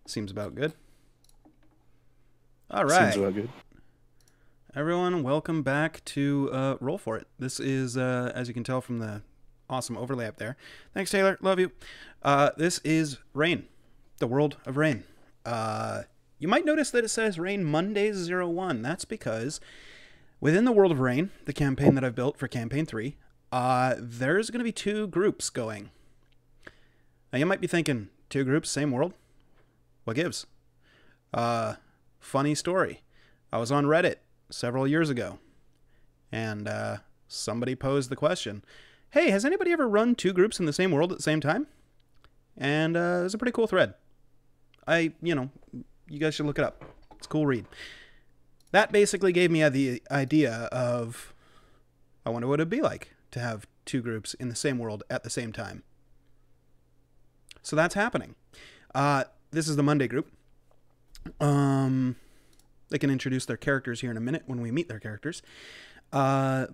Seems about good. All Seems right. well good. Everyone, welcome back to Roll For It. This is, as you can tell from the awesome overlay up there. Thanks, Taylor. Love you. This is Rain, the world of Rain. You might notice that it says Rain Mondays 01. That's because within the world of Rain, the campaign that I've built for Campaign 3, there's going to be two groups going. Now, you might be thinking, two groups, same world? What gives? Funny story. I was on Reddit several years ago, and somebody posed the question, hey, has anybody ever run two groups in the same world at the same time? And it was a pretty cool thread. You guys should look it up. It's a cool read. That basically gave me the idea of, I wonder what it'd be like to have two groups in the same world at the same time. So that's happening. This is the Monday group. They can introduce their characters here in a minute when we meet their characters. Yeah,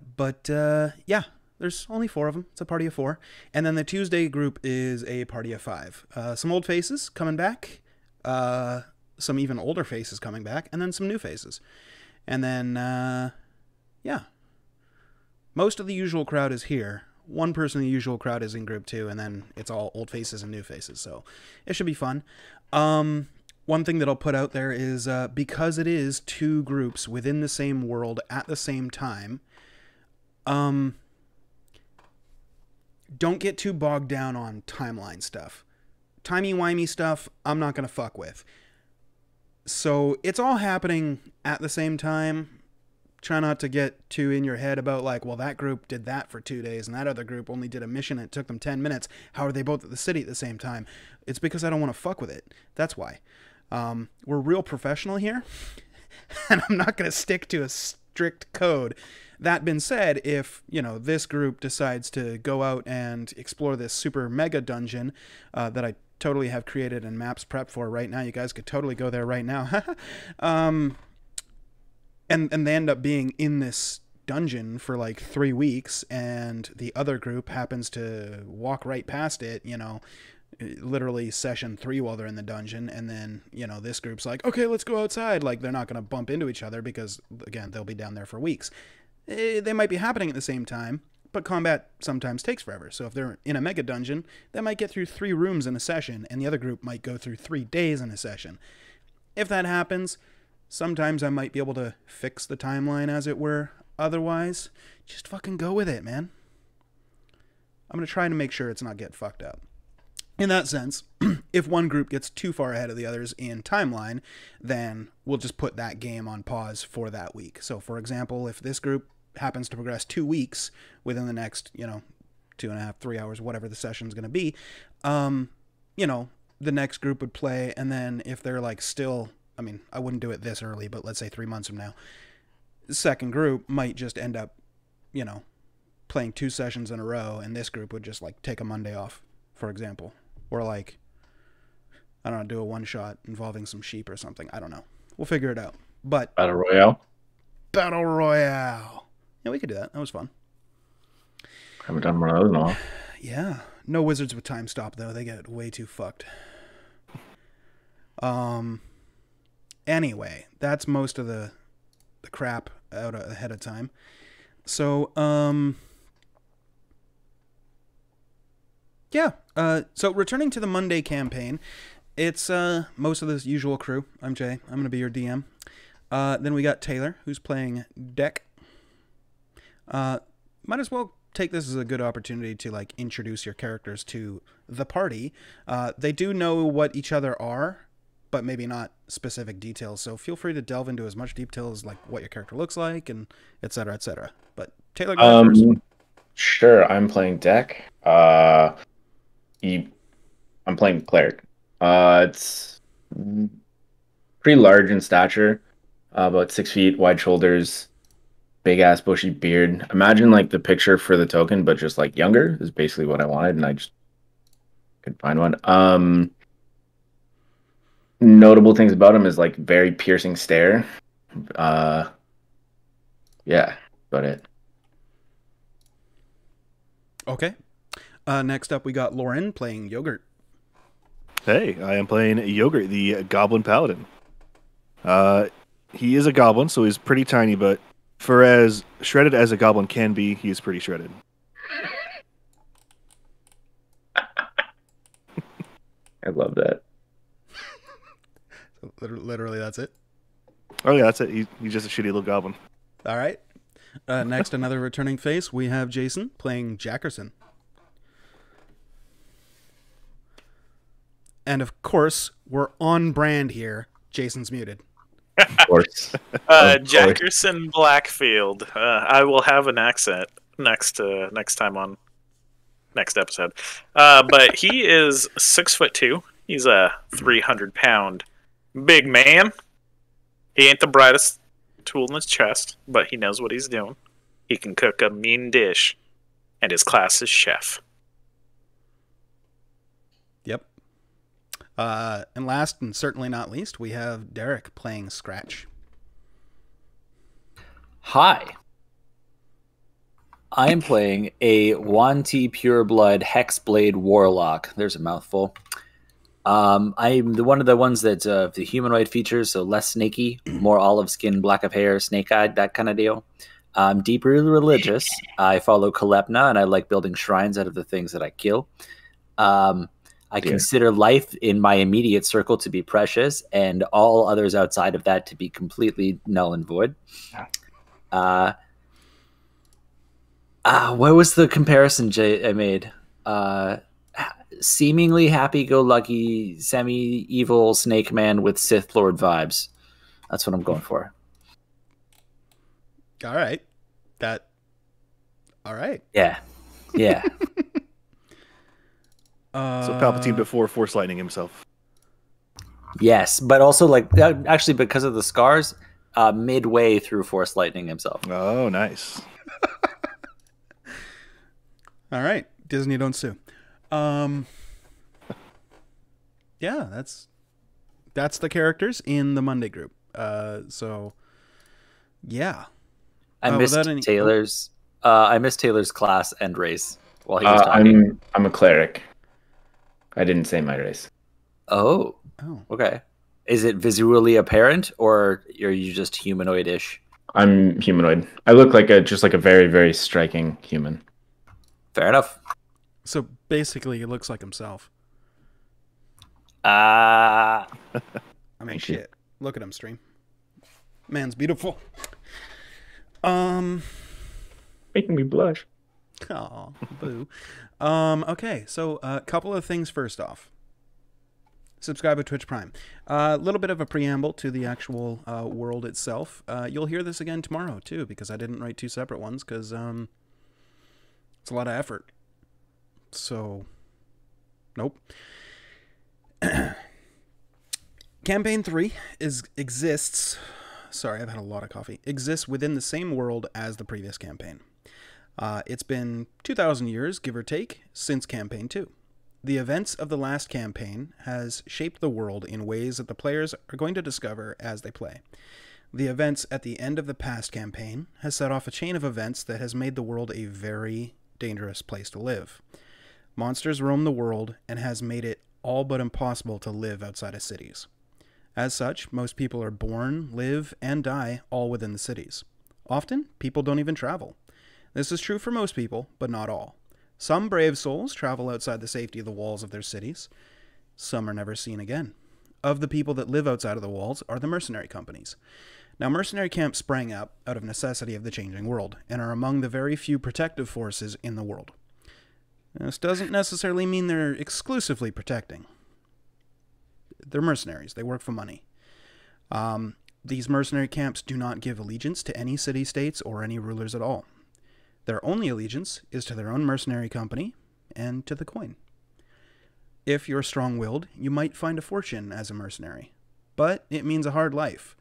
there's only 4 of them. It's a party of 4. And then the Tuesday group is a party of 5. Some old faces coming back. Some even older faces coming back. And then some new faces. And then, yeah. Most of the usual crowd is here. One person in the usual crowd is in group 2. And then it's all old faces and new faces. So it should be fun. One thing that I'll put out there is because it is 2 groups within the same world at the same time, don't get too bogged down on timeline stuff. Timey-wimey stuff, I'm not going to fuck with. So it's all happening at the same time. Try not to get too in your head about like, well, that group did that for 2 days and that other group only did a mission and it took them 10 minutes. How are they both at the city at the same time? It's because I don't want to fuck with it. That's why. We're real professional here, and I'm not going to stick to a strict code. That being said, if, this group decides to go out and explore this super mega dungeon that I totally have created and maps prepped for right now, you guys could totally go there right now. And they end up being in this dungeon for like 3 weeks, and the other group happens to walk right past it, literally session 3 while they're in the dungeon, and then this group's like, okay, let's go outside. Like, they're not going to bump into each other because, again, they'll be down there for weeks. They might be happening at the same time, but combat sometimes takes forever. So if they're in a mega dungeon, they might get through 3 rooms in a session, and the other group might go through 3 days in a session. If that happens, sometimes I might be able to fix the timeline, as it were. Otherwise, just fucking go with it, man. I'm going to try to make sure it's not get fucked up. In that sense, if one group gets too far ahead of the others in timeline, then we'll just put that game on pause for that week. So, for example, if this group happens to progress 2 weeks within the next, 2.5, 3 hours, whatever the session's going to be, the next group would play, and then if they're like still, I wouldn't do it this early, but let's say 3 months from now, the second group might just end up, playing 2 sessions in a row, and this group would just like take a Monday off, for example. Or like, I don't know, do a one-shot involving some sheep or something. I don't know. We'll figure it out. But Battle Royale. Battle Royale. Yeah, we could do that. That was fun. Haven't done one of those in a while. Yeah. No wizards with time stop, though. They get way too fucked. Anyway, that's most of the crap out ahead of time. So, yeah. So returning to the Monday campaign, it's most of the usual crew. I'm Jay. I'm going to be your DM. Then we got Taylor, who's playing Deck. Might as well take this as a good opportunity to like introduce your characters to the party. They do know what each other are, but maybe not specific details. So feel free to delve into as much detail as like what your character looks like and et cetera, et cetera. But Taylor, go ahead first. Sure. I'm playing Deck. I'm playing Cleric. It's pretty large in stature, about 6 feet, wide shoulders, big ass bushy beard. Imagine like the picture for the token, but just like younger is basically what I wanted, and I just couldn't find one. Notable things about him is like very piercing stare. Uh, yeah, about it. Okay. Next up, we got Lauren playing Yogurt. Hey, I am playing Yogurt, the Goblin Paladin. He is a goblin, so he's pretty tiny, but for as shredded as a goblin can be, he is pretty shredded. I love that. So literally, that's it. Oh yeah, that's it. He's just a shitty little goblin. All right. Next, another returning face. We have Jason playing Jackerson. And of course, we're on brand here. Jason's muted. Of course. Jackerson Blackfield. I will have an accent next time on next episode. But he is 6'2". He's a 300-pound big man. He ain't the brightest tool in his chest, but he knows what he's doing. He can cook a mean dish, and his class is chef. Yep. And last and certainly not least, we have Derek playing Scratch. Hi. I am playing a Yuan-ti Pureblood Hexblade Warlock. There's a mouthful. I'm one of the ones that the humanoid features, so less snaky, more olive skin, black of hair, snake-eyed, that kind of deal. I'm deeply religious. I follow Kalepna, and I like building shrines out of the things that I kill. I consider life in my immediate circle to be precious, and all others outside of that to be completely null and void. What was the comparison I made? Seemingly happy-go-lucky, semi-evil snake man with Sith Lord vibes. That's what I'm going for. All right. All right. Yeah. So Palpatine before Force Lightning himself. Yes, but also actually because of the scars, midway through Force Lightning himself. Oh, nice. All right. Disney, don't sue. Yeah, that's the characters in the Monday group. So yeah. I missed Taylor's class and race while he was talking. I'm a cleric. I didn't say my race. Oh. Okay. Is it visually apparent, or are you just humanoid-ish? I'm humanoid. I look like just a very, very striking human. Fair enough. So basically, he looks like himself. I mean, shit. Look at him stream. Man's beautiful. Making me blush. Aw, boo. Okay, so a couple of things first off. Subscribe to Twitch Prime. A little bit of a preamble to the actual world itself. You'll hear this again tomorrow, too, because I didn't write two separate ones, because it's a lot of effort. So, nope. Campaign 3 exists... Sorry, I've had a lot of coffee. Exists within the same world as the previous campaign. It's been 2,000 years, give or take, since Campaign 2. The events of the last campaign has shaped the world in ways that the players are going to discover as they play. The events at the end of the past campaign has set off a chain of events that has made the world a very dangerous place to live. Monsters roam the world and has made it all but impossible to live outside of cities. As such, most people are born, live, and die all within the cities. Often, people don't even travel. This is true for most people, but not all. Some brave souls travel outside the safety of the walls of their cities. Some are never seen again. Of the people that live outside of the walls are the mercenary companies. Now, mercenary camps sprang up out of necessity of the changing world, and are among the very few protective forces in the world. This doesn't necessarily mean they're exclusively protecting. They're mercenaries. They work for money. These mercenary camps do not give allegiance to any city-states or any rulers at all. Their only allegiance is to their own mercenary company and to the coin. If you're strong-willed, you might find a fortune as a mercenary, but it means a hard life.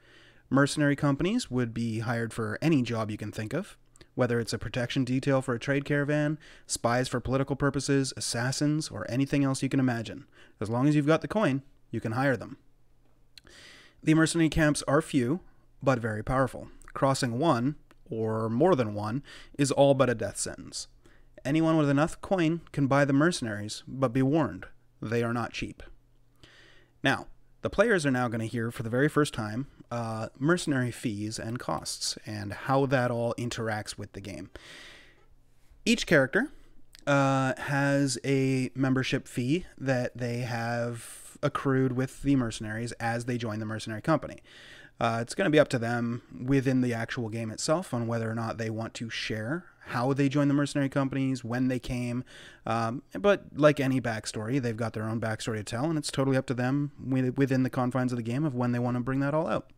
Mercenary companies would be hired for any job you can think of, whether it's a protection detail for a trade caravan, spies for political purposes, assassins, or anything else you can imagine. As long as you've got the coin, you can hire them. The mercenary camps are few, but very powerful. Crossing one, or more than one, is all but a death sentence. Anyone with enough coin can buy the mercenaries, but be warned, they are not cheap. Now, the players are now going to hear for the very first time mercenary fees and costs and how that all interacts with the game. Each character has a membership fee that they have accrued with the mercenaries as they join the mercenary company. It's going to be up to them within the actual game itself on whether or not they want to share how they joined the mercenary companies, when they came. But like any backstory, they've got their own backstory to tell, and it's totally up to them within the confines of the game of when they want to bring that all out.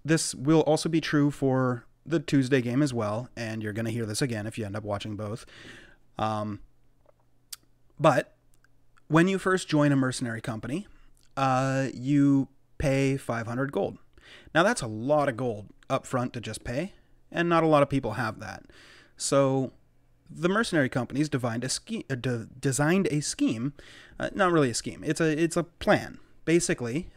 This will also be true for the Tuesday game as well, and you're going to hear this again if you end up watching both. But when you first join a mercenary company, you pay 500 gold. Now that's a lot of gold up front to just pay, and not a lot of people have that. So the mercenary companies designed a scheme, not really a scheme, it's a plan. Basically,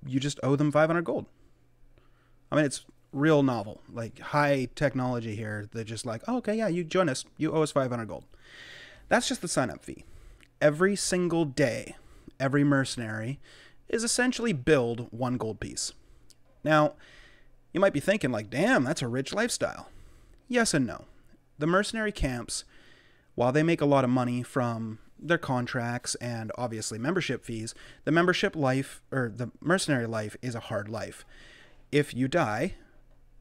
you just owe them 500 gold. I mean, it's real novel, like high technology here. They're just like, oh, okay, yeah, you join us, you owe us 500 gold. That's just the sign-up fee. Every single day, every mercenary is essentially billed 1 gold piece. Now, you might be thinking like, damn, that's a rich lifestyle. Yes and no. The mercenary camps, while they make a lot of money from their contracts and obviously membership fees, the membership life, or the mercenary life, is a hard life. If you die,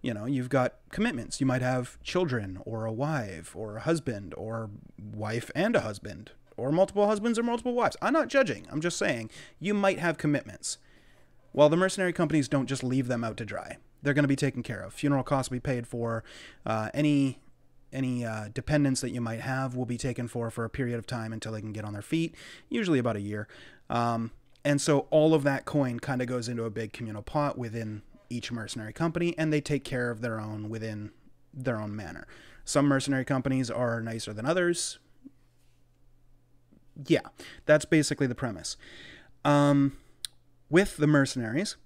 you know, you've got commitments. You might have children or a wife or a husband or wife and a husband or multiple husbands or multiple wives. I'm not judging. I'm just saying you might have commitments. Well, the mercenary companies don't just leave them out to dry. They're going to be taken care of. Funeral costs will be paid for. Any dependents that you might have will be taken for a period of time until they can get on their feet, usually about a year. And so all of that coin kind of goes into a big communal pot within each mercenary company, and they take care of their own within their own manner. Some mercenary companies are nicer than others. Yeah, that's basically the premise. With the mercenaries,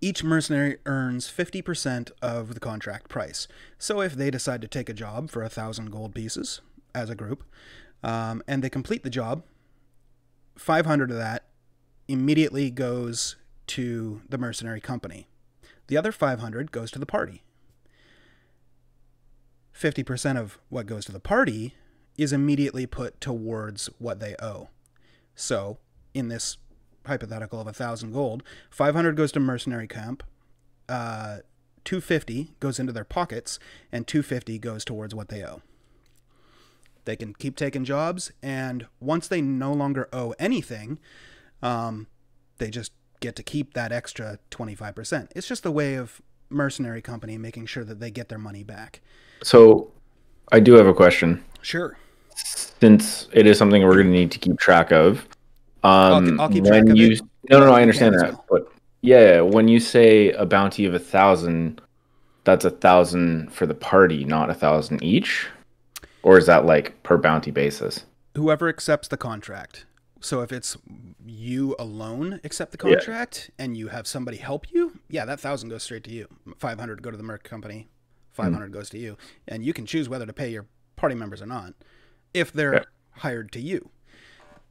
each mercenary earns 50% of the contract price. So if they decide to take a job for 1,000 gold pieces as a group, and they complete the job, 500 of that immediately goes to the mercenary company. The other 500 goes to the party. 50% of what goes to the party is immediately put towards what they owe. So, in this hypothetical of 1,000 gold, 500 goes to mercenary camp, 250 goes into their pockets, and 250 goes towards what they owe. They can keep taking jobs, and once they no longer owe anything, they just get to keep that extra 25%. It's just a way of mercenary company making sure that they get their money back. So I do have a question. Sure. Since it is something we're going to need to keep track of. I'll keep track of it. No, I understand that. But yeah, when you say a bounty of 1,000, that's 1,000 for the party, not 1,000 each? Or is that like per bounty basis? Whoever accepts the contract. So if it's you alone accept the contract and you have somebody help you, yeah, that 1,000 goes straight to you. 500 go to the merc company, 500 goes to you. And you can choose whether to pay your party members or not if they're hired to you.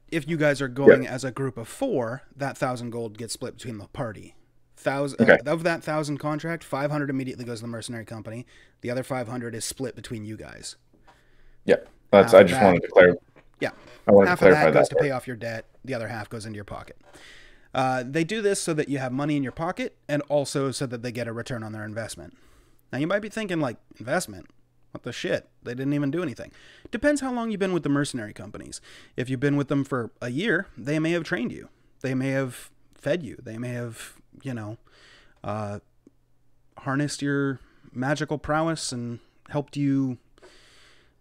If you guys are going as a group of 4, that 1,000 gold gets split between the party. Of that 1,000 contract, 500 immediately goes to the mercenary company. The other 500 is split between you guys. Yeah, I just wanted to clarify. Yeah, half of that goes to pay off your debt. The other half goes into your pocket. They do this so that you have money in your pocket and also so that they get a return on their investment. Now, you might be thinking, like, investment? What the shit? They didn't even do anything. Depends how long you've been with the mercenary companies. If you've been with them for a year, they may have trained you. They may have fed you. They may have, harnessed your magical prowess and helped you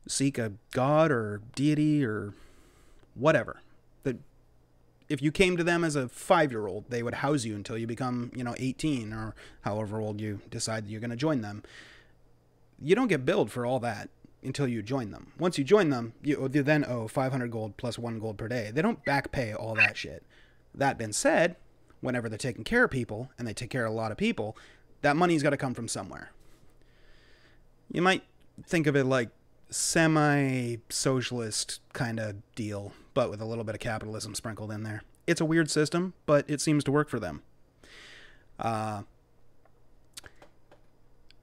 seek a god or deity or whatever. That if you came to them as a 5-year-old, they would house you until you become, 18 or however old you decide that you're going to join them. You don't get billed for all that until you join them. Once you join them, you then owe 500 gold plus 1 gold per day. They don't back pay all that shit. That being said, whenever they're taking care of people, and they take care of a lot of people, that money's got to come from somewhere. You might think of it like semi-socialist kind of deal, but with a little bit of capitalism sprinkled in there. It's a weird system, but it seems to work for them.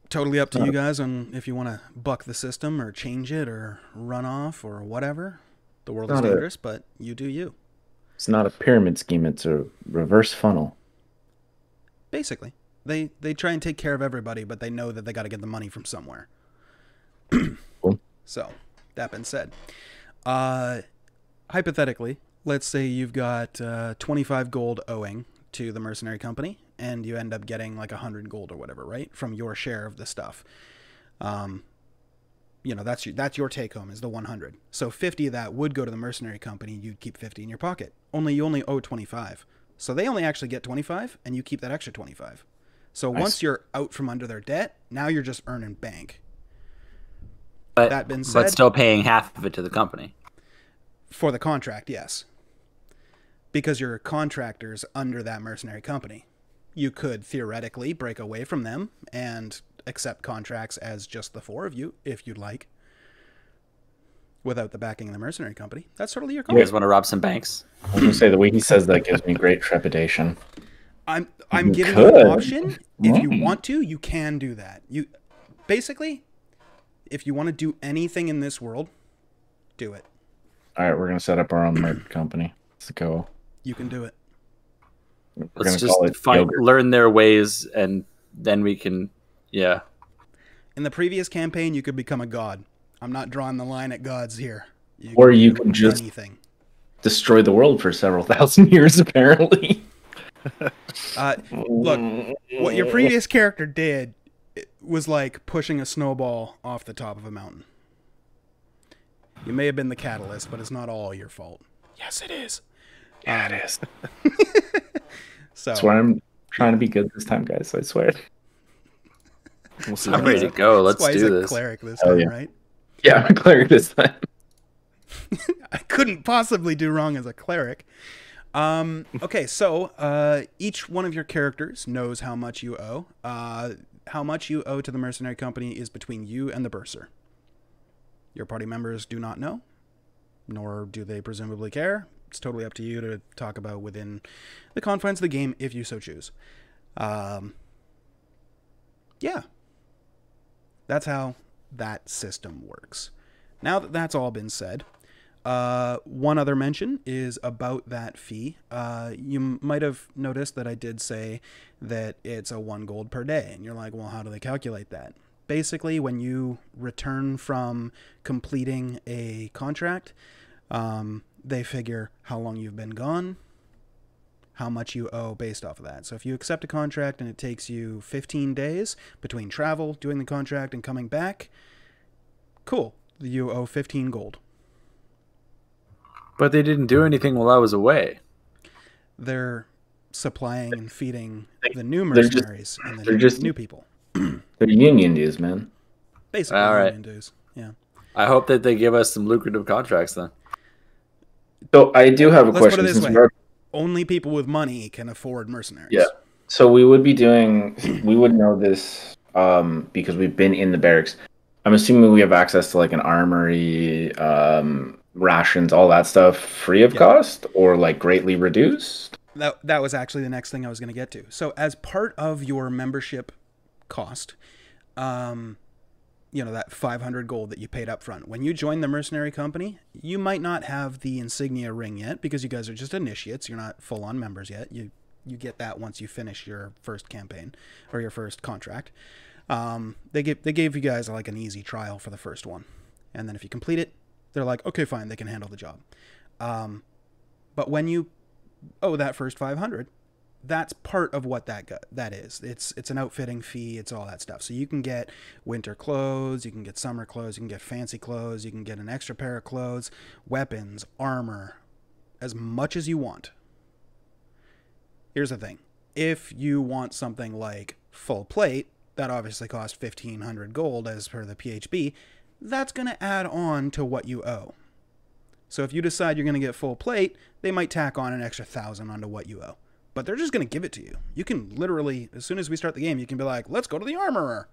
Totally up to you guys on if you want to buck the system or change it or run off or whatever. The world is dangerous, but you do you. It's not a pyramid scheme. It's a reverse funnel. Basically. They try and take care of everybody, but they know that they got to get the money from somewhere. Cool. So, that being said, hypothetically, let's say you've got 25 gold owing to the mercenary company, and you end up getting like 100 gold or whatever, right, from your share of the stuff. That's your take home is the 100. So 50 of that would go to the mercenary company. You'd keep 50 in your pocket. You only owe 25. So they only actually get 25, and you keep that extra 25. So once you're out from under their debt, now you're just earning bank. That being said, but still paying half of it to the company. For the contract, yes. Because you're contractors under that mercenary company. You could theoretically break away from them and accept contracts as just the four of you, if you'd like. Without the backing of the mercenary company. That's totally your call. You guys want to rob some banks? I was going to say, the way he says that gives me great trepidation. I'm giving you an option. If you want to, you can do that. You basically, if you want to do anything in this world, do it. All right, we're going to set up our own merch company. Let's go. You can do it. Let's just learn their ways, and then we can, yeah. In the previous campaign, you could become a god. I'm not drawing the line at gods here. You can just destroy the world for several thousand years, apparently. Look, what your previous character did was like pushing a snowball off the top of a mountain. You may have been the catalyst, but it's not all your fault. Yes, it is. Yeah, it is. So that's why I'm trying to be good this time, guys. I swear. I'm ready to go. Let's do this. Cleric this time, right? Yeah, I'm a cleric this time. I couldn't possibly do wrong as a cleric. Okay, so each one of your characters knows how much you owe. How much you owe to the mercenary company is between you and the bursar. Your party members do not know, nor do they presumably care. It's totally up to you to talk about within the confines of the game if you so choose. Yeah. That's how that system works. Now that that's all been said, one other mention is about that fee. You might have noticed that I did say that it's a 1 gold per day. And you're like, well, how do they calculate that? Basically, when you return from completing a contract, they figure how long you've been gone, how much you owe based off of that. So if you accept a contract and it takes you 15 days between travel, doing the contract, and coming back, cool. You owe 15 gold. But they didn't do anything while I was away. They're supplying and feeding the new mercenaries and the new people. They're union dues, man. Basically, all right. Union dues. Yeah. I hope that they give us some lucrative contracts then. So I do have a question. Let's put it this way. Only people with money can afford mercenaries. Yeah. So we would know this because we've been in the barracks. I'm assuming we have access to like an armory, rations, all that stuff free of cost or like greatly reduced? That was actually the next thing I was going to get to. So as part of your membership cost, that 500 gold that you paid up front, when you join the mercenary company, you might not have the insignia ring yet because you guys are just initiates. You're not full-on members yet. You get that once you finish your first campaign or your first contract. They gave you guys like an easy trial for the first one. And then if you complete it, they're like, okay, fine, they can handle the job. But when you owe that first 500, that's part of what that is. It's an outfitting fee. It's all that stuff. So you can get winter clothes, you can get summer clothes, you can get fancy clothes, you can get an extra pair of clothes, weapons, armor, as much as you want. Here's the thing. If you want something like full plate, that obviously costs 1,500 gold as per the PHB. That's going to add on to what you owe. So if you decide you're going to get full plate, they might tack on an extra 1,000 onto what you owe. But they're just going to give it to you. You can literally, as soon as we start the game, you can be like, let's go to the armorer.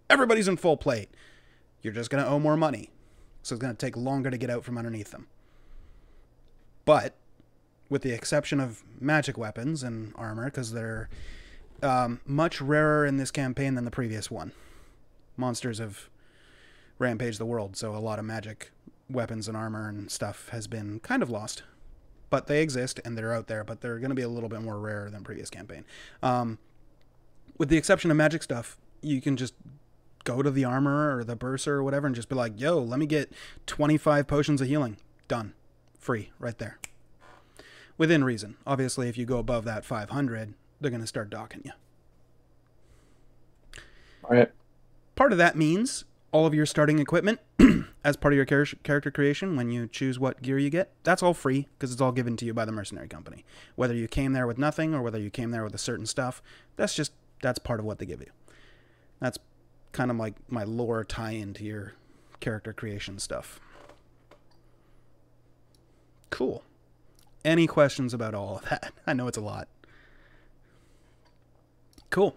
Everybody's in full plate. You're just going to owe more money. so it's going to take longer to get out from underneath them. But with the exception of magic weapons and armor, because they're much rarer in this campaign than the previous one. Monsters have rampaged the world, so a lot of magic weapons and armor and stuff has been kind of lost. But they exist, and they're out there, but they're going to be a little bit more rare than previous campaign. With the exception of magic stuff, you can just go to the armorer or the bursar or whatever and just be like, yo, let me get 25 potions of healing. Done. Free. Right there. Within reason. Obviously, if you go above that 500, they're going to start docking you. All right. Part of that means all of your starting equipment as part of your character creation, when you choose what gear you get, that's all free because it's all given to you by the mercenary company. Whether you came there with nothing or whether you came there with a certain stuff, that's part of what they give you. That's kind of like my lore tie-in to your character creation stuff. Cool. Any questions about all of that? I know it's a lot. Cool.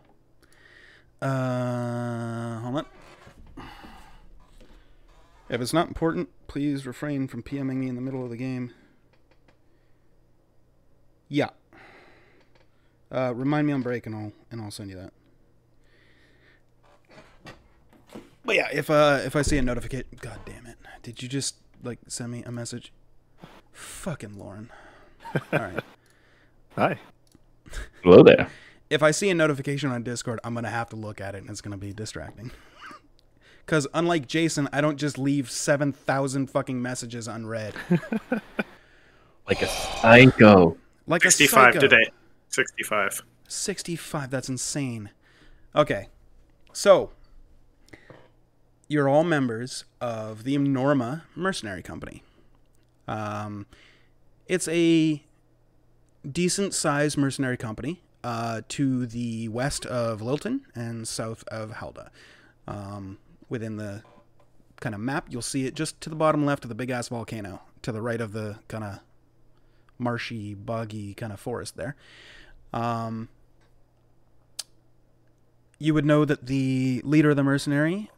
Hold on. If it's not important, please refrain from PMing me in the middle of the game. Yeah. Remind me on break and I'll send you that. But yeah, if I see a notification, god damn it. Did you just send me a message? Fucking Lauren. All right. Hi. Hello there. If I see a notification on Discord, I'm going to have to look at it and it's going to be distracting. Because unlike Jason, I don't just leave 7,000 fucking messages unread. Like a psycho. Like 65 a psycho. today. 65. 65, that's insane. Okay. So, you're all members of the Norma Mercenary Company. It's a decent-sized mercenary company to the west of Lilton and south of Halda. Within the kind of map, you'll see it just to the bottom left of the big-ass volcano, to the right of the kind of marshy, boggy kind of forest there. You would know that the leader of the mercenary,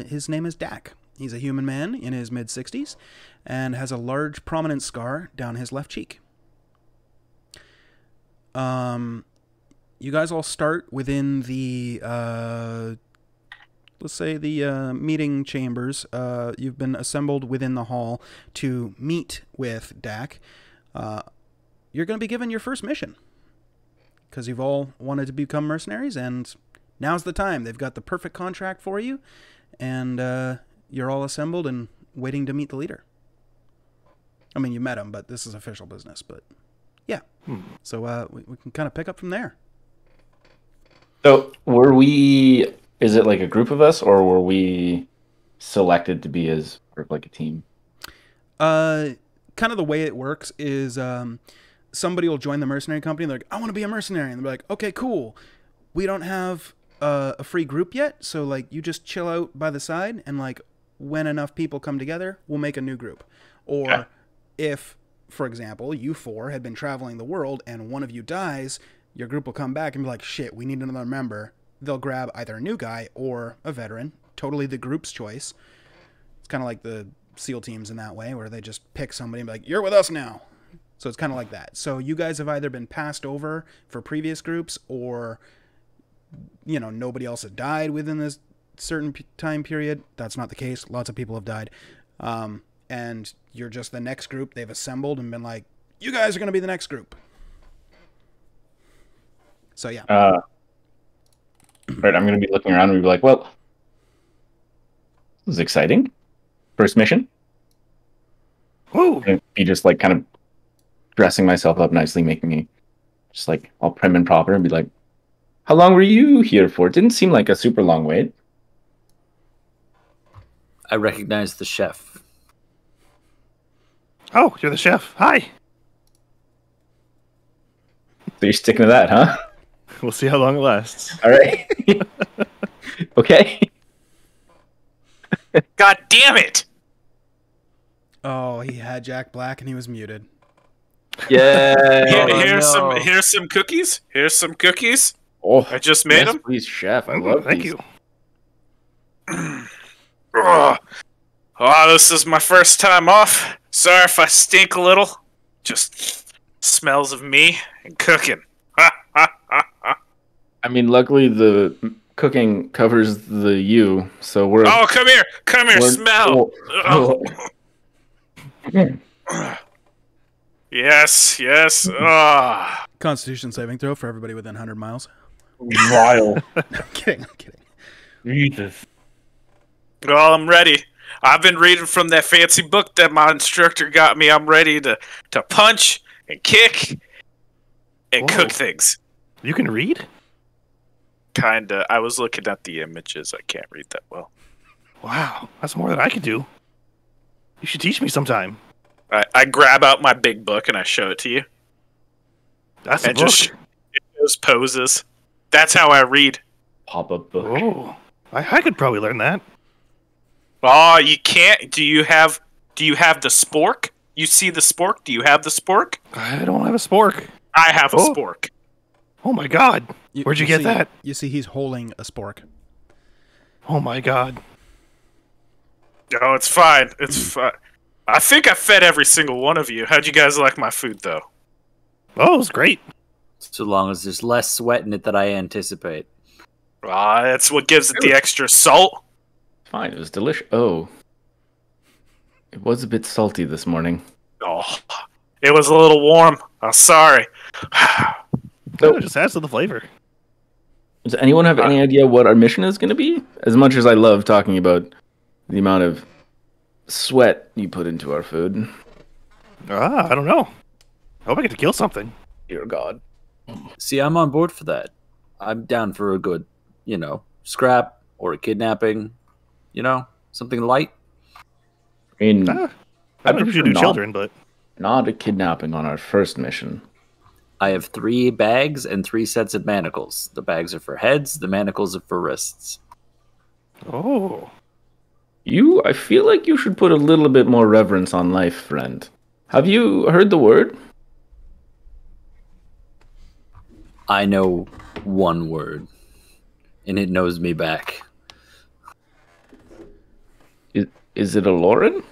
his name is Dak. He's a human man in his mid-60s and has a large prominent scar down his left cheek. You guys all start within the, let's say the meeting chambers. You've been assembled within the hall to meet with Dak. You're going to be given your first mission because you've all wanted to become mercenaries, and now's the time. They've got the perfect contract for you, and you're all assembled and waiting to meet the leader. I mean, you met him, but this is official business. But yeah, so we can kind of pick up from there. So is it like a group of us, or were we selected to be as part of like a team? Kind of the way it works is somebody will join the mercenary company and they're like, I want to be a mercenary. And they're like, okay, cool. We don't have a free group yet. So like you just chill out by the side and like when enough people come together, we'll make a new group. Or if, for example, you four had been traveling the world and one of you dies, your group will come back and be like, shit, we need another member. They'll grab either a new guy or a veteran. Totally the group's choice. It's kind of like the SEAL teams in that way, where they just pick somebody and be like, you're with us now. So it's kind of like that. So you guys have either been passed over for previous groups or, you know, nobody else had died within this certain time period. That's not the case. Lots of people have died. And you're just the next group they've assembled and been like, you guys are going to be the next group. So yeah. Right, I'm going to be looking around and be like, well, this is exciting. First mission. Whoa. And be just like kind of dressing myself up nicely, making me just like all prim and proper, and be like, how long were you here for? It didn't seem like a super long wait. I recognize the chef. Oh, you're the chef. Hi. So you're sticking to that, huh? We'll see how long it lasts. All right. Okay. God damn it! Oh, he had Jack Black and he was muted. Yeah. Here's some cookies. Here's some cookies. Oh, I just made yes, them. please, chef. I love Thank these. you. Ugh. Oh, this is my first time off. Sorry if I stink a little. Just smells of me and cooking. I mean, luckily the cooking covers the you, so we're. Oh, come here, smell. Yes. Ah. Constitution saving throw for everybody within 100 miles. Vile. I'm kidding. Jesus. Well, I'm ready. I've been reading from that fancy book that my instructor got me. I'm ready to punch and kick and Whoa. cook things. You can read? Kinda. I was looking at the images. I can't read that well. Wow, that's more than I could do. You should teach me sometime. I grab out my big book and I show it to you. That's a And book. just those poses. That's how I read. Pop-up book. Oh, I could probably learn that. Oh, you can't. Do you have the spork? You see the spork? Do you have the spork? I don't have a spork. I have a Oh. spork. Oh my god. Where'd you get see, that? You see, he's holding a spork. Oh my god. Oh, it's fine. It's fine. I think I fed every single one of you. How'd you guys like my food, though? Oh, it's great. So long as there's less sweat in it than I anticipate. Ah, that's what gives it the extra salt. Fine, it was delicious. Oh. It was a bit salty this morning. Oh, it was a little warm. I'm sorry. It just adds to the flavor. Does anyone have any idea what our mission is going to be? As much as I love talking about the amount of sweat you put into our food. I don't know. I hope I get to kill something. Dear God. See, I'm on board for that. I'm down for a good, scrap or a kidnapping, something light. I mean, I don't usually do children, but not a kidnapping on our first mission. I have 3 bags and 3 sets of manacles. The bags are for heads, the manacles are for wrists. oh, I feel like you should put a little bit more reverence on life, friend. Have you heard the word? I know one word, and it knows me back. Is it a Lauren?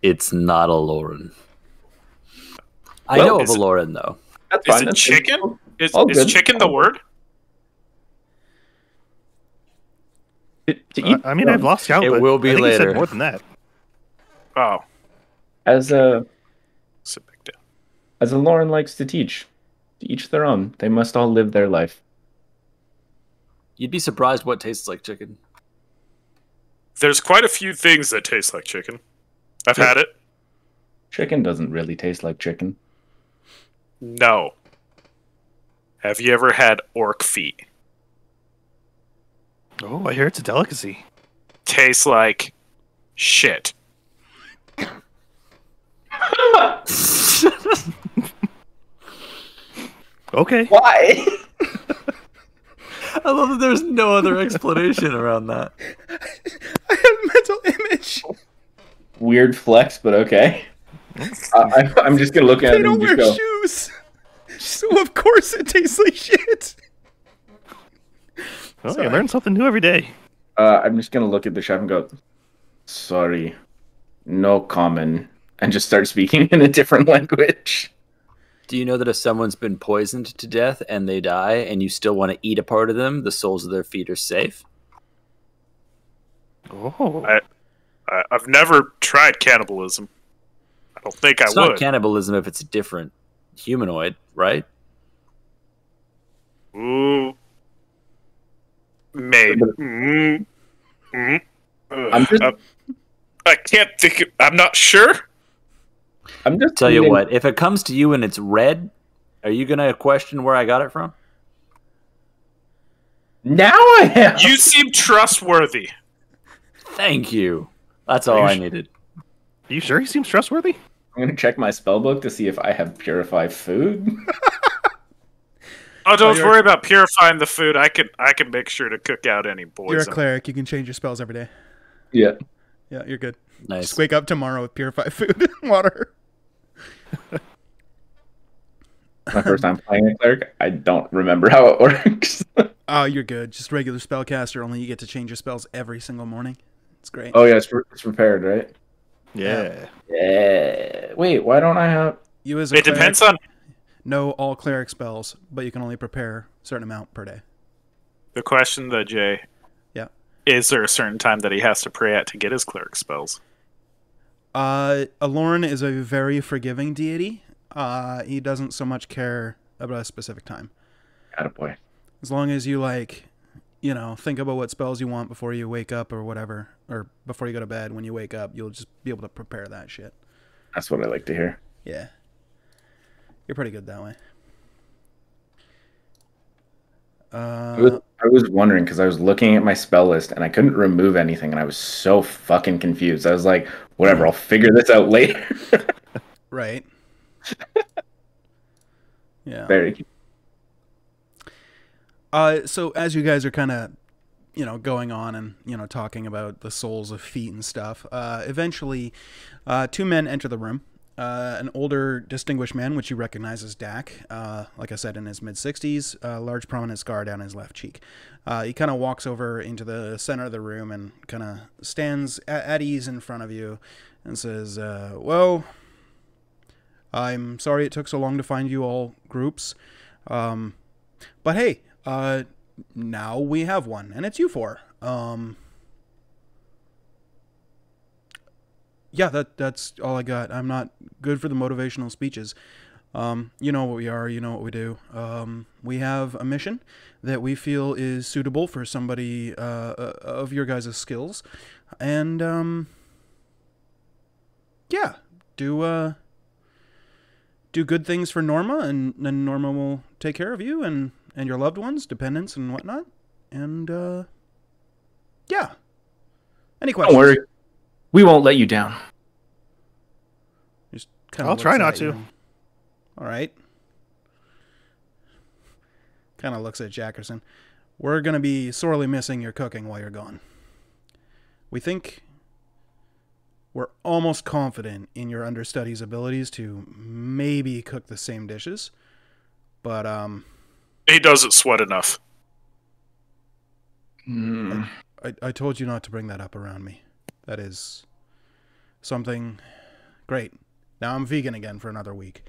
It's not a Lauren. I Well, know of is a it- Lauren, though. That's Is fine. it that's chicken? Is all good. chicken the word? To eat, I mean, I've lost count. It but will be I think he said later. more than that. Oh, as a it's a big deal. as a Lauren likes to teach. To each their own. They must all live their life. You'd be surprised what tastes like chicken. There's quite a few things that taste like chicken. I've had it. Chicken doesn't really taste like chicken. No. Have you ever had orc feet? Oh, I hear it's a delicacy. Tastes like shit. Okay. Why? I love that there's no other explanation around that. I had a mental image. Weird flex, but okay. I'm just gonna look at They it don't and just wear go. shoes. So of course it tastes like shit. Well, Sorry. you learn something new every day. I'm just gonna look at the chef and go, "Sorry, no common," and just start speaking in a different language. Do you know that if someone's been poisoned to death and they die and you still want to eat a part of them, the soles of their feet are safe? Oh, I've never tried cannibalism. I don't think It's I not would. cannibalism if it's a different humanoid, right? Ooh. Maybe. I'm just- I can't think. I'm not sure. I'm just Tell you eating- what, if it comes to you and it's red, are you going to question where I got it from? Now I am. You seem trustworthy. Thank you. That's all I needed. are you sure he seems trustworthy? I'm gonna check my spell book to see if I have purified food. Oh, don't you're- worry about purifying the food. I can make sure to cook out any poison. You're a cleric. You can change your spells every day. Yeah. Yeah, you're good. Nice. Just wake up tomorrow with purified food and water. My first time playing a cleric. I don't remember how it works. Oh, you're good. Just regular spellcaster. Only you get to change your spells every single morning. It's great. Oh yeah, it's prepared, right? Yeah. Yeah. Wait, why don't I have? You as a It cleric depends on know all cleric spells, but you can only prepare a certain amount per day. the question, though, Jay. Yeah. Is there a certain time that he has to pray at to get his cleric spells? Alorn is a very forgiving deity. He doesn't so much care about a specific time. Attaboy. As long as you, like, you know, think about what spells you want before you wake up or whatever, or before you go to bed. When you wake up, you'll just be able to prepare that shit. That's what I like to hear. Yeah. You're pretty good that way. I was wondering because I was looking at my spell list and I couldn't remove anything, and I was so fucking confused. I was like, whatever, I'll figure this out later. Right. Yeah. Very. So as you guys are kind of, you know, going on and, you know, talking about the souls of feet and stuff, eventually, two men enter the room. An older, distinguished man, which you recognize as Dak, like I said, in his mid-60s, large prominent scar down his left cheek. He kind of walks over into the center of the room and kind of stands at ease in front of you and says, well, I'm sorry it took so long to find you all groups. But hey, now we have one, and it's you four. Yeah, that's all I got. I'm not good for the motivational speeches. You know what we are, you know what we do. We have a mission that we feel is suitable for somebody of your guys' skills. And, yeah, do good things for Norma, and then Norma will take care of you and your loved ones, dependents and whatnot. And, yeah. Any questions? Don't worry. We won't let you down. Just kinda I'll try looks not at to. you. All right. Kind of looks at Jackerson. We're going to be sorely missing your cooking while you're gone. We think we're almost confident in your understudy's abilities to maybe cook the same dishes. But, He doesn't sweat enough. I told you not to bring that up around me. That is something great. Now I'm vegan again for another week.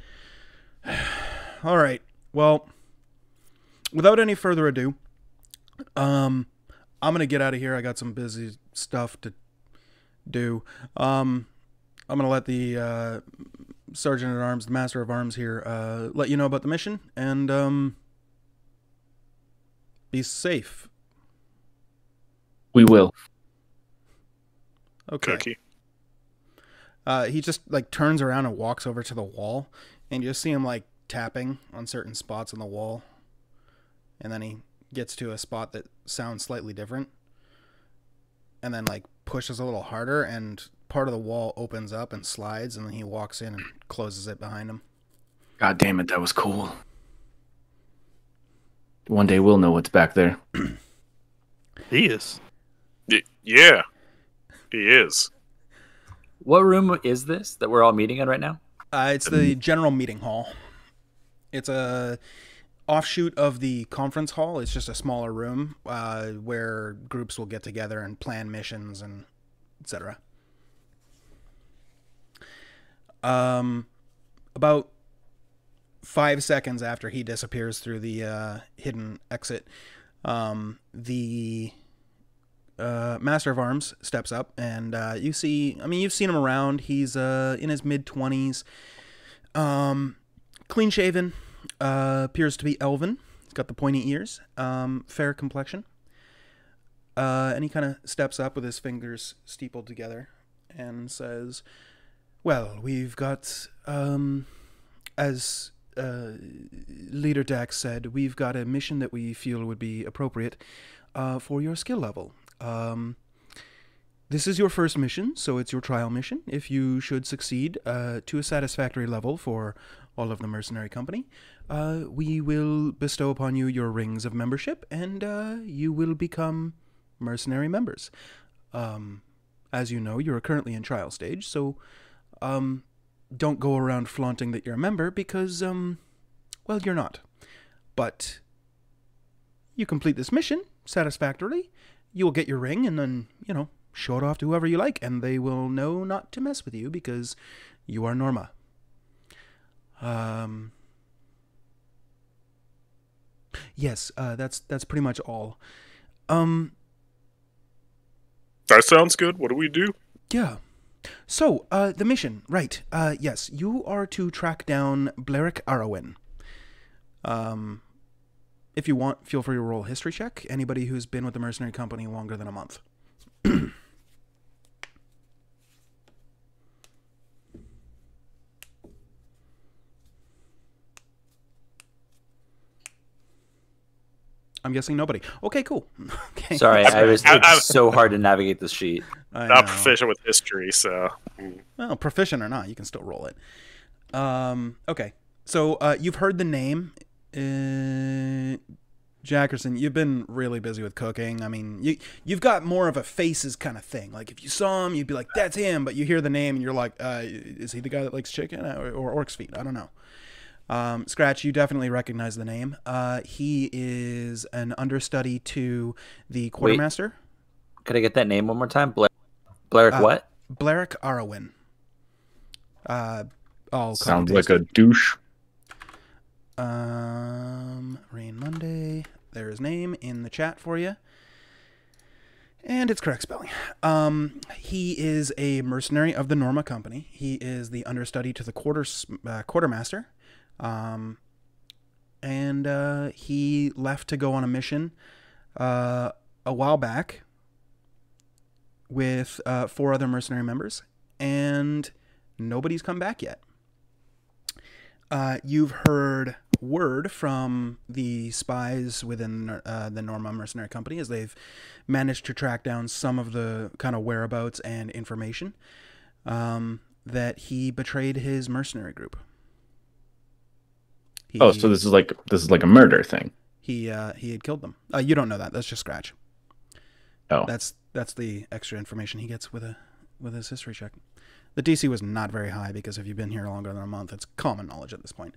All right. Well, without any further ado, I'm going to get out of here. I got some busy stuff to do. I'm going to let the Sergeant at Arms, the Master of Arms here, let you know about the mission, and be safe. We will. Okay. Cookie. He just like turns around and walks over to the wall, and you just see him like tapping on certain spots on the wall, and then he gets to a spot that sounds slightly different, and then like pushes a little harder, and part of the wall opens up and slides, and then he walks in and closes it behind him. God damn it, that was cool. One day we'll know what's back there. He is. Yeah, he is. What room is this that we're all meeting in right now? It's the general meeting hall. It's a offshoot of the conference hall. It's just a smaller room where groups will get together and plan missions and etc. About 5 seconds after he disappears through the hidden exit, the Master of Arms steps up, and you see, I mean, you've seen him around. He's in his mid-20s, clean-shaven, appears to be elven. He's got the pointy ears, fair complexion, and he kind of steps up with his fingers steepled together and says, well, we've got, as Leader Dax said, we've got a mission that we feel would be appropriate for your skill level. This is your first mission, so it's your trial mission. If you should succeed to a satisfactory level for all of the mercenary company, we will bestow upon you your rings of membership, and you will become mercenary members. As you know, you're currently in trial stage, so don't go around flaunting that you're a member because, well, you're not. But you complete this mission satisfactorily, you will get your ring, and then, you know, show it off to whoever you like, and they will know not to mess with you because you are Norma. Yes, that's pretty much all. That sounds good. What do we do? Yeah. So, the mission, right. Yes, you are to track down Blerick Arwen. If you want, feel free to roll a history check. Anybody who's been with the mercenary company longer than a month. I'm guessing nobody. Okay, cool. Okay. Sorry, it's so hard to navigate this sheet. I Not know. proficient with history, so. Well, proficient or not, you can still roll it. Okay. So, you've heard the name. Jackerson, you've been really busy with cooking. I mean, you've got more of a faces kind of thing. Like, if you saw him, you'd be like, that's him. But you hear the name and you're like, is he the guy that likes chicken or orc's feet? I don't know. Scratch, you definitely recognize the name. He is an understudy to the quartermaster. Could I get that name one more time? Blerick what? Blerick Arwen. I'll Sounds like a douche. Rain Monday. There's his name in the chat for you. And it's correct spelling. He is a mercenary of the Norma Company. He is the understudy to the quartermaster. And he left to go on a mission a while back with 4 other mercenary members, and nobody's come back yet. You've heard word from the spies within the Norma Mercenary Company as they've managed to track down some of the kind of whereabouts and information that he betrayed his mercenary group. So this is like a murder thing. He had killed them. You don't know that. That's just Scratch. Oh, That's the extra information he gets with his history check. The DC was not very high because if you've been here longer than a month, it's common knowledge at this point.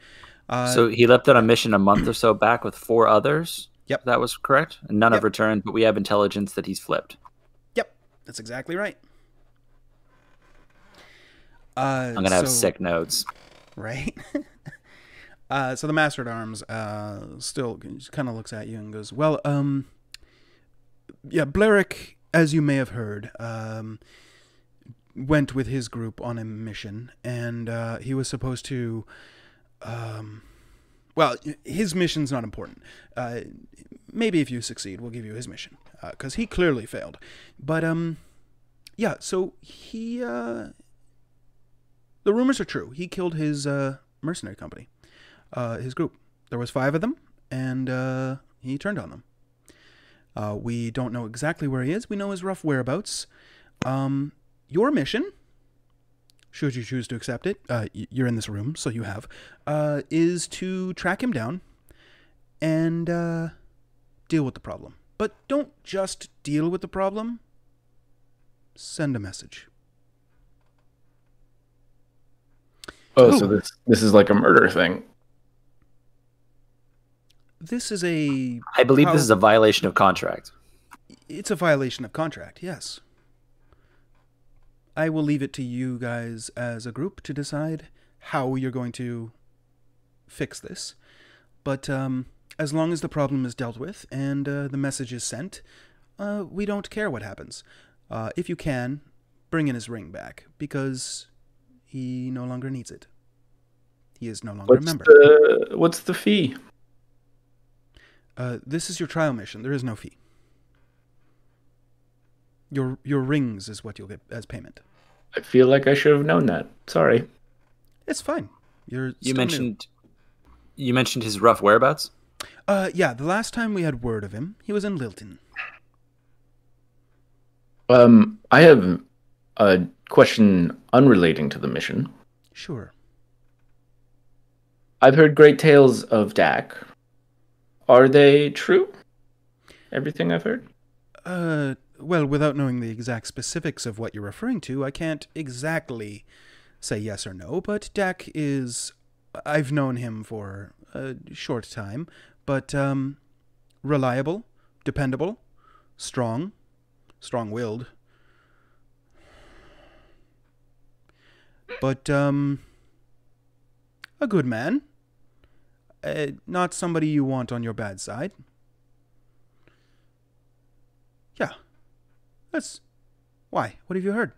So he left on a mission a month or so back with 4 others? Yep. That was correct? And none Yep. have returned, but we have intelligence that he's flipped. Yep, that's exactly right. I'm going to have sick notes. Right? So the Master at Arms still kind of looks at you and goes, well, yeah, Blerick, as you may have heard, went with his group on a mission, and he was supposed to, well, his mission's not important. Maybe if you succeed, we'll give you his mission, because he clearly failed. But, yeah, so he, the rumors are true. He killed his mercenary company, his group. There was 5 of them, and he turned on them. We don't know exactly where he is. We know his rough whereabouts. Your mission, should you choose to accept it, you're in this room, so you have, is to track him down and deal with the problem. But don't just deal with the problem. Send a message. Oh, so this is like a murder thing. This is a... I believe this is a violation of contract. It's a violation of contract, yes. I will leave it to you guys as a group to decide how you're going to fix this. But as long as the problem is dealt with and the message is sent, we don't care what happens. If you can, bring in his ring back, because he no longer needs it. He is no longer a member. What's the fee? This is your trial mission. There is no fee. Your rings is what you'll get as payment. I feel like I should have known that. Sorry. It's fine. You mentioned his rough whereabouts? Yeah, the last time we had word of him, he was in Lilton. I have a question unrelating to the mission. Sure. I've heard great tales of Dak. Are they true? Everything I've heard? Well, without knowing the exact specifics of what you're referring to, I can't exactly say yes or no, but Dak is... I've known him for a short time, but reliable, dependable, strong-willed, But a good man. Not somebody you want on your bad side. Yeah. That's... Why? What have you heard?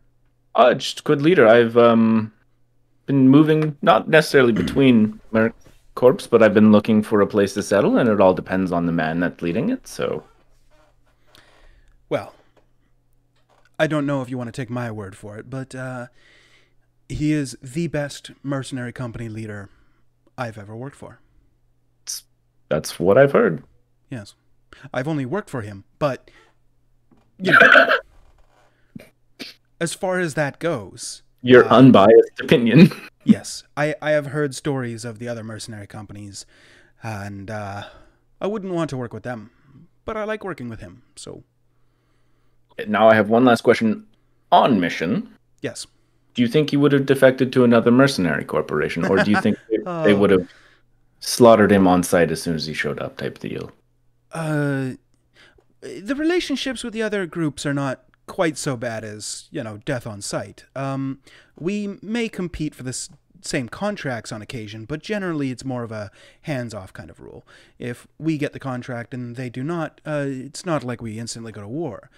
Just good leader. I've been moving, not necessarily between Merc Corps, but I've been looking for a place to settle, and it all depends on the man that's leading it, so... Well, I don't know if you want to take my word for it, but he is the best mercenary company leader I've ever worked for. That's what I've heard. Yes. I've only worked for him, but... You know, as far as that goes... Your unbiased opinion. Yes, I have heard stories of the other mercenary companies, and I wouldn't want to work with them, but I like working with him, so... Now I have one last question on mission. Yes. Do you think he would have defected to another mercenary corporation, or do you think they would have slaughtered him on sight as soon as he showed up type deal? The relationships with the other groups are not quite so bad as, death on sight. We may compete for the same contracts on occasion, but generally it's more of a hands-off kind of rule. If we get the contract and they do not, it's not like we instantly go to war.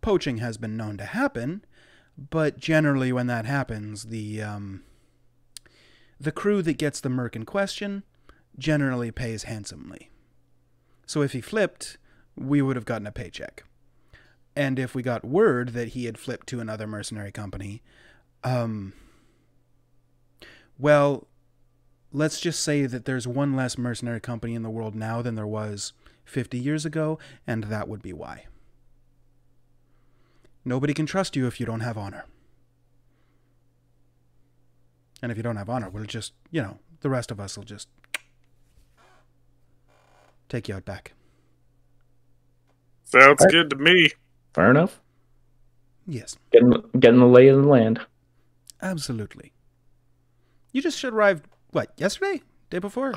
Poaching has been known to happen, but generally when that happens, the crew that gets the merc in question generally pays handsomely. So if he flipped, we would have gotten a paycheck. And if we got word that he had flipped to another mercenary company, well, let's just say that there's one less mercenary company in the world now than there was 50 years ago, and that would be why. Nobody can trust you if you don't have honor. And if you don't have honor, we'll just, the rest of us will just take you out back. Sounds good to me. Fair enough. Yes. Getting the lay of the land. Absolutely. You just arrived, what, yesterday? Day before?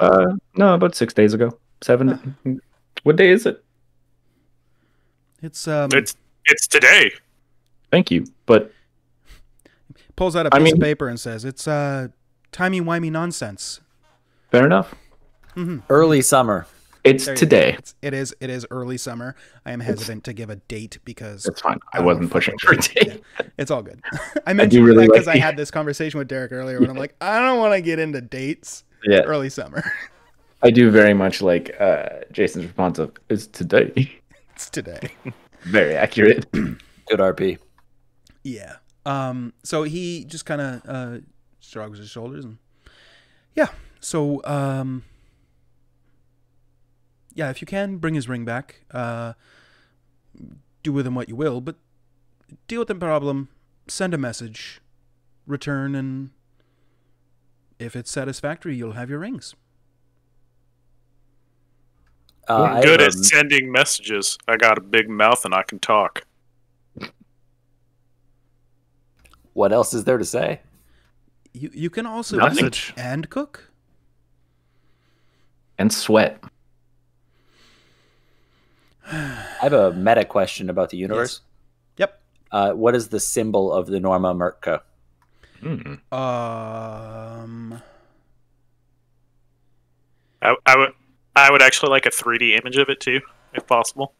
No, about 6 days ago. 7. What day is it? It's today. Thank you, but... Pulls out a piece of paper and says, it's timey-wimey nonsense. Fair enough. Mm-hmm. Early summer. It's today. It is early summer. I am hesitant to give a date because... It's fine. I wasn't pushing for a date. It's all good. I mentioned really that because I had this conversation with Derek earlier when I'm like, I don't want to get into dates. Yeah. Early summer. I do very much like Jason's response of, it's today. It's today. Very accurate. Good RP. Yeah. So he just kind of shrugs his shoulders and... Yeah. So, yeah, if you can, bring his ring back. Do with him what you will, but deal with the problem, send a message, return, and if it's satisfactory, you'll have your rings. I'm good at sending messages. I got a big mouth and I can talk. What else is there to say? You can also Message. eat and cook. And sweat. I have a meta question about the universe. Yes. Yep. What is the symbol of the Norma Merca? I would actually like a 3D image of it too, if possible.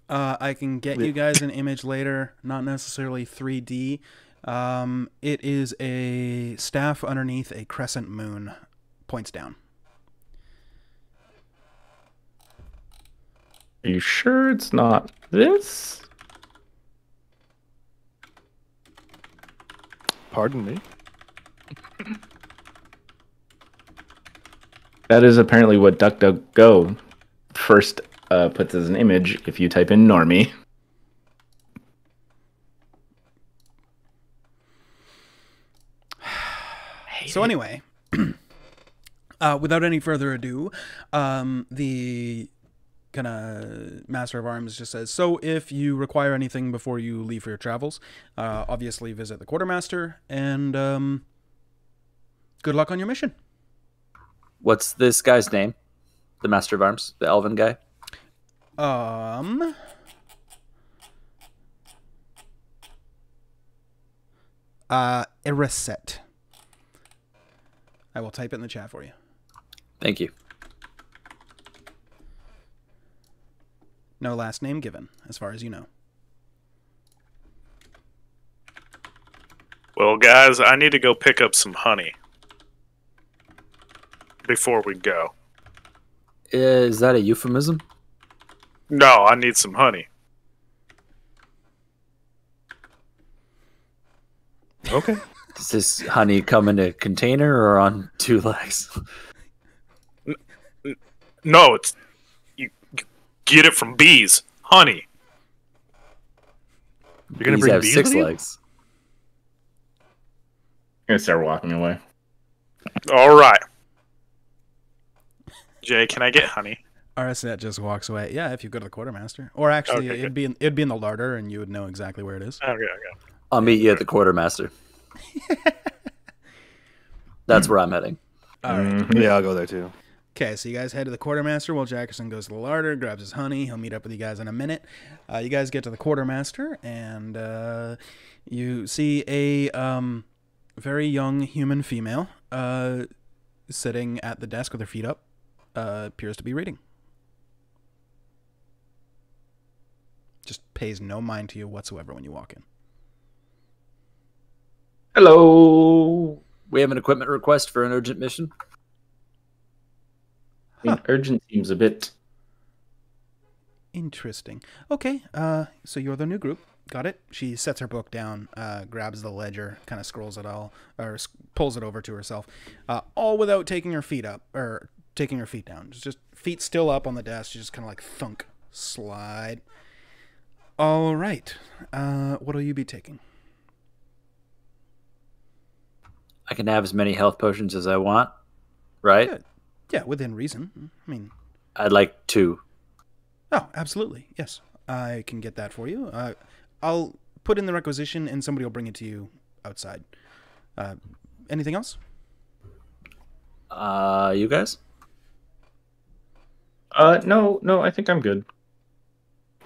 I can get you guys an image later, not necessarily 3D. It is a staff underneath a crescent moon, points down. Are you sure it's not this? Pardon me? That is apparently what DuckDuckGo first puts as an image if you type in normie. So anyway, without any further ado, the kind of Master of Arms just says, so if you require anything before you leave for your travels, obviously visit the Quartermaster, and good luck on your mission. What's this guy's name? The Master of Arms? The elven guy? Erisset. I will type it in the chat for you. Thank you. No last name given, as far as you know. Well, guys, I need to go pick up some honey before we go. Is that a euphemism? No, I need some honey. Okay. Does this honey come in a container or on 2 legs? No, it's you get it from bees. Honey. You're gonna Bees bring have bees 6 with you? legs. I'm gonna start walking away. All right. Jay, can I get honey? Arset just walks away. Yeah, if you go to the quartermaster, or actually, Okay, it'd be in the larder, and you would know exactly where it is. Okay. I'll meet you at the quartermaster. That's where I'm heading. All right. Mhm. Yeah, I'll go there too. Okay, so you guys head to the quartermaster while Jackerson goes to the larder, grabs his honey. He'll meet up with you guys in a minute. You guys get to the quartermaster, and you see a very young human female sitting at the desk with her feet up. Appears to be reading. Just pays no mind to you whatsoever when you walk in. Hello. We have an equipment request for an urgent mission. I mean, urgent seems a bit. Interesting. Okay, so you're the new group. Got it. She sets her book down, grabs the ledger, kind of scrolls it all, or pulls it over to herself, all without taking her feet up, or taking her feet down. Just feet still up on the desk. She just kind of like thunk, slide. All right. What'll you be taking? I can have as many health potions as I want, right? Yeah. Yeah, within reason. I mean, I'd like 2. oh, absolutely. Yes, I can get that for you. I'll put in the requisition, and somebody will bring it to you outside. Anything else? You guys? No, I think I'm good.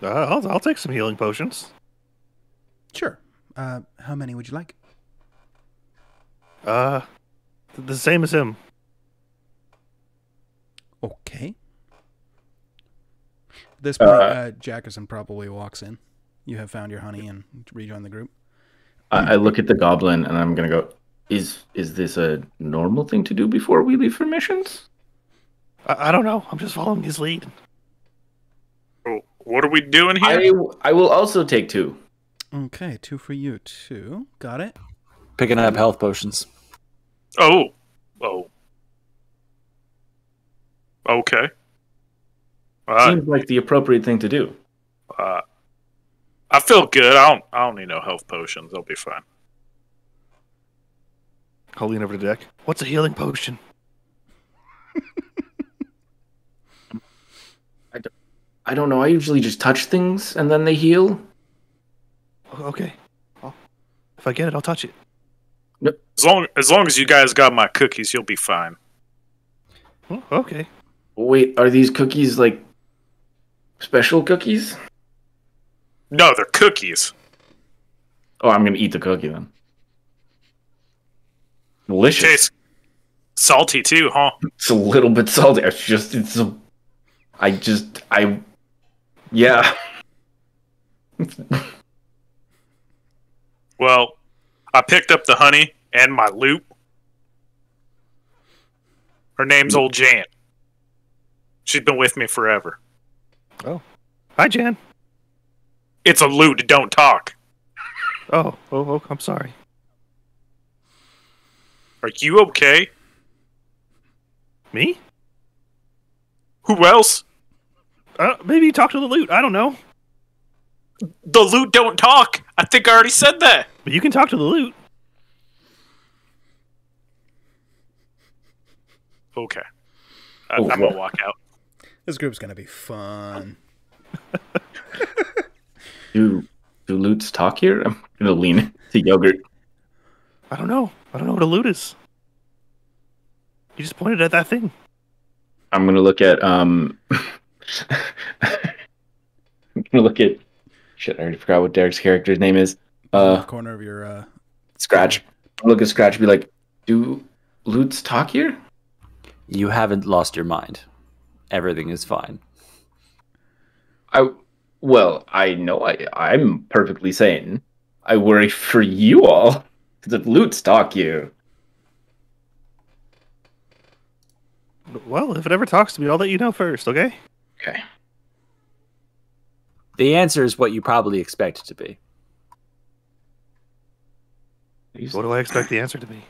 I'll take some healing potions. Sure. How many would you like? The same as him. Okay. At this point, Jackerson probably walks in. You have found your honey and rejoin the group. I look at the goblin and I'm gonna go. Is this a normal thing to do before we leave for missions? I don't know. I'm just following his lead. Oh, what are we doing here? I will also take 2. Okay, 2 for you too. Got it. Picking up health potions. Oh. Okay. Seems like the appropriate thing to do. I feel good. I don't need no health potions. I'll be fine. I'll lean over to deck. What's a healing potion? I don't know. I usually just touch things and then they heal. Okay. If I get it, I'll touch it. As long as you guys got my cookies, you'll be fine. Oh, okay. Wait, are these cookies like special cookies? No, they're cookies. Oh, I'm gonna eat the cookie then. Delicious. Tastes salty too, huh? It's a little bit salty. Yeah. Well, I picked up the honey and my loot. Her name's Old Jan. She's been with me forever. Oh. Hi, Jan. It's a loot, don't talk. Oh, I'm sorry. Are you okay? Me? Who else? Maybe talk to the loot. I don't know. The loot don't talk. I think I already said that. But you can talk to the loot. Okay. Oh, I'm gonna walk out. This group's gonna be fun. Do loots talk here? I'm gonna lean to yogurt. I don't know. I don't know what a loot is. You just pointed at that thing. I'm gonna look at I'm gonna look at shit. I already forgot what Derek's character's name is. Corner of your Scratch. I'll look at Scratch and be like, do Lutz talk here? You haven't lost your mind. Everything is fine. I know I'm perfectly sane. I worry for you all. Because if Lutz talk you. Well, if it ever talks to me, I'll let you know first, okay? Okay. The answer is what you probably expect it to be. What do I expect the answer to be?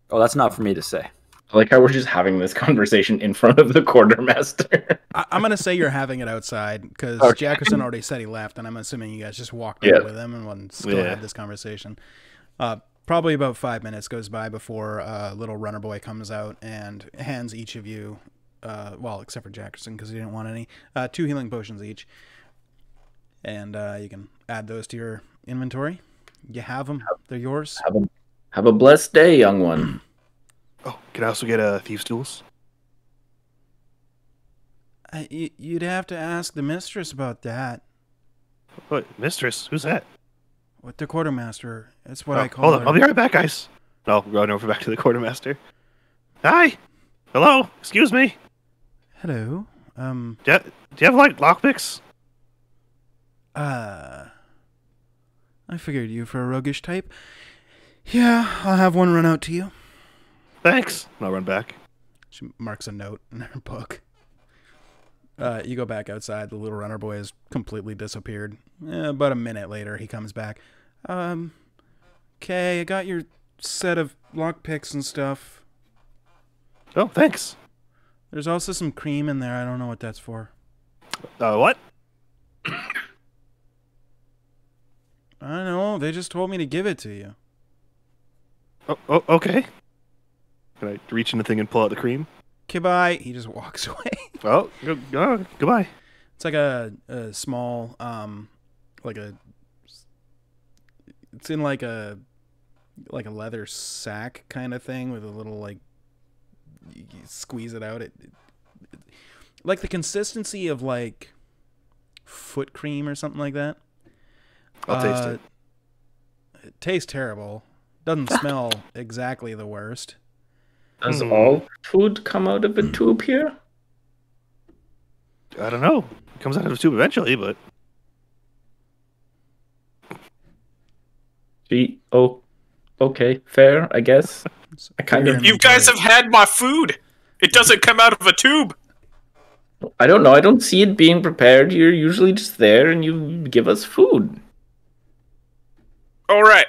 Oh, that's not for me to say. I like how we're just having this conversation in front of the quartermaster. I'm gonna say you're having it outside because Okay. Jackerson already said he left, and I'm assuming you guys just walked Yeah. out with him and wanted to still have this conversation. Probably about 5 minutes goes by before little runner boy comes out and hands each of you, well, except for Jackerson because he didn't want any, 2 healing potions each, and you can add those to your inventory. You have them; they're yours. Have a blessed day, young one. Oh, can I also get thieves' tools? You'd have to ask the mistress about that. What, mistress? Who's that? With the quartermaster, that's what Oh, I call hold her. on, I'll be right back, guys. No, we're going over back to the quartermaster. Hi. Hello. Excuse me. Hello. Do you have like lockpicks? I figured you for a roguish type. Yeah, I'll have one run out to you. Thanks. And I'll run back. She marks a note in her book. You go back outside. The little runner boy has completely disappeared. About a minute later, he comes back. Okay, I got your set of lockpicks and stuff. Oh, thanks. There's also some cream in there. I don't know what that's for. What? I don't know. They just told me to give it to you. Oh, okay. Can I reach in the thing and pull out the cream? Okay, bye. He just walks away. Oh, goodbye. It's like a small, it's in like a leather sack kind of thing with a little, like, you squeeze it out. It like the consistency of like foot cream or something like that. I'll taste it. It tastes terrible. Doesn't smell exactly the worst. Does all food come out of a tube here? I don't know. It comes out of the tube eventually, but Oh, okay, fair, I guess. I kind of. You guys have had my food. It doesn't come out of a tube. I don't know. I don't see it being prepared. You're usually just there and you give us food. All right.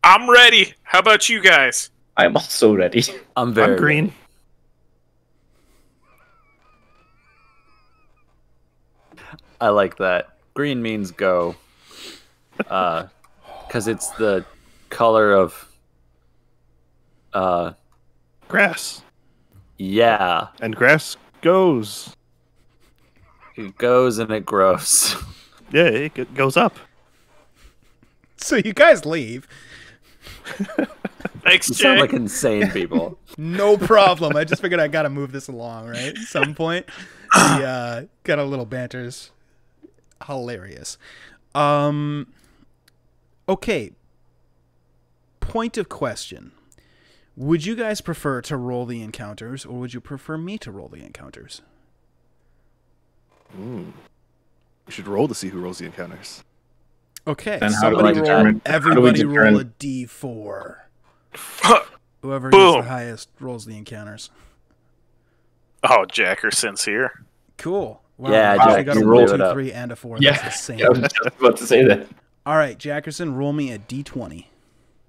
I'm ready. How about you guys? I'm also ready. I'm very I'm green. I like that. Green means go. Because it's the color of Grass. yeah. And grass goes. It goes and it grows. Yeah, it goes up. So you guys leave. Thanks, You Jay. sound like insane people. No problem. I just figured I gotta move this along, right? At some point. The got a little banter's hilarious. Okay. Point of question. Would you guys prefer to roll the encounters, or would you prefer me to roll the encounters? We should roll to see who rolls the encounters. Okay, Then how do somebody we roll. determine- how do we Everybody roll a determine- d4. Whoever Boom. gets the highest rolls the encounters. Oh, Jackerson's here. Cool. Wow, Yeah, I actually Jack, got a you 1, roll 2, it up. 3, and a 4. Yeah, That's the same. I was just about to say that. All right, Jackerson, roll me a d20.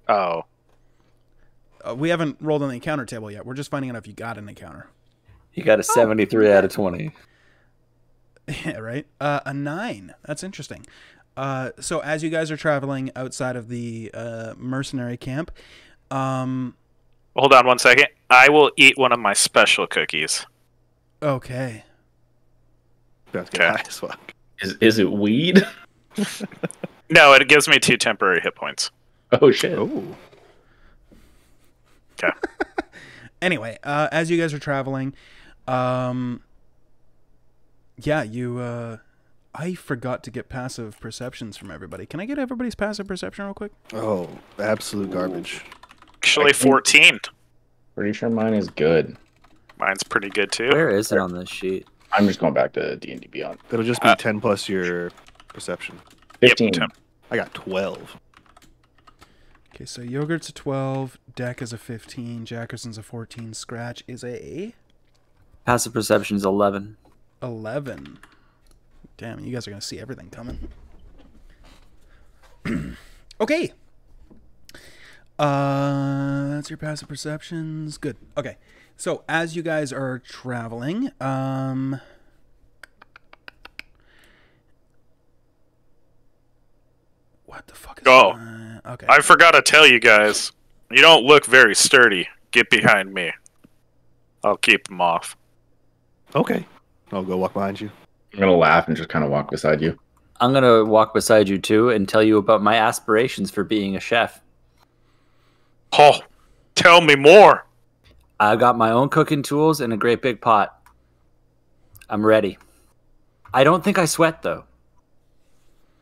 Oh. We haven't rolled on the encounter table yet. We're just finding out if you got an encounter. You got a 73 out of 20. Yeah, right? A 9. That's interesting. So as you guys are traveling outside of the mercenary camp, Hold on one second. I will eat one of my special cookies. okay. About to get Okay. high as fuck. Is it weed? No, it gives me 2 temporary hit points. Oh shit. Oh. Okay. Anyway, as you guys are traveling, yeah, you, I forgot to get passive perceptions from everybody. Can I get everybody's passive perception real quick? Oh, absolute garbage. Actually, I think- 14. Pretty sure mine is good. Mine's pretty good too. Where is it on this sheet? I'm just going back to D&D Beyond. That'll just be 10 plus your perception. 15. Yep, 10. I got 12. Okay, so Yogurt's a 12, Deck is a 15, Jackerson's a 14, Scratch is a Passive perception is 11. 11. Damn, you guys are going to see everything coming. Okay. That's your passive perceptions. Good. Okay. So, as you guys are traveling, what the fuck is okay. I forgot to tell you guys. You don't look very sturdy. Get behind me. I'll keep them off. Okay. I'll go walk behind you. I'm going to laugh and just kind of walk beside you. I'm going to walk beside you too and tell you about my aspirations for being a chef. Oh, tell me more. I got my own cooking tools and a great big pot. I'm ready. I don't think I sweat though.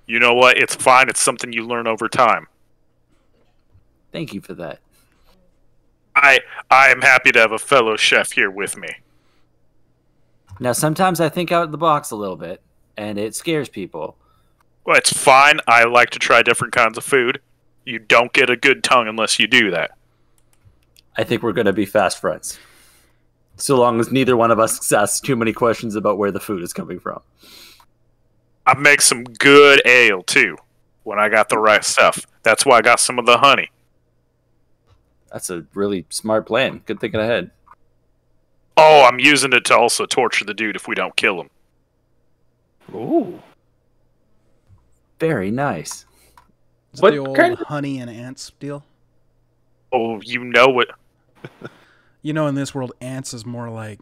You know what? It's fine. It's something you learn over time. Thank you for that. I am happy to have a fellow chef here with me. Now, sometimes I think out of the box a little bit, and it scares people. Well, it's fine. I like to try different kinds of food. You don't get a good tongue unless you do that. I think we're going to be fast friends. So long as neither one of us asks too many questions about where the food is coming from. I make some good ale, too, when I got the right stuff. That's why I got some of the honey. That's a really smart plan. Good thinking ahead. Oh, I'm using it to also torture the dude if we don't kill him. Ooh. Very nice. Is it What the old kind of- honey and ants deal? Oh, you know what? You know, in this world, ants is more like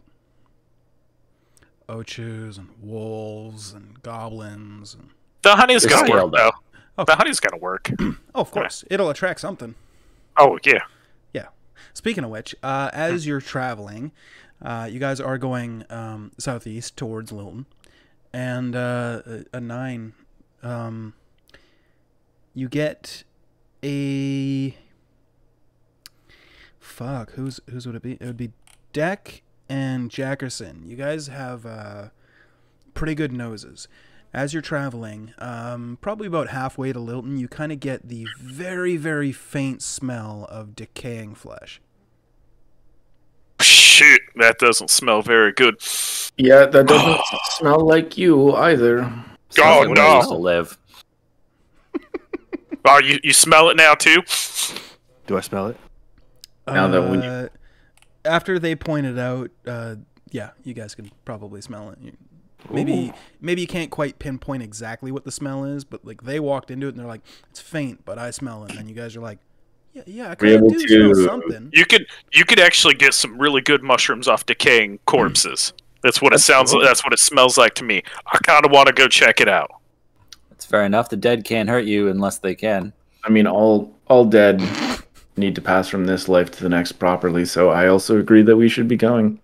ochus and wolves and goblins. And... The honey's They're gonna work, scaled though. up. Okay. The honey's gonna work. Oh, of course. It'll attract something. Oh, yeah. Yeah. Speaking of which, as you're traveling, you guys are going southeast towards Lilton. And a 9, you get a... Fuck, whose would it be? It would be Deck and Jackerson. You guys have pretty good noses. As you're traveling, probably about halfway to Lilton, you kind of get the very, very faint smell of decaying flesh. Shit, that doesn't smell very good. Yeah, that doesn't smell like you either. Oh, Like where I used to no. live. Oh, you smell it now, too? Do I smell it? Now that when After they pointed out, yeah, you guys can probably smell it. Maybe you can't quite pinpoint exactly what the smell is, but like they walked into it and they're like, it's faint, but I smell it. And you guys are like, yeah, I kind of able do smell to- something. You could actually get some really good mushrooms off decaying corpses. That's what it sounds like. That's what it smells like to me. I kind of want to go check it out. It's fair enough. The dead can't hurt you unless they can. I mean, all dead need to pass from this life to the next properly, so I also agree that we should be going.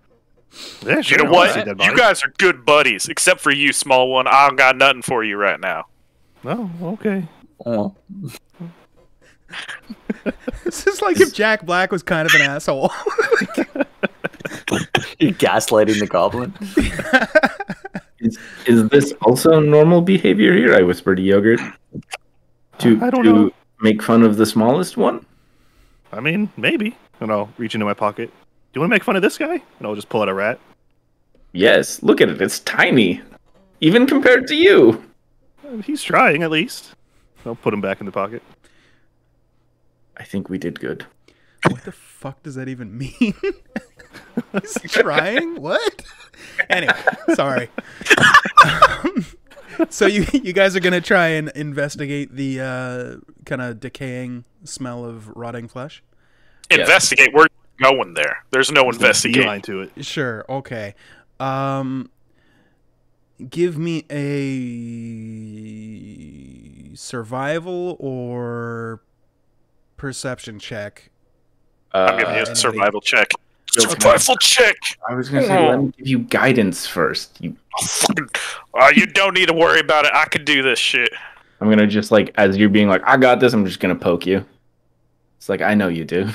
Yeah, You sure. know I wanna see what? dead You bodies. guys are good buddies, except for you, small one. I don't got nothing for you right now. Oh, okay. Oh. This is like if Jack Black was kind of an asshole. You're gaslighting the goblin? Is this also normal behavior here? I whisper to Yogurt. I don't know. Make fun of the smallest one? I mean, maybe. And I'll reach into my pocket. Do you want to make fun of this guy? And I'll just pull out a rat. Yes, look at it. It's tiny. Even compared to you. He's trying, at least. I'll put him back in the pocket. I think we did good. What the fuck does that even mean? He's trying? What? Anyway, sorry. So you guys are gonna try and investigate the kind of decaying smell of rotting flesh? Investigate. We're going there. There's no Beeline investigate. to it. Sure. Okay. Give me a survival or perception check. I'm giving you a anybody- survival check. Okay. Survival check. I was going to say, let me give you guidance first. You don't need to worry about it. I can do this shit. I'm going to just, like, as you're being like, I got this, I'm just going to poke you. It's like, I know you do.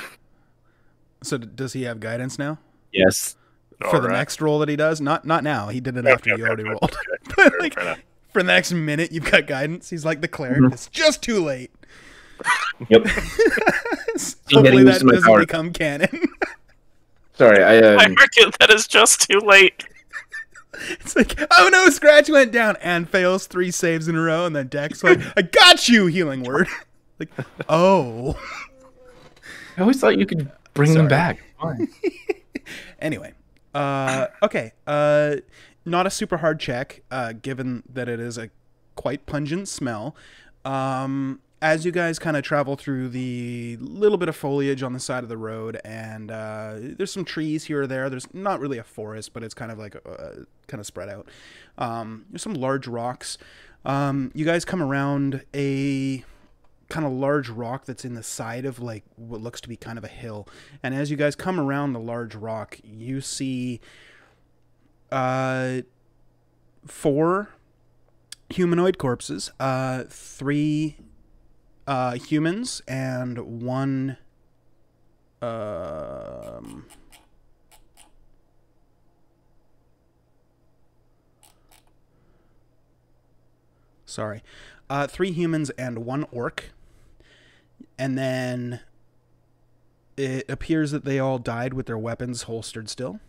So does he have guidance now? Yes. For the Alright. next roll that he does? Not now. He did it Okay, after you okay, already okay, rolled. okay. But Fair like, enough. for the next minute, you've got guidance. He's like the cleric. Mhm. It's just too late. Yep. Hopefully used that to my doesn't power. become canon. Sorry, I reckon that is just too late. It's like, oh no, Scratch went down and fails 3 saves in a row, and then Dex like, I got you, healing word. Like, oh. I always thought you could bring Sorry. them back. Fine. Anyway, okay. Not a super hard check, given that it is a quite pungent smell. As you guys kind of travel through the little bit of foliage on the side of the road, and there's some trees here or there. There's not really a forest, but it's kind of like kind of spread out. There's some large rocks. You guys come around a kind of large rock that's in the side of like what looks to be kind of a hill, and as you guys come around the large rock, you see 4 humanoid corpses, 3 humans, and 1 sorry, 3 humans and 1 orc. And then it appears that they all died with their weapons holstered still,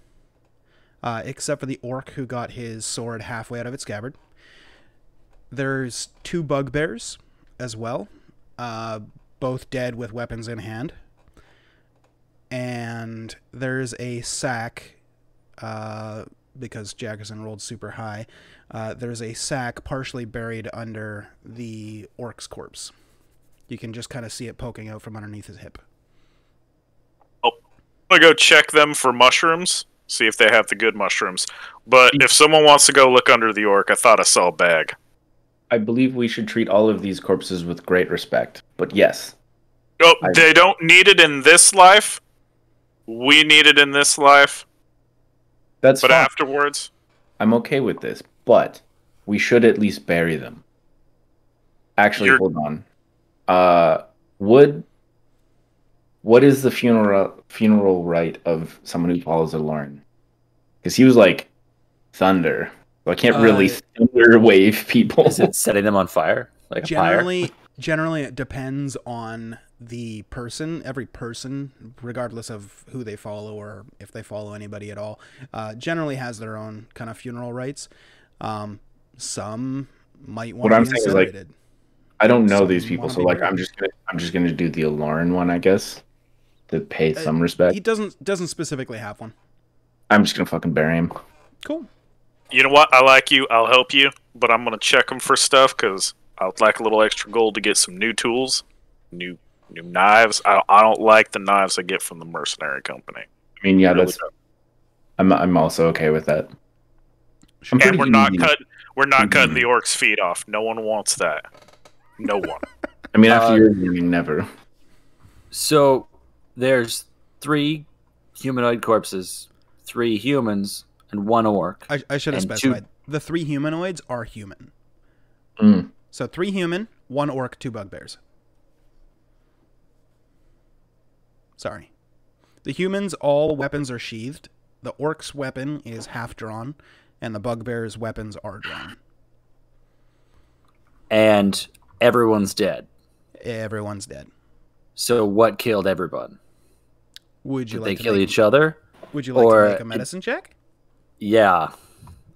except for the orc who got his sword halfway out of its scabbard. There's 2 bugbears as well, both dead with weapons in hand. And there's a sack, because Jackerson rolled super high, there's a sack partially buried under the orc's corpse. You can just kind of see it poking out from underneath his hip. I go check them for mushrooms, see if they have the good mushrooms. But if someone wants to go look under the orc, I thought I saw a bag. I believe we should treat all of these corpses with great respect. But yes, Oh, they don't need it in this life. We need it in this life. that's But fine. afterwards, I'm okay with this, but we should at least bury them. Actually, You're- hold on. What is the funeral rite of someone who follows Alorn? Because he was like thunder, so I can't really thunder wave people. Is it setting them on fire? Like a fire? Generally, it depends on the person. Every person, regardless of who they follow or if they follow anybody at all, generally has their own kind of funeral rites. Some might want What to I'm be saying is, like, incinerated. I don't know Some these people, wanna so be like buried. I'm just gonna do the Alorn one, I guess, to pay some He respect. doesn't specifically have one. I'm just gonna fucking bury him. Cool. you know what? I like you. I'll help you. But I'm going to check them for stuff because I would like a little extra gold to get some new tools, new knives. I don't like the knives I get from the mercenary company. I mean, yeah, Really that's. don't. I'm also okay with that. I'm And pretty we're not easy. cutting the orc's feet off. No one wants that. No one. I mean, after Uh, your warning, never. So there's 3 humanoid corpses, 3 humans, and 1 orc. I should have And two- specified. The 3 humanoids are human. Mm. So 3 human, 1 orc, 2 bugbears. Sorry. The humans, all weapons are sheathed. The orc's weapon is half drawn, and the bugbear's weapons are drawn. And everyone's dead. Everyone's dead. So what killed everyone? Would you Did like they to kill make, each other? Would you like or to make a medicine check? Yeah.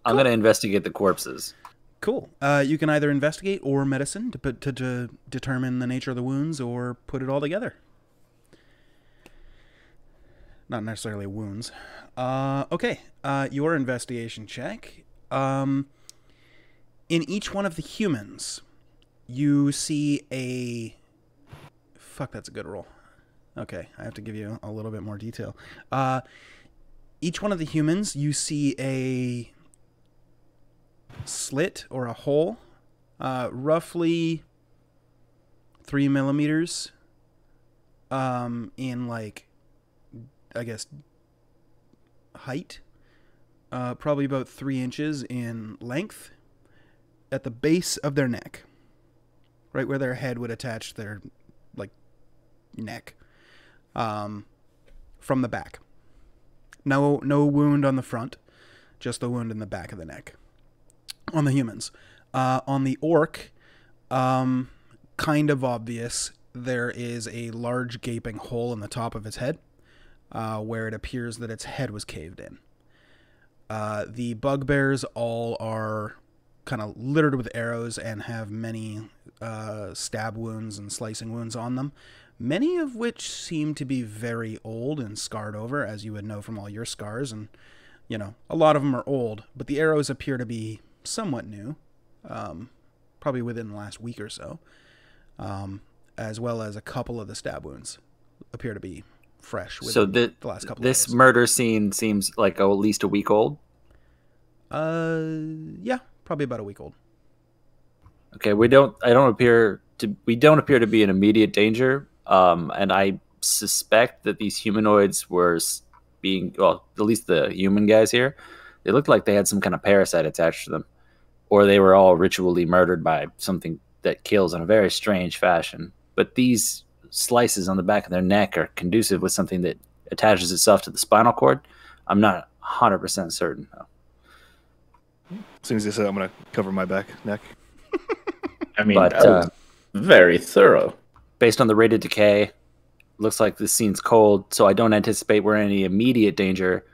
I'm Cool. going to investigate the corpses. Cool. You can either investigate or medicine to determine the nature of the wounds, or put it all together. Not necessarily wounds. Okay. Your investigation check. In each one of the humans, you see a... Fuck, that's a good roll. Okay, I have to give you a little bit more detail. Each one of the humans, you see a slit or a hole, roughly 3 millimeters, in like, I guess, height, probably about 3 inches in length, at the base of their neck, right where their head would attach to their like neck. from the back. No wound on the front, just the wound in the back of the neck. On the humans. On the orc, kind of obvious. There is a large gaping hole in the top of its head, where it appears that its head was caved in. The bugbears all are kind of littered with arrows and have many stab wounds and slicing wounds on them, many of which seem to be very old and scarred over, as you would know from all your scars. And, you know, a lot of them are old, but the arrows appear to be somewhat new, probably within the last week or so, as well as a couple of the stab wounds appear to be fresh within the last couple of days. This murder scene seems like at least a week old. Yeah, probably about a week old. Okay, we don't appear to be in immediate danger, and I suspect that these humanoids were at least the human guys here, they looked like they had some kind of parasite attached to them, or they were all ritually murdered by something that kills in a very strange fashion. But these slices on the back of their neck are conducive with something that attaches itself to the spinal cord. I'm not 100% certain, though. As soon as they said, I'm going to cover my neck. I mean, But, that was very thorough. Based on the rate of decay, looks like this scene's cold, so I don't anticipate we're in any immediate danger.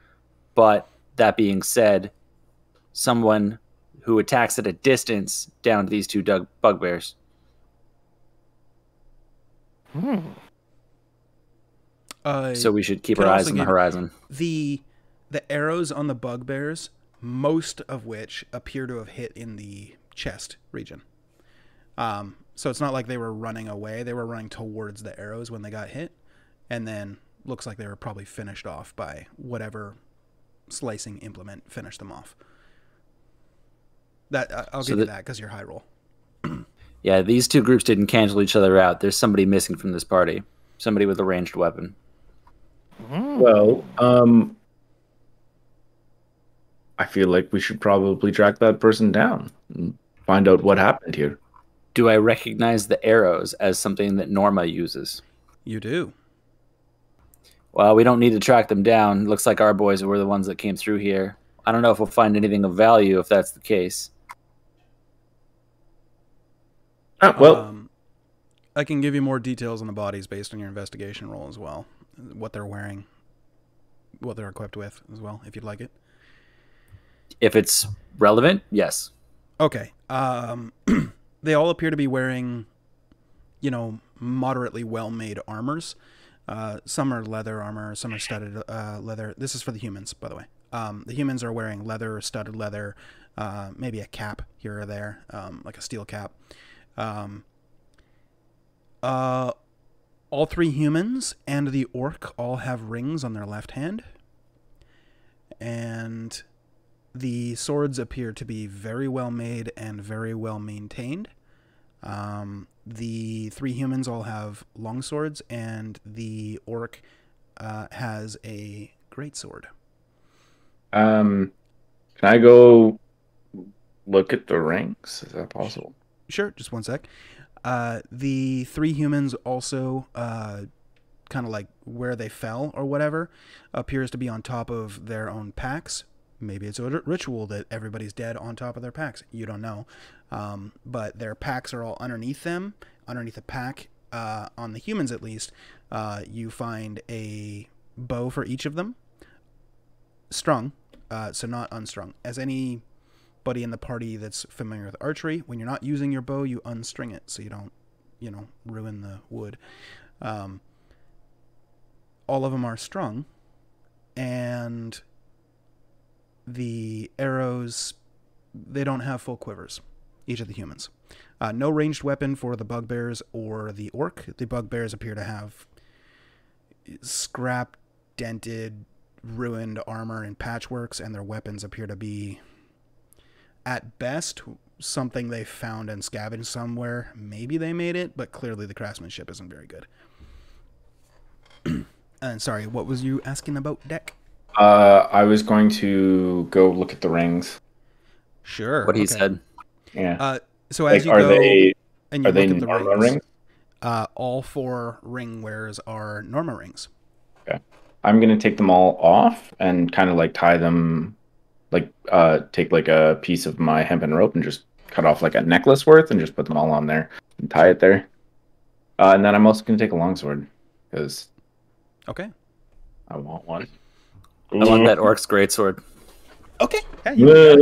But that being said, someone who attacks at a distance down to these two bugbears. So we should keep our eyes on the horizon. The arrows on the bugbears, most of which appear to have hit in the chest region. So it's not like they were running away. They were running towards the arrows when they got hit. And then looks like they were probably finished off by whatever slicing implement finished them off. I'll give you that because you're high roll. Yeah, these two groups didn't cancel each other out. There's somebody missing from this party. Somebody with a ranged weapon. Well, I feel like we should probably track that person down and find out what happened here. Do I recognize the arrows as something that Norma uses? You do. Well, we don't need to track them down. Looks like our boys were the ones that came through here. I don't know if we'll find anything of value if that's the case. I can give you more details on the bodies based on your investigation roll as well. What they're wearing, what they're equipped with as well, if you'd like it. If it's relevant, yes. Okay. They all appear to be wearing, moderately well-made armors. Some are leather armor, some are studded leather. This is for the humans, by the way. The humans are wearing leather, studded leather, maybe a cap here or there, like a steel cap. All three humans and the orc all have rings on their left hand. And the swords appear to be very well made and very well maintained. The three humans all have long swords, and the orc has a great sword. Can I go look at the rings? Is that possible? Sure, just one sec. The three humans also, kind of like where they fell or whatever, appears to be on top of their own packs. Maybe it's a ritual that everybody's dead on top of their packs. You don't know. But their packs are all underneath them. Underneath the pack, on the humans at least, you find a bow for each of them. Strung, so not unstrung. As anybody in the party that's familiar with archery, when you're not using your bow, you unstring it so you don't, ruin the wood. All of them are strung, and the arrows, they don't have full quivers, each of the humans. No ranged weapon for the bugbears or the orc. The bugbears appear to have scrap, dented, ruined armor and patchworks, and their weapons appear to be, at best, something they found and scavenged somewhere. Maybe they made it, but clearly the craftsmanship isn't very good. And sorry, what was you asking about, Deck? I was going to go look at the rings. Sure. What he said. Yeah. So as you are go they and you are they look at the Norma rings, rings? all four ring wearers are Norma rings. Okay. I'm gonna take them all off and kind of like tie them, like take like a piece of my hempen rope and just cut off like a necklace worth and just put them all on there and tie it there. And then I'm also gonna take a longsword because Okay. I want one. I want that orc's greatsword. Okay. Yeah,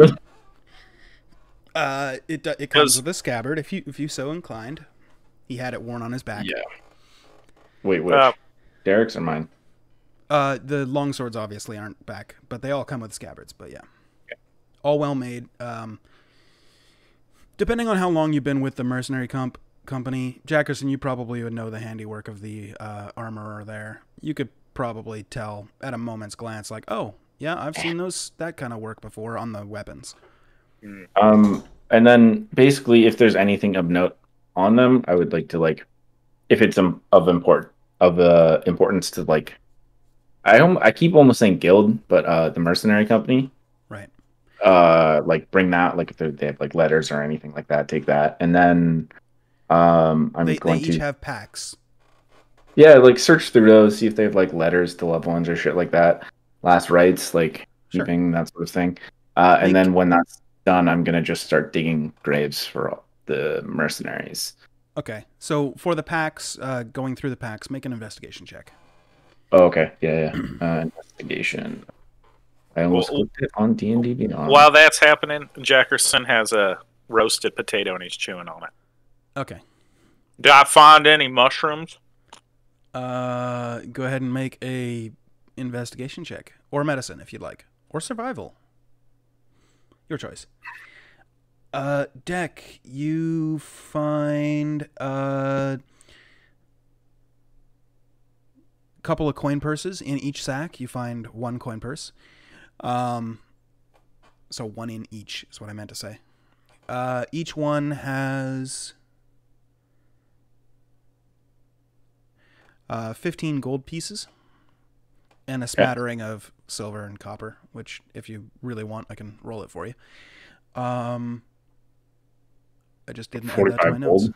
it comes with a scabbard if you so inclined. He had it worn on his back. Yeah. Wait, which? Derek's or mine? The longswords obviously aren't back, but they all come with scabbards. But yeah, all well made. Depending on how long you've been with the mercenary company, Jackerson, you probably would know the handiwork of the armorer there. You could probably tell at a moment's glance, like, oh yeah, I've seen that kind of work before on the weapons. And then basically, if there's anything of note on them, I would like to like, if it's of importance to like, I keep almost saying guild, but the mercenary company, Right. like bring that, like if they have like letters or anything like that, take that, and then I'm They going each to have packs. yeah, like search through those, see if they have like letters to loved ones or shit like that, last rites, like Sure. keeping that sort of thing, and Make- then when that's done, I'm gonna just start digging graves for all the mercenaries. Okay, so for the packs, going through the packs, make an investigation check. Oh, okay, yeah. Investigation. I almost clicked it on D&D Beyond. While that's happening, Jackerson has a roasted potato and he's chewing on it. Okay. Did I find any mushrooms? Go ahead and make a investigation check, or medicine if you'd like, or survival. Your choice. Deck, you find a couple of coin purses in each sack. You find one coin purse. So one in each is what I meant to say. Each one has 15 gold pieces and a smattering of silver and copper, which if you really want, I can roll it for you. I just didn't add that to my 45 notes. gold?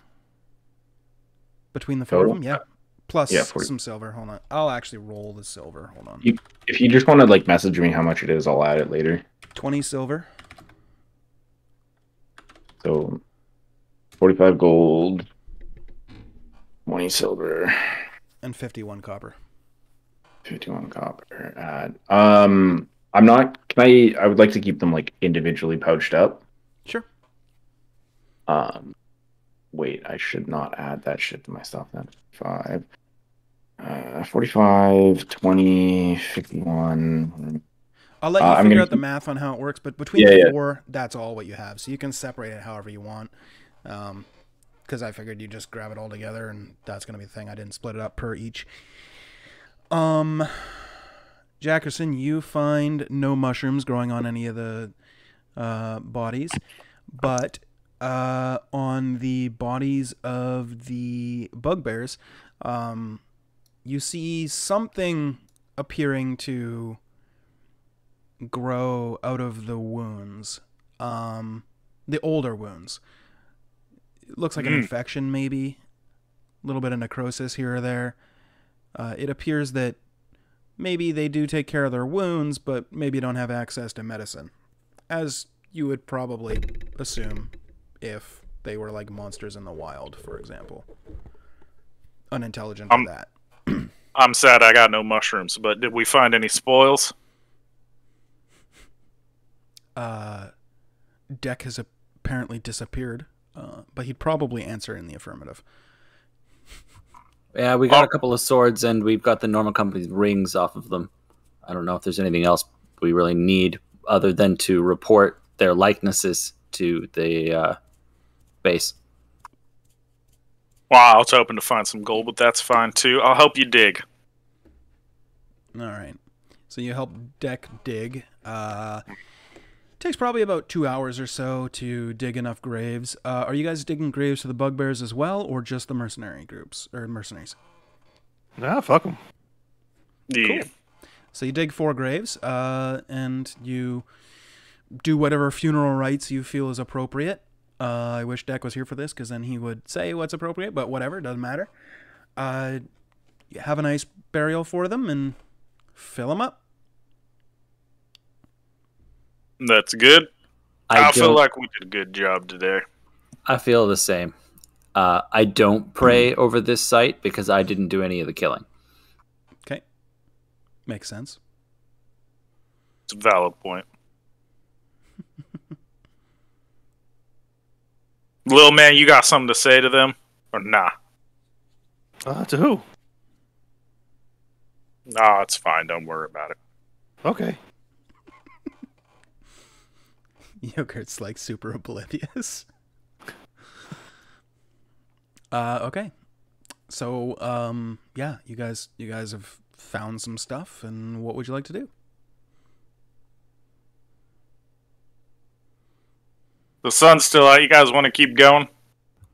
Between the four of Total? them, yeah. Plus 40. some silver. Hold on. I'll actually roll the silver. Hold on. If you just want to like message me how much it is, I'll add it later. 20 silver. So 45 gold, 20 silver, And 51 copper. 51 copper. I'm not. I would like to keep them like individually pouched up. Sure. Wait, I should not add that shit to my stuff then. 45, 20, 51. I'll let you I'm figure gonna out the math on how it works, but between the four, that's all what you have. So you can separate it however you want. Because I figured you just grab it all together, and that's going to be the thing. I didn't split it up per each. Jackerson, you find no mushrooms growing on any of the bodies, but on the bodies of the bugbears, you see something appearing to grow out of the wounds, the older wounds. It looks like an infection, maybe a little bit of necrosis here or there. It appears that maybe they do take care of their wounds, but maybe don't have access to medicine, as you would probably assume if they were like monsters in the wild, for example. Unintelligent for that. I'm sad I got no mushrooms, but did we find any spoils? Deck has apparently disappeared, but he'd probably answer in the affirmative. Yeah, we got a couple of swords, and we've got the normal company's rings off of them. I don't know if there's anything else we really need other than to report their likenesses to the base. Wow, I was hoping to find some gold, but that's fine too. I'll help you dig. All right. So you help Deck dig. Takes probably about 2 hours or so to dig enough graves. Are you guys digging graves for the bugbears as well, or just the mercenary groups or mercenaries? Nah, fuck them. Yeah. Cool. So you dig 4 graves, and you do whatever funeral rites you feel is appropriate. I wish Deck was here for this, because then he would say what's appropriate, but whatever, doesn't matter. You have a nice burial for them, and Fill them up. That's good. I feel don't- like we did a good job today. I feel the same. I don't pray over this site because I didn't do any of the killing. Okay. Makes sense. It's a valid point. Little man, you got something to say to them? Or nah? To who? Nah, it's fine. Don't worry about it. Okay. Yogurt's like super oblivious. Okay. So, yeah, you guys have found some stuff, and what would you like to do? The sun's still out. You guys want to keep going?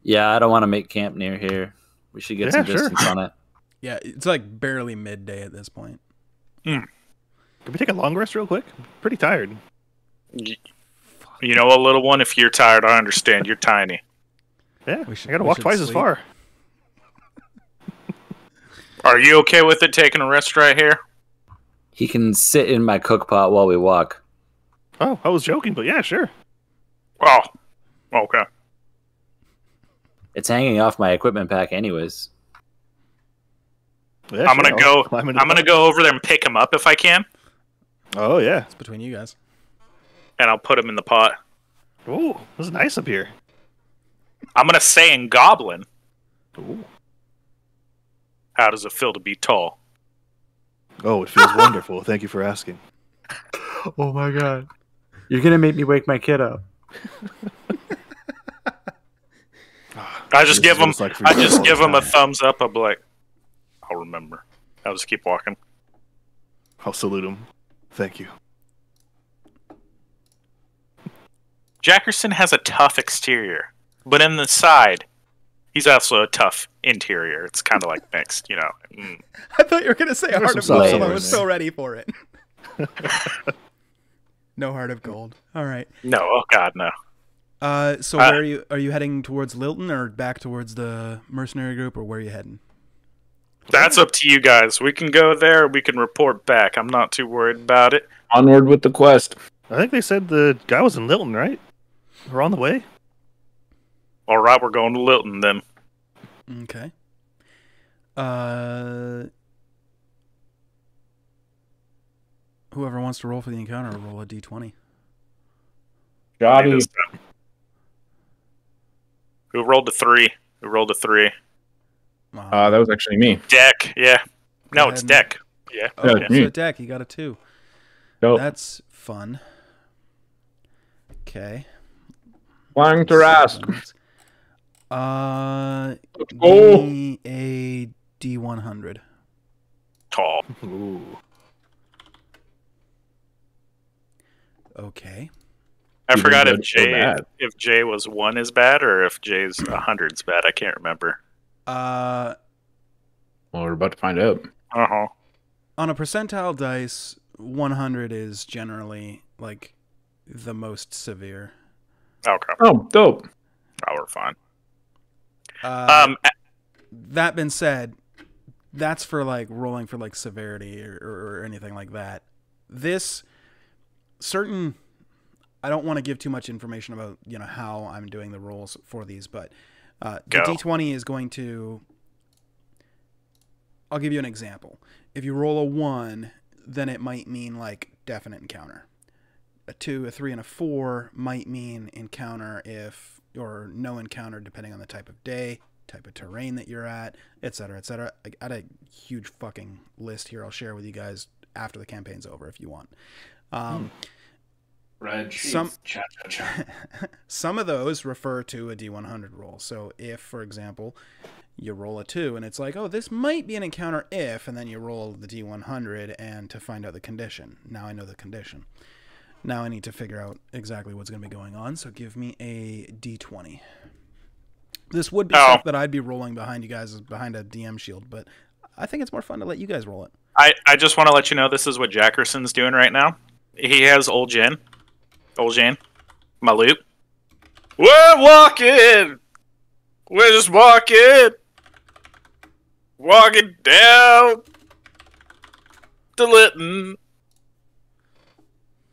Yeah, I don't want to make camp near here. We should get Yeah, some sure. distance on it. Yeah, it's like barely midday at this point. Can we take a long rest real quick? I'm pretty tired. You know what, little one? If you're tired, I understand. You're tiny. Yeah, We should- I gotta we walk should twice as sleep. far. Are you okay with it taking a rest right here? He can sit in my cook pot while we walk. Oh, I was joking, but yeah, sure. Oh, okay. It's hanging off my equipment pack anyways. Yeah, I'm sure, gonna I'll go. climb into I'm the gonna go over there and pick him up if I can, pot. Oh yeah. It's between you guys. and I'll put him in the pot. Ooh, this is nice up here. I'm gonna say in Goblin, Ooh. how does it feel to be tall? Oh, it feels wonderful. Thank you for asking. Oh my god. You're gonna make me wake my kid up. I just This give is what him. it's like for I you just all give the him a time. thumbs up. I'm like, I'll remember. I'll just keep walking. I'll salute him. Thank you. Jackerson has a tough exterior, but in the side, he's also a tough interior. It's kind of like mixed, you know. I thought you were gonna say Heart some of Gold. flavor I in was there. so ready for it. No Heart of Gold. All right. No, oh god, no. So where are you heading towards Lilton or back towards the mercenary group, or where are you heading? That's up to you guys. We can go there. We can report back. I'm not too worried about it. Onward with the quest. I think they said the guy was in Lilton, right? We're on the way. All right, we're going to Lilton then. Okay. Whoever wants to roll for the encounter, roll a d20. Jobby. This time. Who rolled a 3? Who rolled a 3? That was actually me. Deck, yeah. No, Go it's ahead. Deck. Yeah. Oh, yeah, so me. Deck, you got a 2. Dope. That's fun. Okay. Flying Tarask. Give go. me a D100. Tall. Ooh. Okay. I Either forgot good or bad. if J was 1 is bad or if J's 100's bad. I can't remember. Uh, Well, we're about to find out. Uh-huh. on a percentile dice, 100 is generally like the most severe. Okay. Oh, dope. Oh, we're fine. That being said, that's for like rolling for like severity or anything like that. This certain, I don't want to give too much information about, you know, how I'm doing the rolls for these, but the Go. D20 is going to, I'll give you an example. If you roll a 1, then it might mean like definite encounter. A 2, a 3, and a 4 might mean encounter if, or no encounter depending on the type of day, type of terrain that you're at, etc., etc. I got a huge fucking list here I'll share with you guys after the campaign's over if you want. Red Some- Cha cha cha. Some of those refer to a D100 roll. So if, for example, you roll a 2 and it's like, oh, this might be an encounter if, and then you roll the D100 and to find out the condition. Now I know the condition. Now I need to figure out exactly what's going to be going on. So give me a D20. This would be stuff that I'd be rolling behind you guys, behind a DM shield, but I think it's more fun to let you guys roll it. I just want to let you know this is what Jackerson's doing right now. He has Old Jane, my loop. We're walking. We're just walking. Walking down Stilton.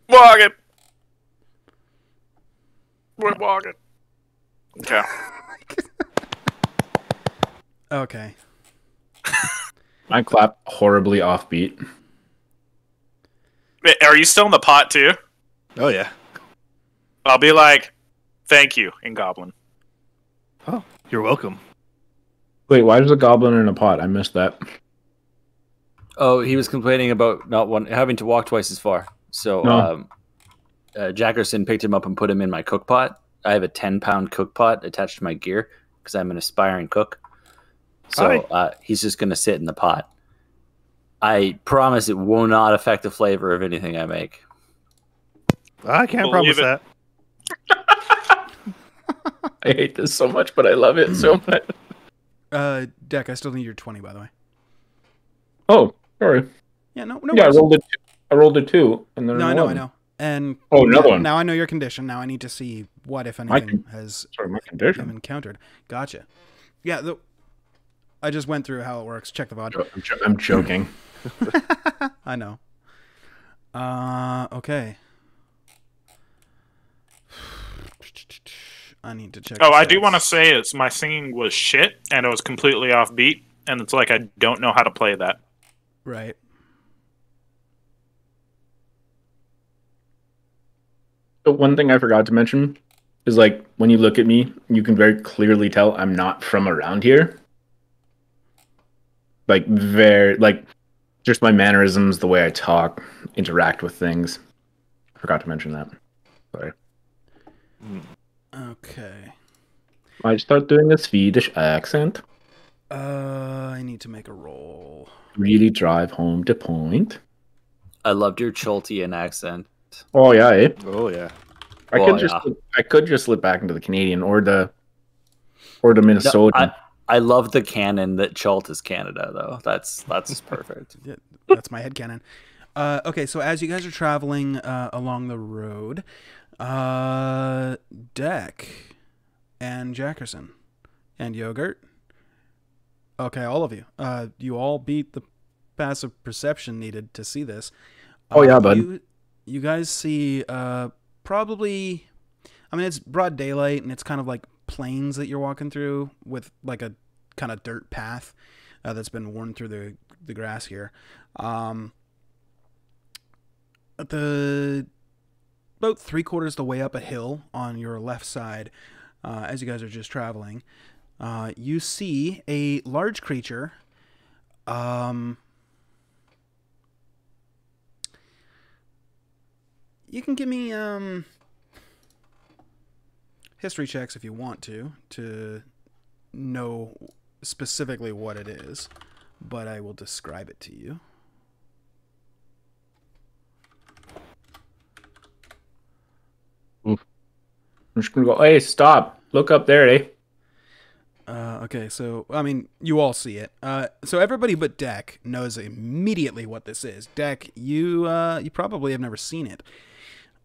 Walking. We're walking. Okay. Okay. I clap horribly offbeat. Wait, are you still in the pot too? Oh yeah. I'll be like, thank you in Goblin. Oh, you're welcome. Wait, why is a goblin in a pot? I missed that. Oh, he was complaining about not having to walk twice as far. So No. Jackerson picked him up and put him in my cook pot. I have a 10-pound cook pot attached to my gear because I'm an aspiring cook. So he's just going to sit in the pot. I promise it will not affect the flavor of anything I make. I can't Believe promise it. that. I hate this so much, but I love it so much. Deck, I still need your 20, by the way. Oh, sorry. Yeah, no Yeah, I worries. rolled a 2, and then No, an I know, 11. And Oh, another one. now I know your condition. Now I need to see what, if My anything, con- has Sorry, my been condition. encountered. Gotcha. Yeah, I just went through how it works. Check the VOD. I'm joking. I know. Okay. I need to check. Oh, the I do stats. want to say it's my singing was shit and it was completely off beat, and it's like I don't know how to play that. Right. But one thing I forgot to mention is like when you look at me, you can very clearly tell I'm not from around here. Like just my mannerisms, the way I talk, interact with things. Forgot to mention that. Sorry. Okay. Might start doing a Swedish accent. I need to make a roll. Really drive home the point. I loved your Choltian accent. Oh yeah, eh? Oh yeah. I could just slip back into the Canadian or the Minnesotan. I love the canon that Chult is Canada, though. That's perfect. Yeah, that's my headcanon. Okay, so as you guys are traveling along the road, Deck and Jackerson and Yogurt. Okay, all of you. You all beat the passive perception needed to see this. Oh, yeah, bud. You guys see probably... I mean, it's broad daylight, and it's kind of like plains that you're walking through with like a kind of dirt path that's been worn through the grass here. About 3/4 the way up a hill on your left side, as you guys are just traveling, you see a large creature. You can give me history checks if you want to know specifically what it is, but I will describe it to you. I'm just gonna go, hey, stop. Look up there, eh? Okay, so, I mean, you all see it. So everybody but Deck knows immediately what this is. Deck, you probably have never seen it.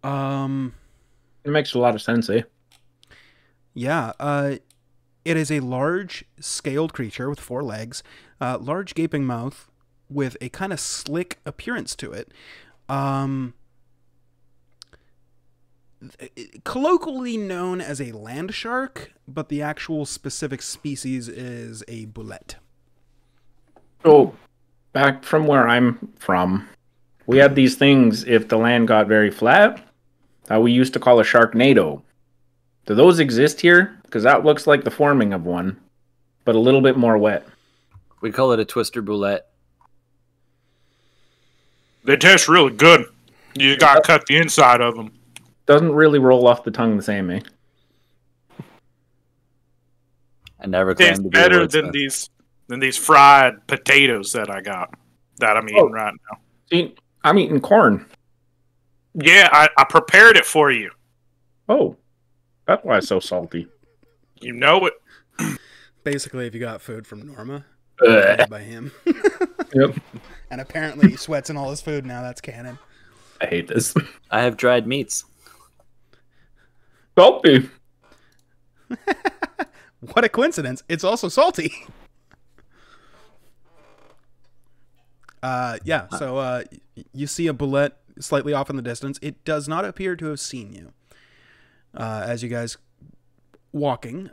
It makes a lot of sense, eh? Yeah, it is a large, scaled creature with 4 legs, large gaping mouth with a kind of slick appearance to it. Colloquially known as a land shark, but the actual specific species is a bullet. So, back from where I'm from, we had these things if the land got very flat that we used to call a sharknado. Do those exist here? Because that looks like the forming of one, but a little bit more wet. We call it a twister boulette. They taste really good. You gotta cut the inside of them. Doesn't really roll off the tongue the same, eh? I never Tastes claimed to be a better wordsmith. than these fried potatoes that I got. That I'm eating right now. See, I'm eating corn. Yeah, I prepared it for you. Oh, that's why it's so salty. You know it. Basically, if you got food from Norma, Ugh. made by him. Yep. And apparently he sweats in all his food now. That's canon. I hate this. I have dried meats. Salty. What a coincidence. It's also salty. Yeah. So you see a bullet slightly off in the distance. It does not appear to have seen you. As you guys walking,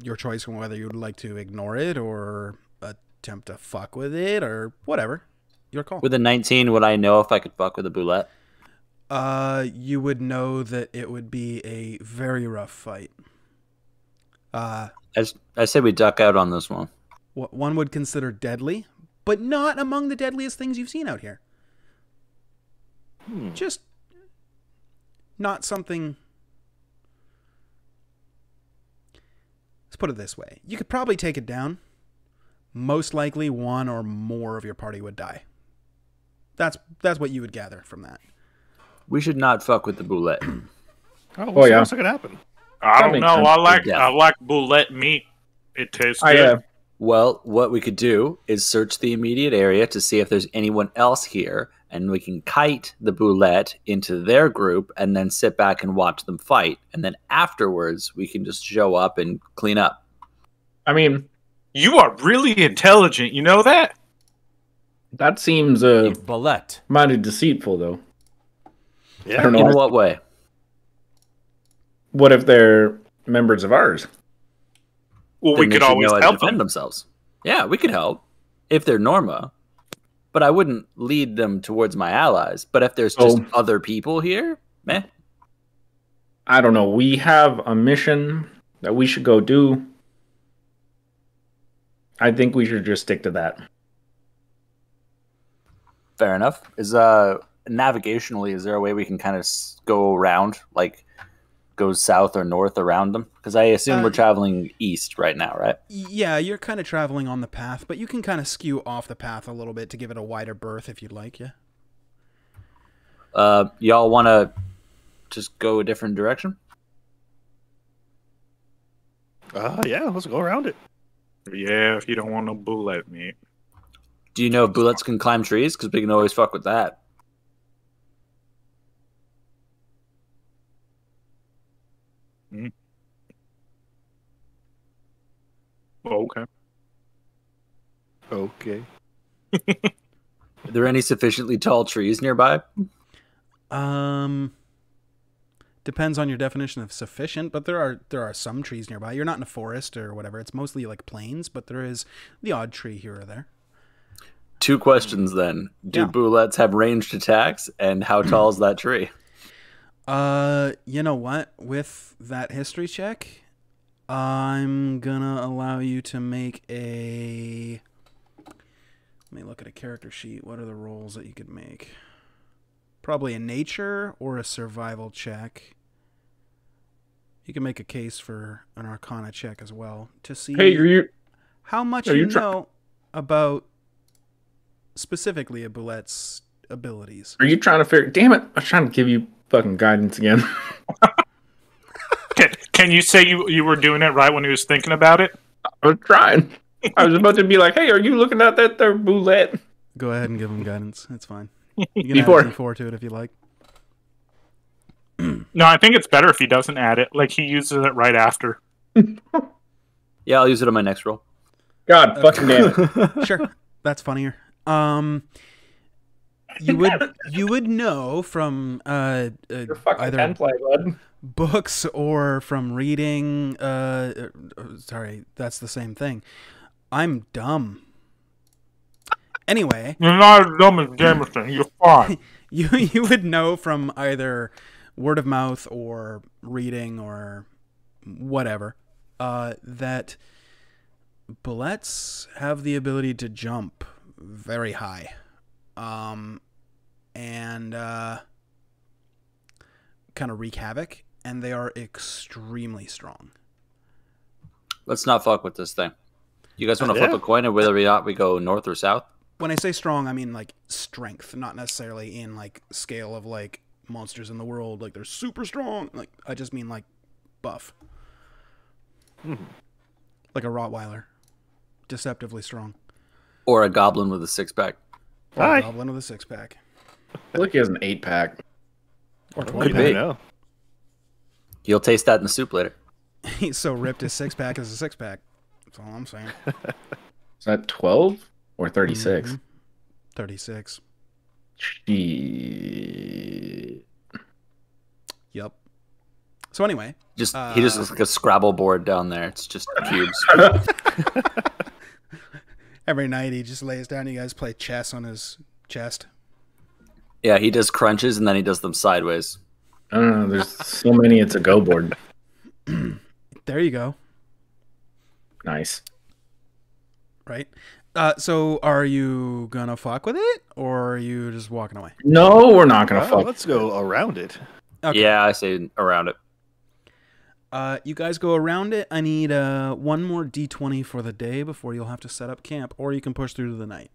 your choice on whether you would like to ignore it or attempt to fuck with it or whatever. Your call. With a 19, would I know if I could fuck with a boulette? You would know that it would be a very rough fight. I say we duck out on this one. What one would consider deadly, but not among the deadliest things you've seen out here. Just not something. Let's put it this way. You could probably take it down. Most likely one or more of your party would die. That's what you would gather from that. We should not fuck with the boulette. Oh, yeah. What's going to happen? I That don't makes know. sense. I like boulette meat. It tastes I good. Well, what we could do is search the immediate area to see if there's anyone else here, and we can kite the boulette into their group and then sit back and watch them fight. And then afterwards, we can just show up and clean up. I mean, You are really intelligent. You know that? that seems Bullet. mighty deceitful, though. Yeah. I don't In know. what way? What if they're members of ours? Well, Then we they could should always know how to help defend them. themselves. Yeah, we could help if they're Norma, but I wouldn't lead them towards my allies. But if there's just Oh. other people here, meh. I don't know. We have a mission that we should go do. I think we should just stick to that. Fair enough. Is navigationally, is there a way we can kind of go around, like go south or north around them? Because I assume we're traveling east right now, right? Yeah, you're kind of traveling on the path, but you can kind of skew off the path a little bit to give it a wider berth if you'd like, yeah. Y'all want to just go a different direction? Yeah, let's go around it. Yeah, if you don't want no boulette meat. Do you know if bullets can climb trees? Because we can always fuck with that. Oh, okay. Okay. Are there any sufficiently tall trees nearby? Depends on your definition of sufficient, but there are some trees nearby. You're not in a forest or whatever. It's mostly like plains, but there is the odd tree here or there. 2 questions then. Do Yeah. bullets have ranged attacks, and how tall is that tree? You know what? With that history check, I'm gonna allow you to make a. Let me look at a character sheet. What are the rolls that you could make? Probably a nature or a survival check. You can make a case for an arcana check as well to see Hey, are you? how much are you you try- know about specifically a bullet's abilities. Are you trying to figure? Damn it! I was trying to give you fucking guidance again. Can you say you were doing it right when he was thinking about it? I was trying. I was about to be like, "Hey, are you looking at that there boulette?" Go ahead and give him guidance. It's fine. You can Before. add D4 to it if you like. No, I think it's better if he doesn't add it. Like he uses it right after. Yeah, I'll use it on my next roll. God fucking damn it! Sure, that's funnier. You would know from You're fucking either pen play, bud. books or from reading. Sorry, that's the same thing. I'm dumb. Anyway, You're not as dumb as Jameson. You're fine. you would know from either word of mouth or reading or whatever that bullets have the ability to jump very high, and kind of wreak havoc, and they are extremely strong. Let's not fuck with this thing. You guys want to Yeah. flip a coin of whether or not we go north or south? When I say strong, I mean like strength, not necessarily in like scale of like monsters in the world, like they're super strong. Like I just mean like buff. Like a Rottweiler. Deceptively strong. Or a goblin with a 6-pack? Or a Hi. goblin with a 6-pack. Look, he has an 8-pack. Or Could 20 be. pack. know. You'll taste that in the soup later. He's so ripped his 6-pack is a 6-pack. That's all I'm saying. Is that 12 or 36? 36. Shit. Yep. So anyway, He just looks like a Scrabble board down there. It's just cubes. every night he just lays down. You guys play chess on his chest. Yeah, he does crunches and then he does them sideways. I don't know. There's so many. It's a go board. There you go. Nice. Right. So are you gonna fuck with it, or are you just walking away? No, we're not gonna fuck. Let's go around it. Okay. Yeah, I say around it. You guys go around it. I need one more D20 for the day before you'll have to set up camp, or you can push through to the night.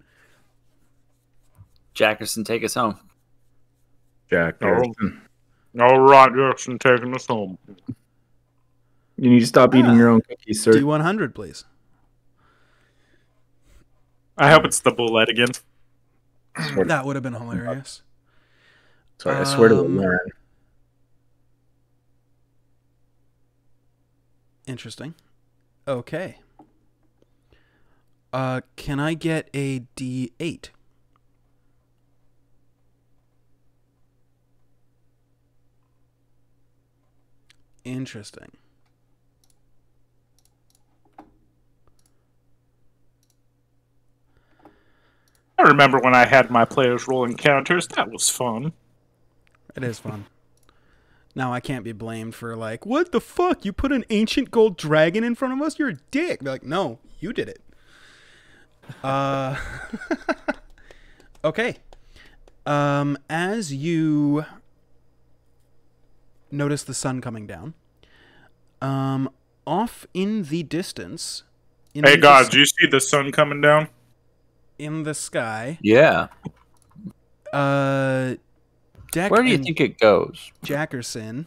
Jackerson, take us home. Jack. All right, Jackson, taking us home. You need to stop eating your own cookies, sir. D100, please. I hope it's the bullet again. That would have been hilarious. Sorry, I swear to the Lord. Interesting. Okay. Can I get a D8? Interesting. I remember when I had my players roll encounters. That was fun. It is fun. Now I can't be blamed for like, what the fuck? You put an ancient gold dragon in front of us? You're a dick. Be like, no, you did it. Okay. As you notice the sun coming down, off in the distance, Hey, God, do you see the sun coming down? in the sky, Yeah. Deck Where do you and think it goes? Jackerson,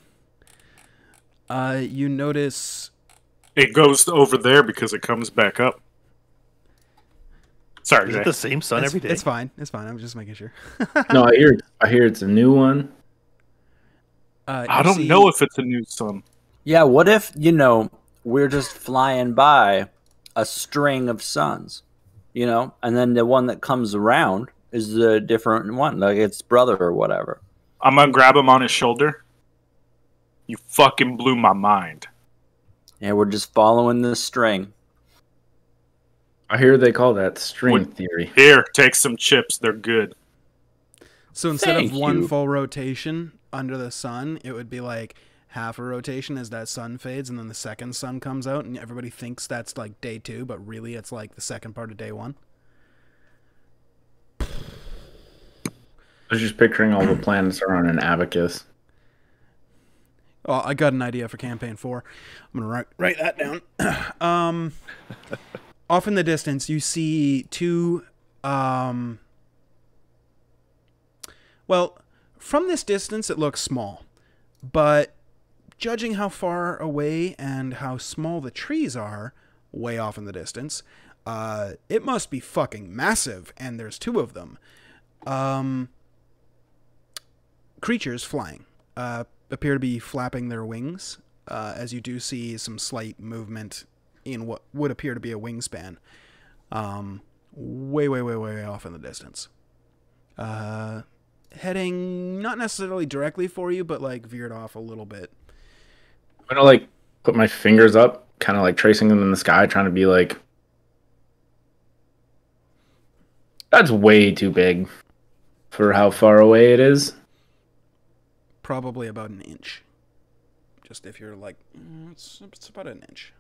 you notice It goes over there because it comes back up. Sorry, Is Jay. it the same sun every day? it's fine. It's fine. I'm just making sure. No, I hear it's a new one. I don't know if it's a new sun. Yeah, what if, we're just flying by a string of suns, and then the one that comes around is the different one, like its brother or whatever. I'm gonna grab him on his shoulder. You fucking blew my mind. And we're just following this string. I hear they call that string theory. Here, take some chips. They're good. So instead Thank of one you. full rotation under the sun, it would be like half a rotation as that sun fades, and then the second sun comes out, and everybody thinks that's like day 2, but really it's like the second part of day 1. I was just picturing all the planets are on an abacus. Oh, I got an idea for campaign 4. I'm gonna write that down. Off in the distance, you see two. Well, from this distance, it looks small, but judging how far away and how small the trees are, way off in the distance, it must be fucking massive. And there's 2 of them. Creatures flying. Appear to be flapping their wings, as you do see some slight movement in what would appear to be a wingspan, way off in the distance. Heading not necessarily directly for you, but like veered off a little bit. I'm gonna like put my fingers up, kind of like tracing them in the sky, trying to be like, that's way too big for how far away it is. Probably about an inch. Just if you're like, it's about an inch.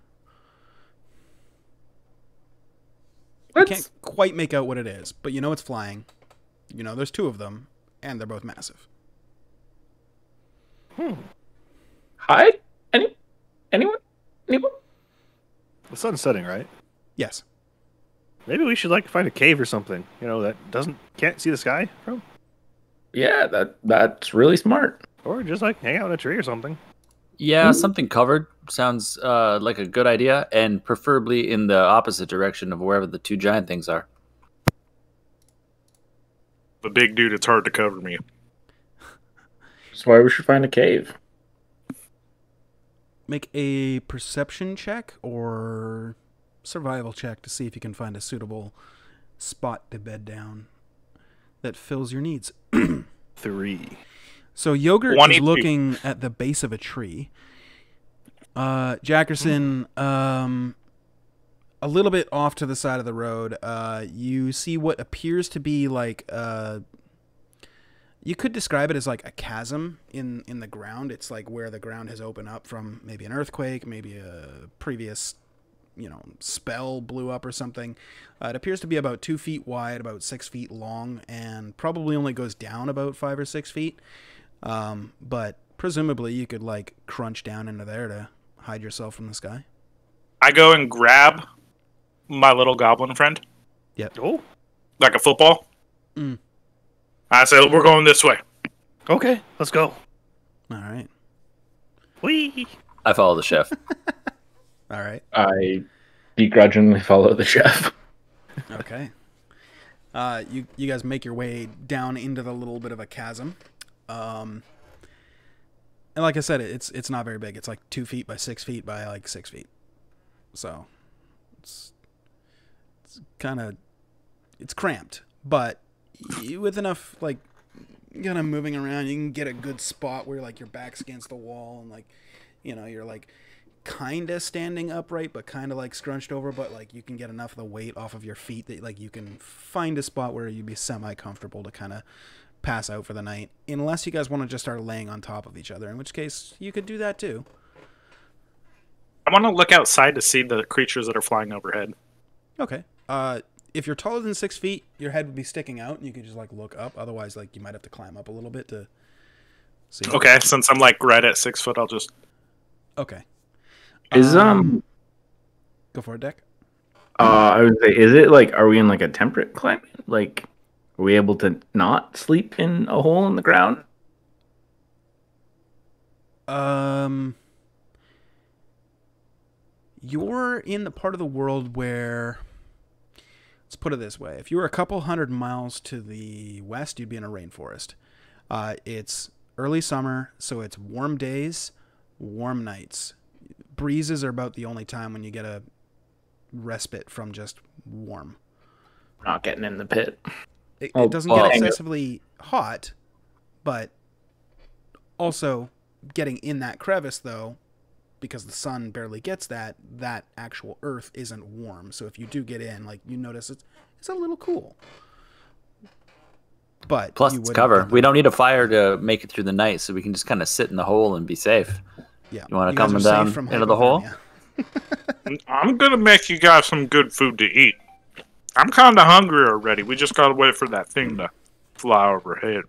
You can't quite make out what it is, but you know it's flying. You know there's 2 of them, and they're both massive. Hi? Anyone? The sun's setting, right? Yes. Maybe we should find a cave or something. That can't see the sky from, Yeah, that's really smart. or just hang out in a tree or something. Yeah, something covered sounds like a good idea, and preferably in the opposite direction of wherever the 2 giant things are. The big dude, it's hard to cover me. That's why we should find a cave. Make a perception check or survival check to see if you can find a suitable spot to bed down. that fills your needs. 3. So Yogurt One is each. looking at the base of a tree. Jackerson, a little bit off to the side of the road, you see what appears to be like you could describe it as like a chasm in the ground. It's like where the ground has opened up from maybe an earthquake, maybe a previous, spell blew up or something. It appears to be about 2 feet wide, about 6 feet long, and probably only goes down about 5 or 6 feet. But presumably you could like crunch down into there to hide yourself from this guy. I go and grab my little goblin friend, Oh, like a football. Mm. I say, we're going this way. okay. Let's go. All right. Whee! I follow the chef. All right. I begrudgingly follow the chef. Okay. You guys make your way down into the little bit of a chasm. And like I said, it's not very big. It's like 2 feet by 6 feet by like 6 feet. So it's kind of cramped, but with enough like kind of moving around, you can get a good spot where like your back's against the wall and like you're like kind of standing upright, but kind of like scrunched over, but like you can get enough of the weight off of your feet that like you can find a spot where you'd be semi-comfortable to kind of pass out for the night, unless you guys want to just start laying on top of each other, in which case you could do that too. I want to look outside to see the creatures that are flying overhead. Okay. If you're taller than 6 feet, your head would be sticking out, and you could just like look up. Otherwise, like you might have to climb up a little bit to see. Okay, since I'm like right at 6 foot, I'll just. Okay. Is Go for it, Deck. I would say, is it like, are we in like a temperate climate? Like, are we able to not sleep in a hole in the ground? You're in the part of the world where, let's put it this way: if you were a couple 100 miles to the west, you'd be in a rainforest. It's early summer, so it's warm days, warm nights. Breezes are about the only time when you get a respite from just warm. Not getting in the pit. It Oh, doesn't well, get excessively hot, but also getting in that crevice, though, because the sun barely gets that actual earth isn't warm. So if you do get in, like, you notice it's a little cool. But Plus, you it's wouldn't cover. get We don't need a fire to make it through the night, so we can just kind of sit in the hole and be safe. Yeah. You wanna guys come are down safe from into the hole? hypothermia. I'm gonna make you guys some good food to eat. I'm kind of hungry already. We just gotta wait for that thing to fly overhead.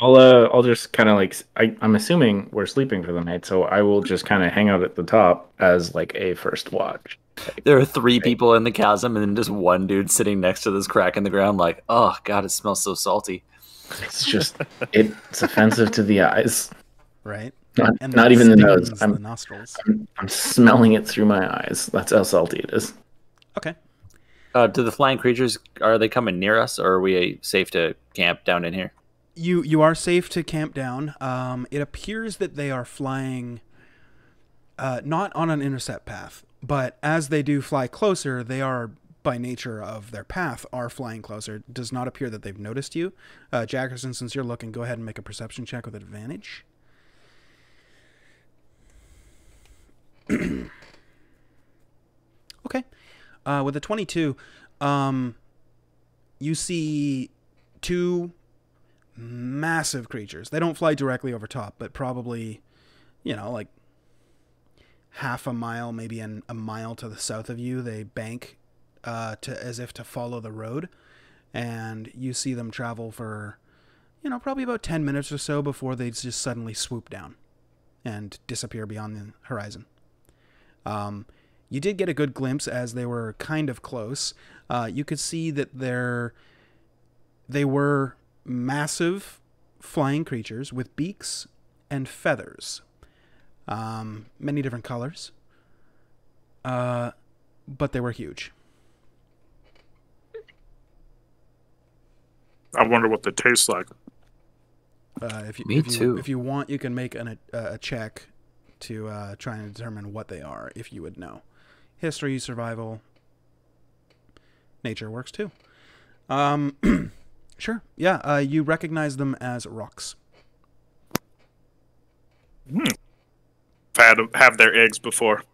I'll just kind of like, I'm assuming we're sleeping for the night, so I will just kind of hang out at the top as like a first watch. There are 3 people in the chasm, and then just one dude sitting next to this crack in the ground, like, oh god, it smells so salty. It's just, it's offensive to the eyes. Right? Not, And not that even the nose. stings I'm, the nostrils. I'm smelling it through my eyes. That's how salty it is. Okay. Do the flying creatures, are they coming near us, or are we safe to camp down in here? You are safe to camp down. It appears that they are flying not on an intercept path, but as they do fly closer, they are, by nature of their path, are flying closer. It does not appear that they've noticed you. Jackerson, since you're looking, go ahead and make a perception check with advantage. Okay. With a 22, you see 2 massive creatures. They don't fly directly over top, but probably, like half a mile, maybe a mile to the south of you. They bank as if to follow the road, and you see them travel for, probably about 10 minutes or so before they just suddenly swoop down and disappear beyond the horizon. You did get a good glimpse as they were kind of close. You could see that they were massive flying creatures with beaks and feathers. Many different colors. But they were huge. I wonder what they taste like. If you want, you can make a check to try and determine what they are, if you would know. History, survival, nature works too. Sure. Yeah. You recognize them as rocks. Have their eggs before.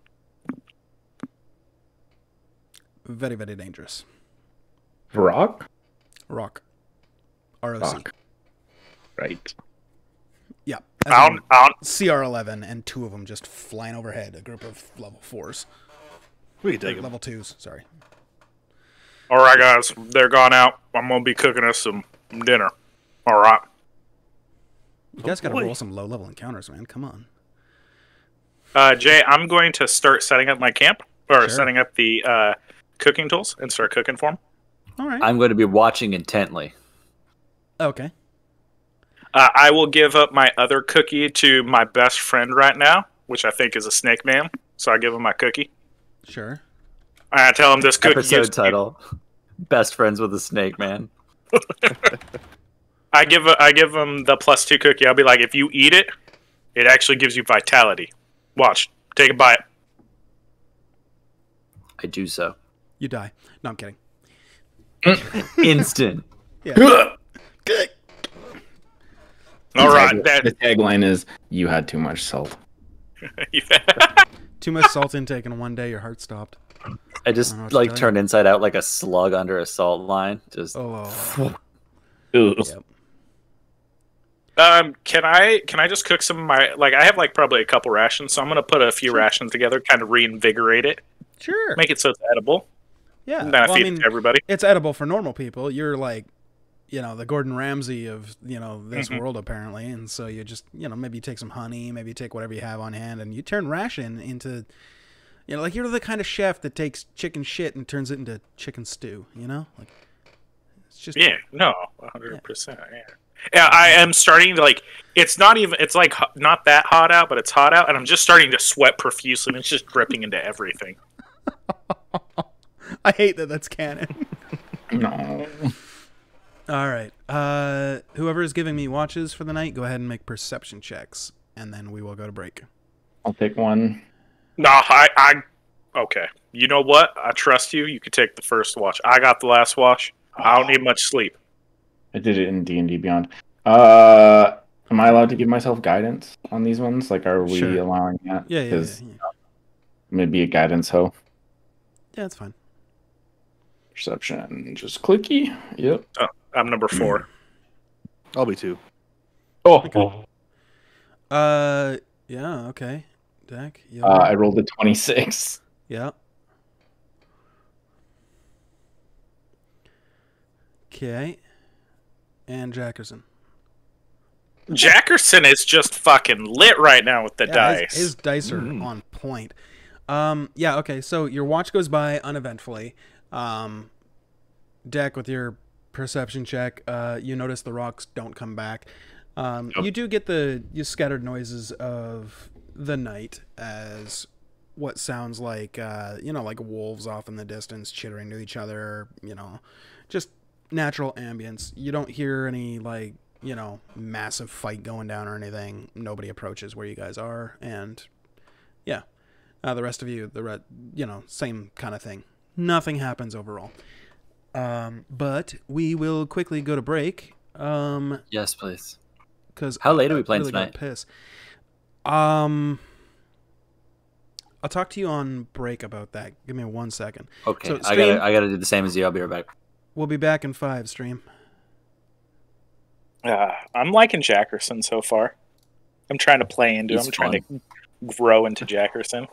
Very, very dangerous. Rock? Rock. ROC. Rock. Right. Yeah. I'll CR11 and 2 of them just flying overhead. A group of level 4s. We can take them. Level 2s. Sorry. All right, guys, they're gone out. I'm gonna be cooking us some dinner. All right. You guys got to boy. roll some low-level encounters, man. Come on. Jay, I'm going to start setting up my camp, or Sure. setting up the cooking tools, and start cooking for them. All right. I'm going to be watching intently. Okay. I will give up my other cookie to my best friend right now, which I think is a snake man. So I give him my cookie. Sure. I tell him this cookie Episode gives title: Best Friends with a Snake Man. I give him the +2 cookie. I'll be like, if you eat it, it actually gives you vitality. Watch. Take a bite. I do so. You die. No, I'm kidding. Instant. Yeah. All right. The tagline is, "You had too much salt." Too much salt intake in one day, your heart stopped. I just I don't know what to tell turn inside out like a slug under a salt line. Just Oh. Ooh. Yep. Can I just cook some of my, I have probably a couple rations, so I'm gonna put a few rations together, kind of reinvigorate it, Sure. make it so it's edible. Yeah. And then I Well, feed it to everybody. it's edible for normal people. You're the Gordon Ramsay of, this world apparently. And so you just, maybe you take some honey, maybe you take whatever you have on hand and you turn ration into, you're the kind of chef that takes chicken shit and turns it into chicken stew, it's just, Yeah, no, 100%. Yeah. Yeah, I am starting to it's not even, it's not that hot out, but it's hot out, and I'm just starting to sweat profusely, and it's just dripping into everything. I hate that that's canon. No. All right. Whoever is giving me watches for the night, go ahead and make perception checks, and then we will go to break. I'll take one. No, okay. You know what? I trust you. You can take the first watch. I got the last watch. I don't need much sleep. I did it in D&D Beyond. Am I allowed to give myself guidance on these ones? Are we Sure. allowing that? Yeah. Because maybe a guidance hoe. Yeah, it's fine. Perception, just clicky. Yep. I'm number 4. I'll be 2. Oh. Yeah, okay. Dak, yeah. I rolled a 26. Yeah. Okay. And Jackerson. Jackerson is just fucking lit right now with the dice. His dice are on point. Yeah, okay, so your watch goes by uneventfully. Deck, with your perception check, you notice the rocks don't come back. You do get the scattered noises of the night as what sounds like, like wolves off in the distance chittering to each other, just natural ambience. You don't hear any, massive fight going down or anything. Nobody approaches where you guys are, and yeah. The rest of you, same kind of thing. Nothing happens overall. But we will quickly go to break. yes, please. Because How late are we playing really got tonight? Piss. I'll talk to you on break about that. Give me 1 second. Okay, So, I gotta do the same as you. I'll be right back. We'll be back in 5, stream. I'm liking Jackerson so far. I'm trying to play into him. He's I'm trying to grow into Jackerson.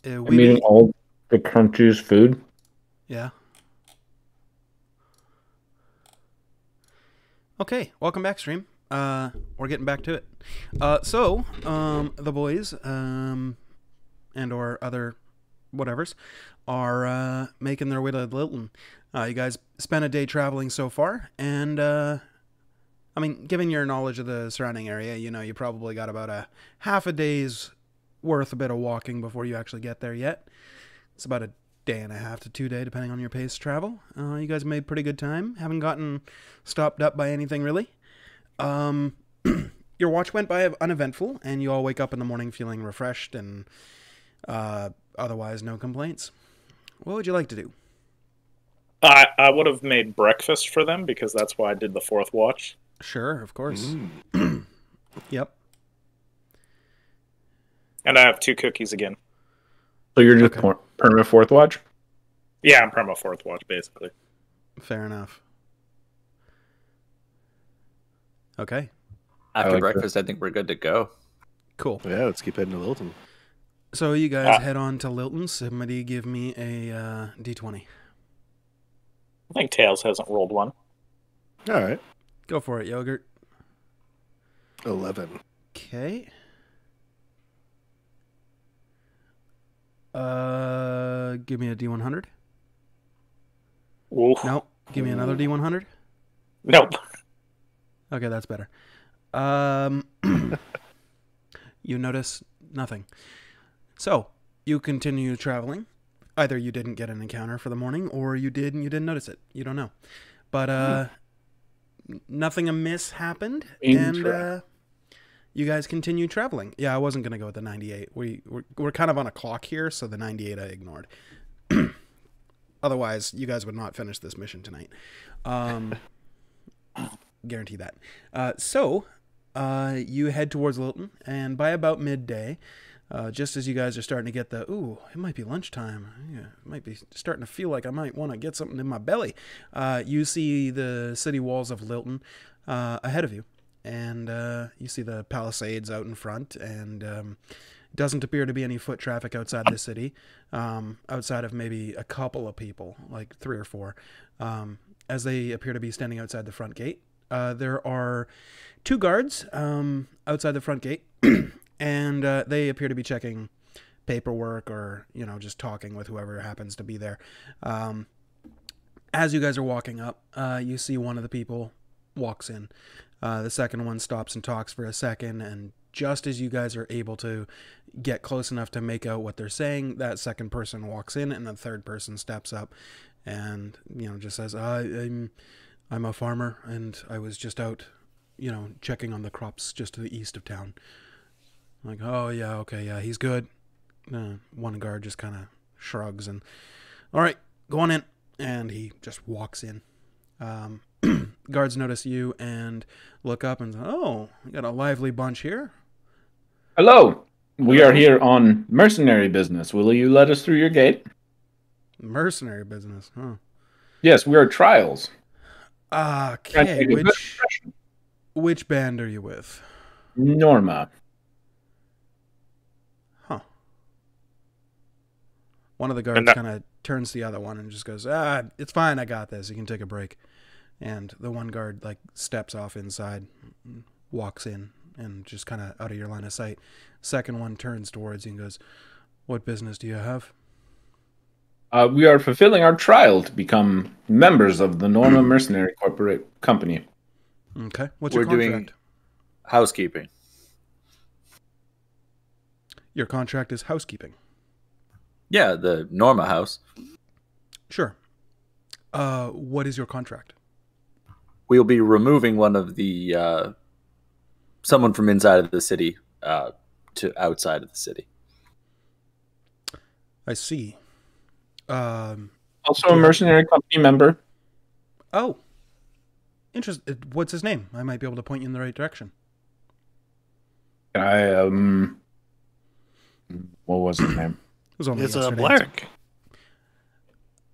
I'm eating all the country's food. Yeah. Okay, welcome back, stream. We're getting back to it. So, the boys, and or other whatevers, are making their way to Lilton. You guys spent a day traveling so far, and I mean, given your knowledge of the surrounding area, you know you probably got about a half a day's worth a bit of walking before you actually get there yet. It's about a day and a half to 2 day, depending on your pace of travel. You guys made pretty good time. Haven't gotten stopped up by anything really. Your watch went by uneventful, and you all wake up in the morning feeling refreshed and otherwise no complaints. What would you like to do? I would have made breakfast for them because that's why I did the fourth watch. Sure, of course. Yep. And I have 2 cookies again. So you're just perma fourth watch? Yeah, I'm perma fourth watch, basically. Fair enough. Okay. After like breakfast, I think we're good to go. Cool. Yeah, let's keep heading to Lilton. So you guys head on to Lilton. Somebody give me a D20. I think Tails hasn't rolled one. All right. Go for it, Yogurt. 11. Okay. Give me a D100. Ooh. No. Give me another D100. Nope. Okay, that's better. You notice nothing. So, you continue traveling. Either you didn't get an encounter for the morning, or you did and you didn't notice it. You don't know. But, nothing amiss happened, and, you guys continue traveling. Yeah, I wasn't going to go with the 98. We're kind of on a clock here, so the 98 I ignored. Otherwise, you guys would not finish this mission tonight. Guarantee that. So, you head towards Lilton, and by about midday, just as you guys are starting to get the, ooh, it might be lunchtime. Yeah, it might be starting to feel like I might want to get something in my belly. You see the city walls of Lilton ahead of you. And you see the palisades out in front, and doesn't appear to be any foot traffic outside the city, outside of maybe a couple of people, like 3 or 4, as they appear to be standing outside the front gate. There are 2 guards outside the front gate, and they appear to be checking paperwork or, you know, just talking with whoever happens to be there. As you guys are walking up, you see one of the people walks in. The second one stops and talks for a second, and just as you guys are able to get close enough to make out what they're saying, that second person walks in, and the third person steps up and, you know, just says, I'm a farmer, and I was just out, you know, checking on the crops just to the east of town. Like, oh, yeah, okay, yeah, he's good. One guard just kind of shrugs and, all right, go on in. And he just walks in. Guards notice you and look up and, oh, we got a lively bunch here. Hello. We are here on mercenary business. Will you let us through your gate? Mercenary business, huh? Yes, we are trials. Okay, which band are you with? Norma. Huh. One of the guards kind of turns to the other one and just goes, it's fine, I got this. You can take a break. And the one guard, like, steps off inside, walks in, and just kind of out of your line of sight. Second one turns towards you and goes, what business do you have? We are fulfilling our trial to become members of the Norma Mercenary Corporate Company. Okay. What's your contract? Doing housekeeping. Your contract is housekeeping. Yeah, the Norma house. Sure. What is your contract? We'll be removing one of the someone from inside of the city to outside of the city. I see. Also a mercenary company member. Oh. Interesting. What's his name? I might be able to point you in the right direction. What was his name? It was only It's a yesterday. Blarick.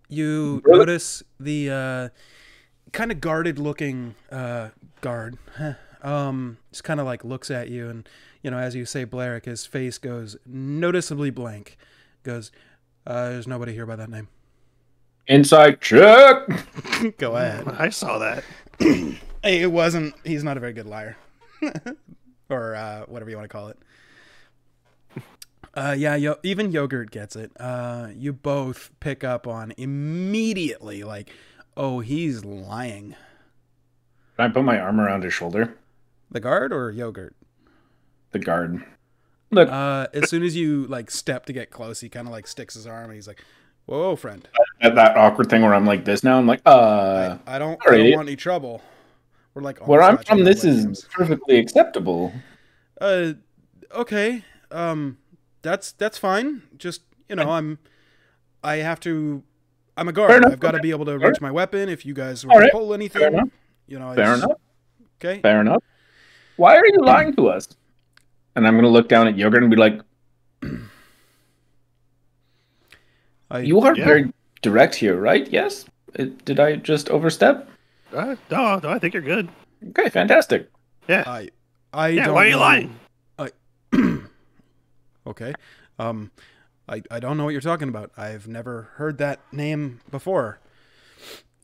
You notice the kind of guarded looking guard. Just kind of like looks at you, and, you know, as you say Blarick, his face goes noticeably blank. Goes, there's nobody here by that name. Inside check. Go ahead. I saw that. Hey, it wasn't. He's not a very good liar, or whatever you want to call it. Yeah, even Yogurt gets it. You both pick up on immediately, like, oh, he's lying. Can I put my arm around his shoulder? The guard or Yogurt? The guard. Look, As soon as you like step to get close, he kind of like sticks his arm and he's like, "Whoa, friend! at that awkward thing where I'm like this now. I'm like, I don't alright. want any trouble." We're like, where I'm almost from, watching this Netflix is games. perfectly acceptable. Okay. That's fine. Just, I'm a guard. Fair enough. I've got to be able to Fair reach my weapon if you guys All want to right. pull anything. Fair enough. I Fair just- enough. Okay. Fair enough. Why are you lying to us? And I'm gonna look down at Yogurt and be like, "You are Yeah. very direct here, right? Yes. Did I just overstep? No, I think you're good. Okay, fantastic. Yeah. I Yeah, don't why are you know- lying? Okay. I don't know what you're talking about. I've never heard that name before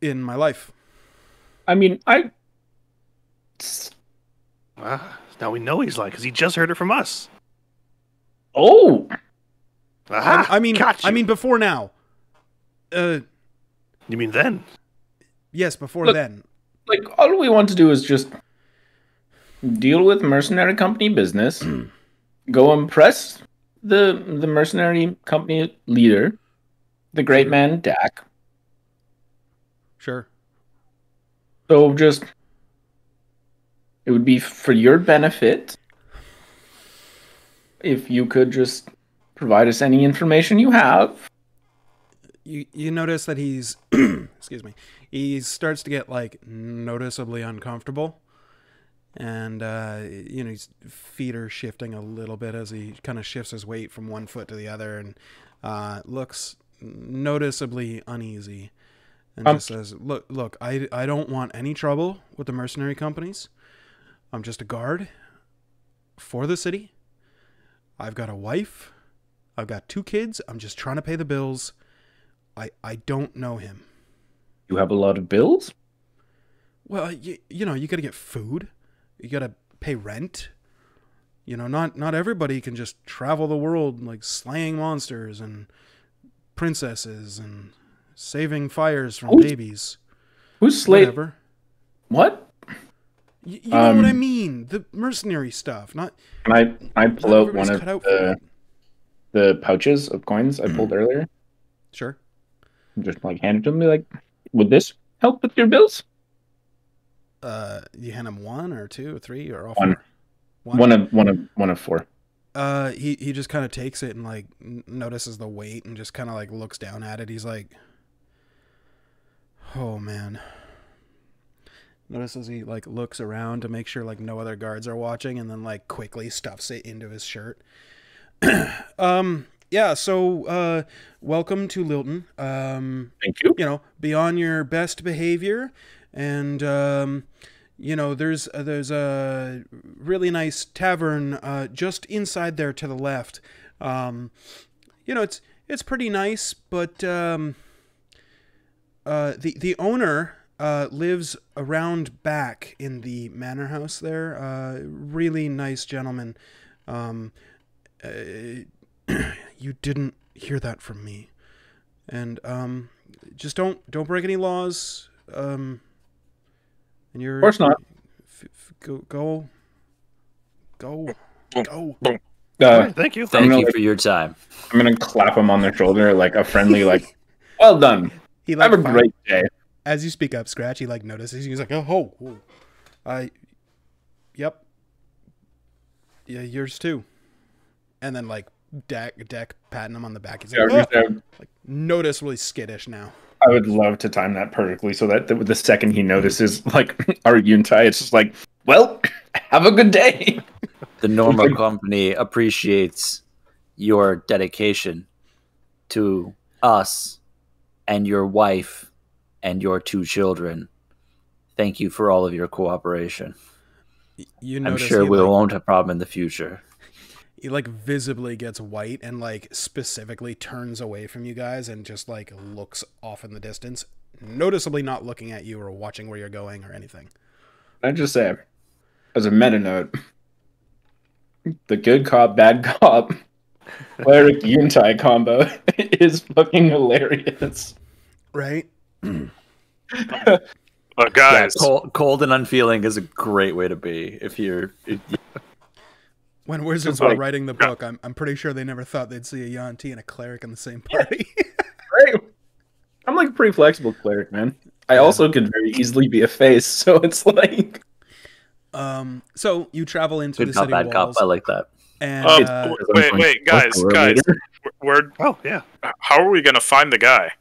in my life. I mean, Now we know he's lying because he just heard it from us. oh, Aha, I mean, got you. before now. You mean then? Yes, before Look- then. like all we want to do is just deal with mercenary company business, go impress the mercenary company leader, the great man Dak. Sure. So just it would be for your benefit if you could just provide us any information you have. You notice that he's excuse me, he starts to get like noticeably uncomfortable, and his feet are shifting a little bit as he kind of shifts his weight from one foot to the other, and looks noticeably uneasy, and just says, look, I don't want any trouble with the mercenary companies. I'm just a guard for the city. I've got a wife, I've got 2 kids, I'm just trying to pay the bills. I don't know him. You have a lot of bills? Well, you got to get food. You got to pay rent. Not everybody can just travel the world like slaying monsters and princesses and saving fires from babies. Who's slave? Whatever. What? You know what I mean? The mercenary stuff. Not. Can I pull not out everybody's one of cut out for the pouches of coins I pulled earlier? Sure. Just like hand it to him, be like, would this help with your bills? You hand him 1 or 2 or 3 or all One. 4? One of 4. He just kind of takes it and like notices the weight and just kind of like looks down at it. He's like, oh man. Notices he like looks around to make sure like no other guards are watching, and then like quickly stuffs it into his shirt. Yeah, so welcome to Lilton. Thank you. Be on your best behavior, and there's a really nice tavern just inside there to the left. It's pretty nice, but the owner lives around back in the manor house there. Really nice gentleman. You didn't hear that from me, and just don't break any laws. And you're Of course not. Go. All right, thank you. Thank gonna, you like- for your time. I'm gonna clap him on the shoulder like a friendly, like, well done. He like Have a great day. as you speak up, Scratch. He like notices. He's like, oh, yep, yeah, yours too. And then like Deck patting him on the back. He's like, like noticeably skittish now. I would love to time that perfectly so that the second he notices like our Yuntai, it's just like, well, have a good day. The Norma Company appreciates your dedication to us and your wife and your 2 children. Thank you for all of your cooperation. You I'm notice sure he, we like, won't have a problem in the future. He like visibly gets white and like specifically turns away from you guys and just like looks off in the distance, noticeably not looking at you or watching where you're going or anything. I just say, as a meta note, the good cop, bad cop, cleric Yuntai combo is fucking hilarious. Right? Guys, cold and unfeeling is a great way to be. When Wizards It's were like- writing the book, I'm pretty sure they never thought they'd see a Yuan-Ti and a cleric in the same party. Right? I'm like a pretty flexible cleric, man. I also could very easily be a face, so it's like So you travel into Good the cop, city bad cop. walls, I like that. and wait, guys, where? Oh yeah. How are we gonna find the guy?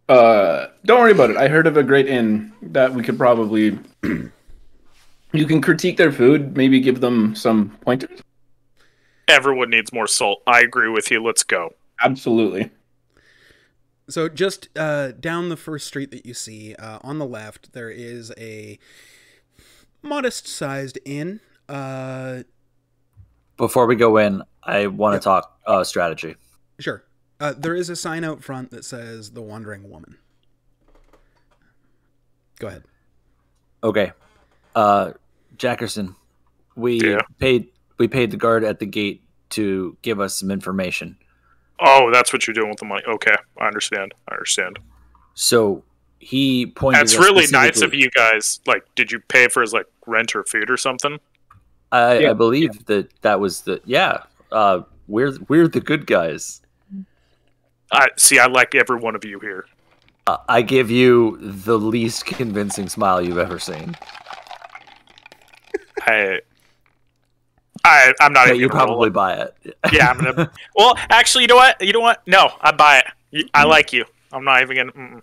don't worry about it. I heard of a great inn that we could probably you can critique their food, maybe give them some pointers. Everyone needs more salt. I agree with you. Let's go. Absolutely. so just down the first street that you see, on the left, there is a modest-sized inn. Before we go in, I want to talk strategy. Sure. There is a sign out front that says "The Wandering Woman." Go ahead. Okay. Jackerson, we Yeah. paid the guard at the gate to give us some information. Oh, that's what you're doing with the money. Okay, I understand. So he pointed. That's us really nice of specifically- you guys. Like, did you pay for his like rent or food or something? I believe that was the we're the good guys. I like every one of you here. I give you the least convincing smile you've ever seen. I'm not But even you gonna roll probably it. buy it. Yeah, I'm gonna. Well, actually, you know what? No, I buy it. I like you. I'm not even gonna.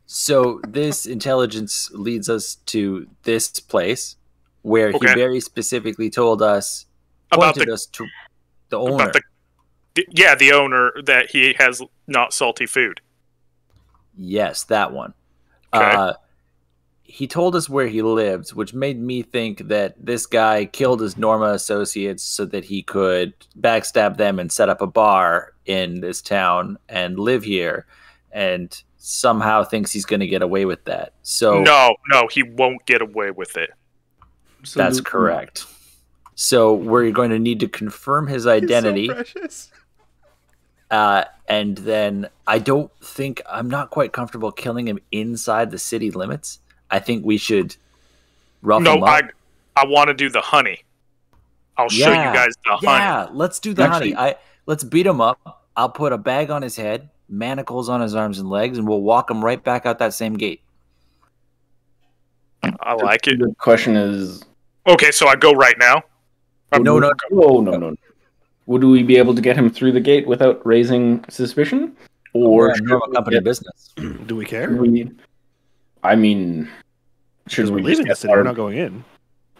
So this intelligence leads us to this place where he Okay. very specifically told us, About pointed the- us to the owner. About the owner that he has not salty food. Yes, that one. Okay. He told us where he lived, which made me think that this guy killed his Norma associates so that he could backstab them and set up a bar in this town and live here, and somehow thinks he's going to get away with that. So No, he won't get away with it. that's Absolutely. correct. So we're going to need to confirm his identity. He's so precious. And then I'm not quite comfortable killing him inside the city limits. I think we should rough him No, up. I want to do the honey. I'll show you guys the honey. Yeah, let's do the Actually- honey. Let's beat him up. I'll put a bag on his head, manacles on his arms and legs, and we'll walk him right back out that same gate. I like it. The question is, Okay, so I go right now. No. no. Would we be able to get him through the gate without raising suspicion? Or We're a should normal we company get- business. Do we care? I mean, should Because we're we leaving the get city. We're not going in.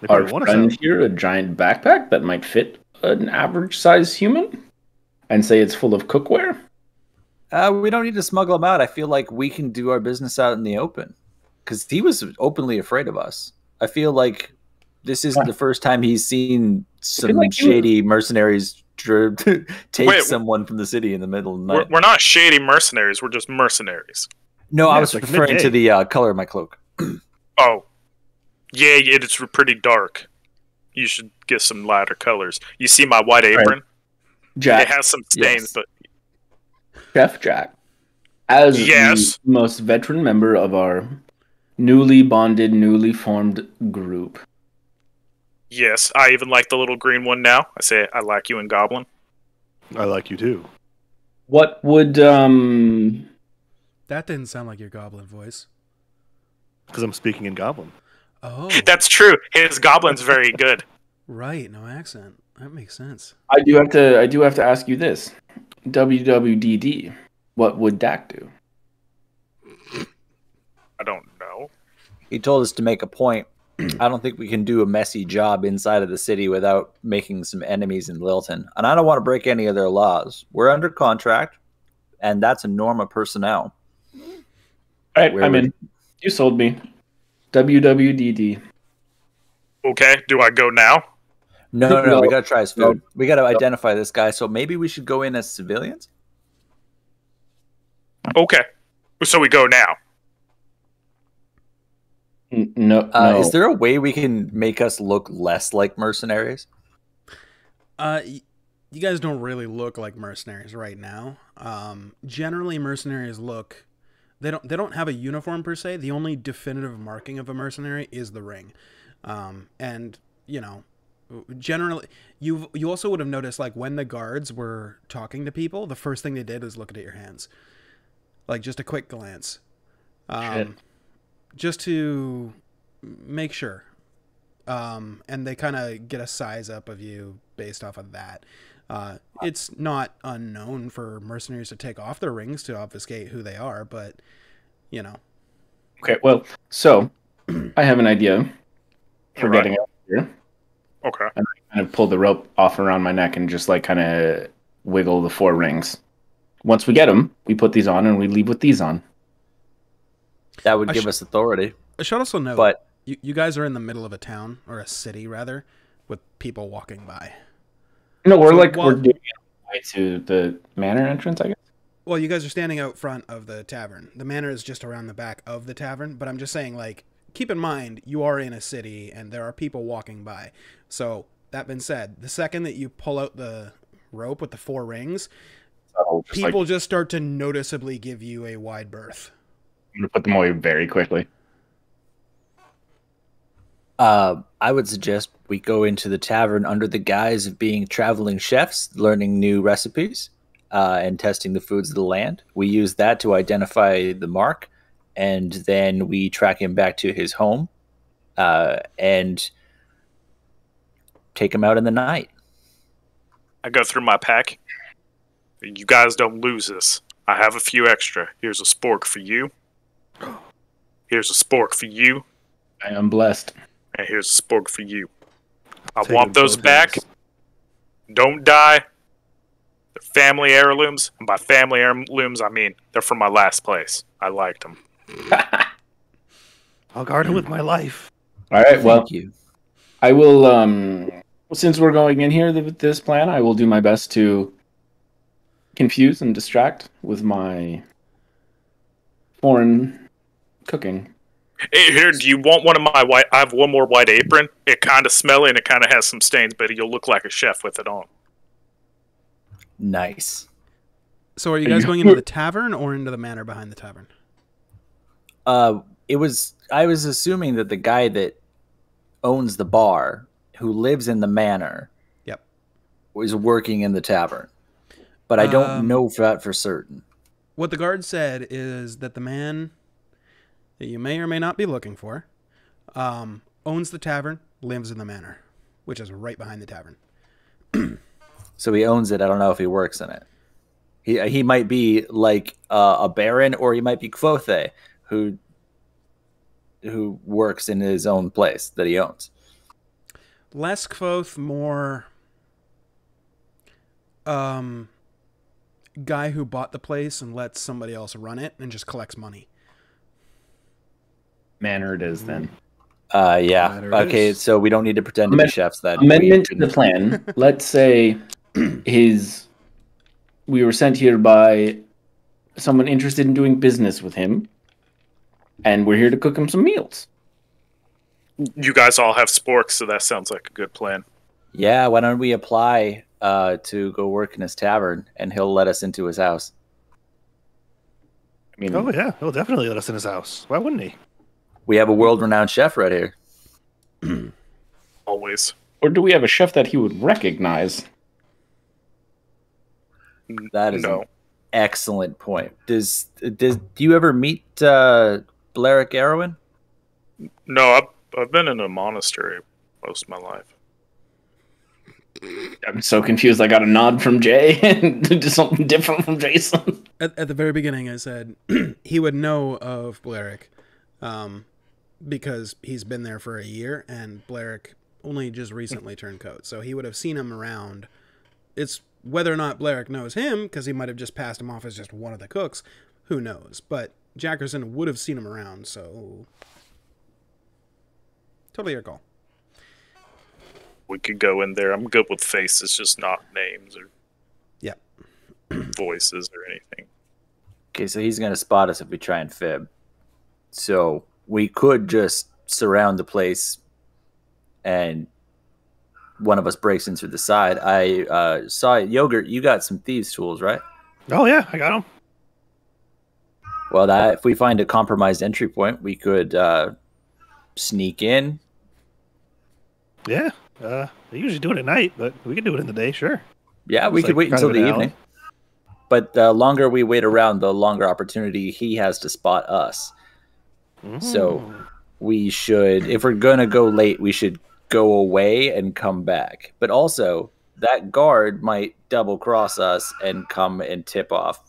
They our probably want us friend out. here a giant backpack that might fit an average size human and say it's full of cookware? We don't need to smuggle him out. I feel like we can do our business out in the open. Because he was openly afraid of us. I feel like this isn't the first time he's seen some like you- shady mercenaries take Wait, someone from the city in the middle of the night. We're not shady mercenaries. We're just mercenaries. No, I Yeah, was it's like referring to midday. the color of my cloak. Oh, yeah, it's pretty dark. You should get some lighter colors. You see my white apron? It Jack, has some stains, Yes. but Chef Jack, as Yes. the most veteran member of our newly bonded, newly formed group, yes, I even like the little green one now. I say I like you in Goblin. I like you too. what would That didn't sound like your goblin voice. Because I'm speaking in Goblin. Oh, That's true. His Goblin's very good. right. No accent. That makes sense. I do have to ask you this. WWDD, what would Dak do? I don't know. He told us to make a point. I don't think we can do a messy job inside of the city without making some enemies in Lilton. And I don't want to break any of their laws. We're under contract, and that's a Norma personnel. All right, Where I'm would- in. You sold me. WWDD. Okay, do I go now? No. We gotta try his food. We gotta identify this guy. So maybe we should go in as civilians. Okay. So we go now. No. Is there a way we can make us look less like mercenaries? You guys don't really look like mercenaries right now. Generally, mercenaries look. They don't have a uniform per se. The only definitive marking of a mercenary is the ring, and you know, generally you also would have noticed like when the guards were talking to people, the first thing they did was look at your hands, like just a quick glance, just to make sure. And they kind of get a size up of you based off of that. It's not unknown for mercenaries to take off their rings to obfuscate who they are, but, you know. Okay, well, so I have an idea for getting out here. Okay. And I kind of pull the rope off around my neck and just like kind of wiggle the 4 rings. Once we get them, we put these on and we leave with these on. That would give us authority. I should also note, But you guys are in the middle of a town, or a city rather, with people walking by. No, we're So we're doing it way to the manor entrance, I guess. Well, you guys are standing out front of the tavern. The manor is just around the back of the tavern, but I'm just saying, like, keep in mind, you are in a city, and there are people walking by. So, that being said, the second that you pull out the rope with the 4 rings, people just start to noticeably give you a wide berth. I'm going to put them away very quickly. I would suggest we go into the tavern under the guise of being traveling chefs, learning new recipes, and testing the foods of the land. We use that to identify the mark, and then we track him back to his home, and take him out in the night. I go through my pack. You guys don't lose this. I have a few extra. Here's a spork for you. Here's a spork for you. I am blessed. And here's a spork for you. I Take want them those both back. ways. Don't die. They're family heirlooms. And by family heirlooms, I mean they're from my last place. I liked them. I'll guard it with my life. All right, well, Thank you. I will, since we're going in here with this plan, I will do my best to confuse and distract with my foreign cooking. Hey, here, do you want one of my white? I have one more white apron. It kind of smelly and it kind of has some stains, but you'll look like a chef with it on. Nice. So are you guys going into the tavern or into the manor behind the tavern? I was assuming that the guy that owns the bar, who lives in the manor, Yep. was working in the tavern. But I don't know that for certain. What the guard said is that the man that you may or may not be looking for owns the tavern, lives in the manor, which is right behind the tavern. So he owns it. I don't know if he works in it. He might be like a baron, or he might be Kvothe, who works in his own place that he owns. Less Kvothe, more guy who bought the place and lets somebody else run it and just collects money. Manner it is then. Yeah. Matter Okay, is. so we don't need to pretend to be chefs then. Amendment to the plan. Let's say we were sent here by someone interested in doing business with him, and we're here to cook him some meals. You guys all have sporks, so that sounds like a good plan. Yeah, why don't we apply to go work in his tavern, and he'll let us into his house. I mean, Oh yeah, he'll definitely let us in his house. Why wouldn't he? We have a world-renowned chef right here. Always. or do we have a chef that he would recognize? That is No. an excellent point. Do you ever meet Blaric Arwen? No, I've been in a monastery most of my life. I'm so confused. I got a nod from Jay and to something different from Jason. At the very beginning, I said he would know of Blaric because he's been there for a year, and Blaric only just recently turned coat, so he would have seen him around. It's whether or not Blaric knows him, because he might have just passed him off as just one of the cooks, who knows? But Jackerson would have seen him around, so totally your call. we could go in there. I'm good with faces, just not names or Yeah. voices or anything. Okay, so he's going to spot us if we try and fib. So we could just surround the place and one of us breaks in through the side. I saw Yogurt, you got some thieves' tools, right? Oh yeah, I got him. Well, that if we find a compromised entry point, we could sneak in. Yeah. They usually do it at night, but we can do it in the day, sure. Yeah, we It's could like wait kind until of the an evening. alley. But the longer we wait around, the longer opportunity he has to spot us. So we should, if we're going to go late, we should go away and come back. But also, that guard might double cross us and come and tip off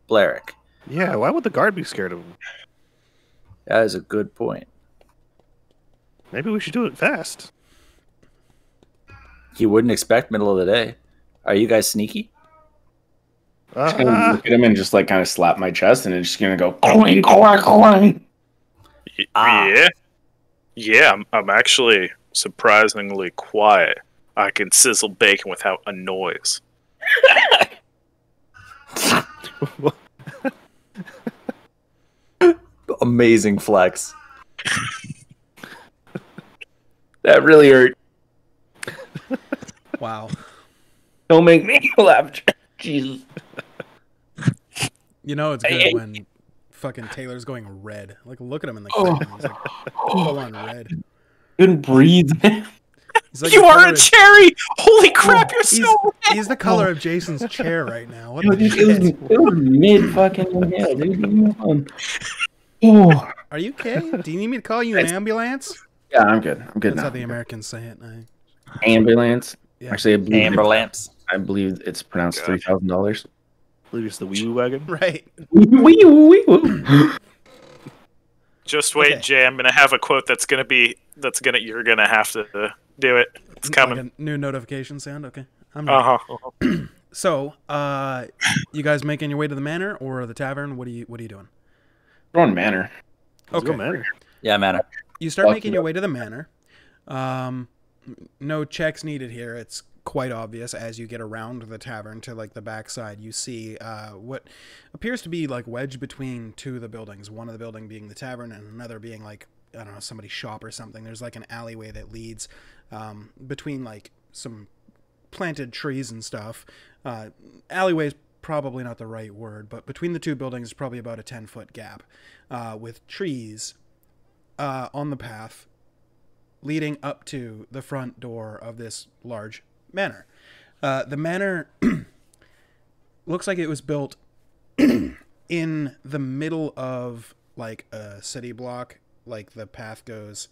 Blarick. Yeah, why would the guard be scared of him? That is a good point. Maybe we should do it fast. He wouldn't expect middle of the day. Are you guys sneaky? Just gonna look at him and just like kind of slap my chest, and it's just gonna go clang, clang, clang. Yeah. Yeah, I'm actually surprisingly quiet. I can sizzle bacon without a noise. Amazing flex. That really hurt. Wow. Don't make me laugh. Jesus. You know it's good when fucking Taylor's going red. Like, look at him in the camera. He's like full on red. Couldn't breathe. He's like You the are color a of- Cherry! Holy crap, you're he's, so he's the color of Jason's chair right now. What It the was, shit? it was mid fucking inhale, dude. Leave me alone. Oh. Are you okay? Do you need me to call you an ambulance? Yeah, I'm good. I'm good That's now. how the Americans say it. Ambulance. Yeah. Actually, Amber lamps. I believe it's pronounced God. $3,000. I believe it's the wee woo wagon. Right. Just wait, Okay. Jay. I'm gonna have a quote you're gonna have to do it. It's coming. Like a new notification sound. Okay. I'm ready. Uh-huh. So, you guys making your way to the manor or the tavern? What are you doing? Throwing manor. Let's go, man. Yeah, man. You start Fuck making yeah. your way to the manor. No checks needed here. It's quite obvious as you get around the tavern to like the backside. You see what appears to be like wedged between two of the buildings. One of the building being the tavern, and another being like, I don't know, somebody's shop or something. There's like an alleyway that leads between like some planted trees and stuff. Alleyway is probably not the right word, but between the two buildings is probably about a 10-foot gap with trees on the path leading up to the front door of this large manor. The manor looks like it was built in the middle of like a city block. Like the path goes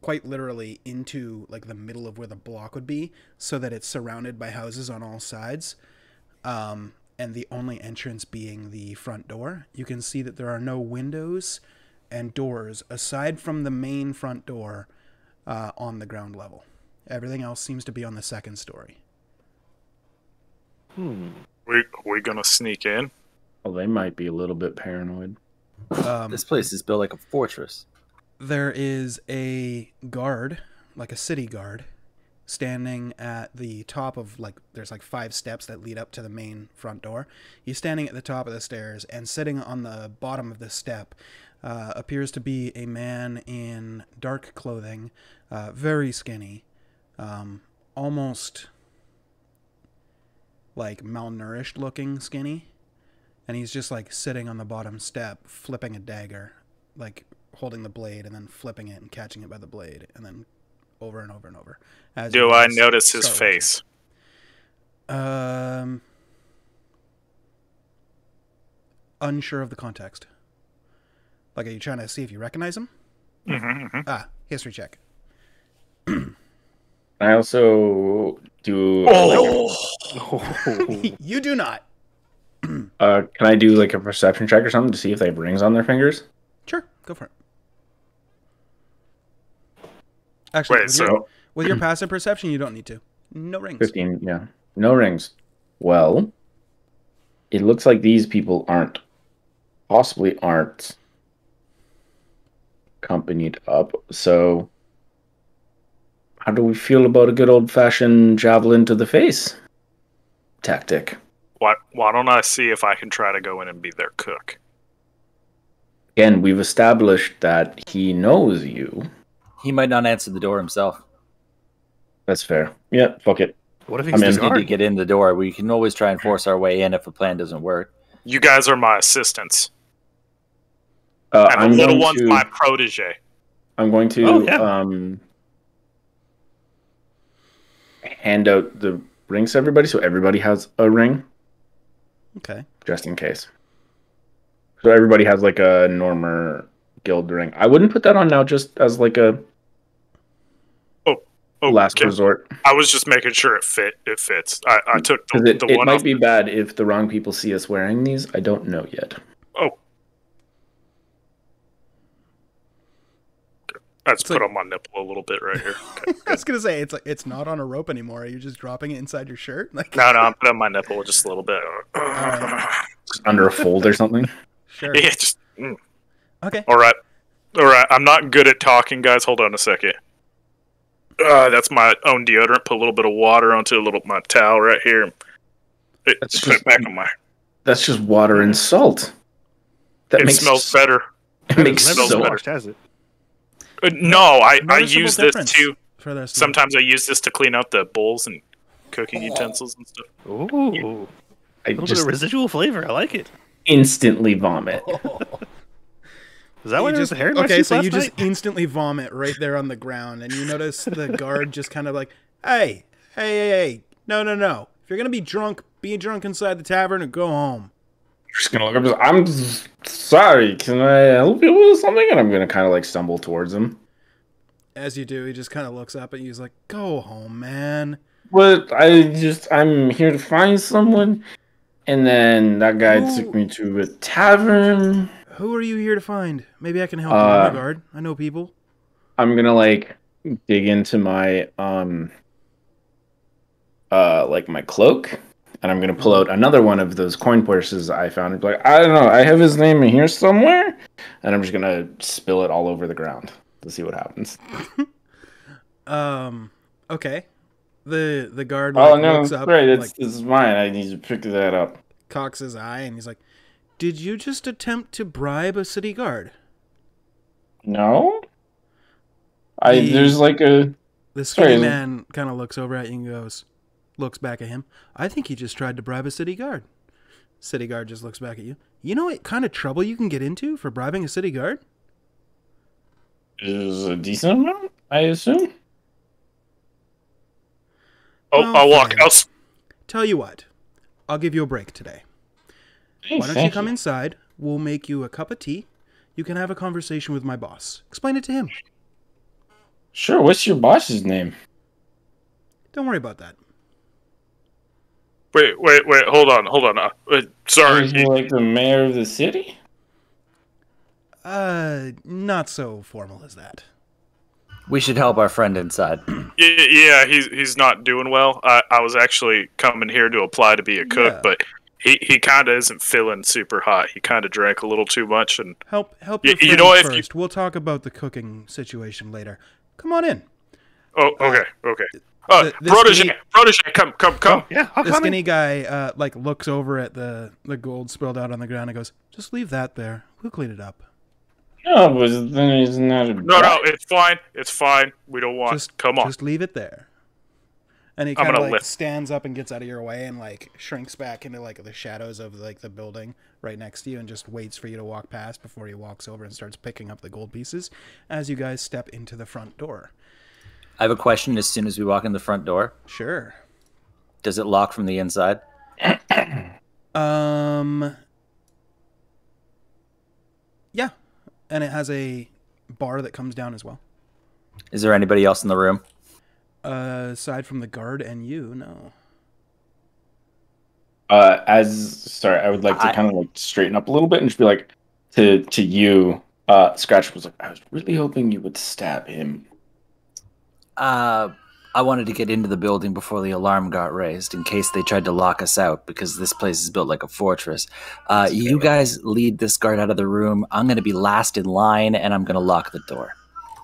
quite literally into like the middle of where the block would be, so that it's surrounded by houses on all sides. And the only entrance being the front door. You can see that there are no windows and doors aside from the main front door on the ground level. Everything else seems to be on the second story. We gonna sneak in? Well, they might be a little bit paranoid. This place is built like a fortress. There is a guard, like a city guard, standing at the top of like, there's like 5 steps that lead up to the main front door. He's standing at the top of the stairs, and sitting on the bottom of the step appears to be a man in dark clothing, very skinny, almost like malnourished looking skinny. And he's just like sitting on the bottom step, flipping a dagger, like holding the blade and then flipping it and catching it by the blade, and then over and over and over. As Do you I guys notice his start working. face? Unsure of the context. Like, are you trying to see if you recognize him? History check. I also do. You do not. Can I do like a perception check or something to see if they have rings on their fingers? Sure, go for it. Actually, Wait, with your passive perception, you don't need to. No rings. 15, yeah. No rings. Well, it looks like these people aren't accompanied up. So how do we feel about a good old-fashioned javelin to the face tactic? Why don't I see if I can try to go in and be their cook? Again, we've established that he knows you. He might not answer the door himself. That's fair. Yeah, fuck it. What if I he's mean, the We need to guard? get in the door. We can always try and force our way in if a plan doesn't work. You guys are my assistants, Uh, and I'm the little going one's to. my protege. I'm going to Oh, yeah. hand out the rings to everybody, so everybody has a ring, Okay. just in case. So everybody has like a Normer Guild ring. I wouldn't put that on now, just as like a Oh, last okay. resort, I was just making sure it fits. I took because the it one might off. be bad if the wrong people see us wearing these. I don't know yet. Oh. Let's It's put like- on my nipple a little bit right here. Okay. I was gonna say it's not on a rope anymore. Are you just dropping it inside your shirt? Like, No, I'm putting on my nipple just a little bit. Just under a fold or something. sure. Yeah, just Okay. all right. I'm not good at talking, guys. Hold on a second. That's my own deodorant. Put a little bit of water onto my towel right here. That's Put it just- back on my. That's just water and salt. That It makes smells better. It makes Never smells so better. washed, has it? No, I Noticeable use this difference too. for this. Sometimes I use this to clean out the bowls and cooking utensils and stuff. Ooh, I a little bit just of residual flavor. I like it. instantly vomit. Is that why there was a hair in my okay, soup so last you just night? instantly vomit right there on the ground, and you notice the guard just kind of like, hey, no. If you're gonna be drunk inside the tavern and go home. Just gonna look up. I'm sorry. Can I help you with something? And I'm gonna kind of like stumble towards him. As you do, he just kind of looks up at you. He's like, go home, man. But I'm here to find someone. And then that guy Who- took me to a tavern. Who are you here to find? Maybe I can help you. I'm the Uh, guard. I know people. I'm gonna like dig into my like my cloak, and I'm gonna pull out another one of those coin purses I found and be like, I don't know, I have his name in here somewhere, and I'm just gonna spill it all over the ground to see what happens. Okay. The guard Oh like, no, looks up, right, like this is mine. I need to pick that up. cocks his eye, and he's like, did you just attempt to bribe a city guard? No, The- there's like a The skinny Sorry, man kind of looks over at you and looks back at him. I think he just tried to bribe a city guard. City guard just looks back at you. You know what kind of trouble you can get into for bribing a city guard? is a decent amount, I assume. Oh, Well, I'll walk. fine. Tell you what, I'll give you a break today. Why don't you Thank come inside? We'll make you a cup of tea. You can have a conversation with my boss. Explain it to him. Sure. What's your boss's name? Don't worry about that. Wait. Hold on. Sorry. Is he like the mayor of the city? Not so formal as that. We should help our friend inside. Yeah, he's not doing well. I was actually coming here to apply to be a cook, Yeah. but he kind of isn't feeling super hot. He kind of drank a little too much, and Help You- your you friend know what, if first. We'll talk about the cooking situation later. Come on in. okay. the Protege, come. Yeah, I'll The come in. skinny guy like looks over at the gold spilled out on the ground and goes, "Just leave that there. We'll clean it up. No, but then he's not a No, it's fine. We don't want. Just come on. Just leave it there." And he I'm kind of gonna like lift. stands up and gets out of your way and like shrinks back into like the shadows of like the building right next to you and just waits for you to walk past before he walks over and starts picking up the gold pieces as you guys step into the front door. I have a question as soon as we walk in the front door. Sure. Does it lock from the inside? Yeah. And it has a bar that comes down as well. Is there anybody else in the room? Aside from the guard and you, no. Sorry, I would like to kind of like straighten up a little bit and just be like to you. Scratch was like, I was really hoping you would stab him. I wanted to get into the building before the alarm got raised in case they tried to lock us out because this place is built like a fortress. You guys lead this guard out of the room. I'm going to be last in line and I'm going to lock the door.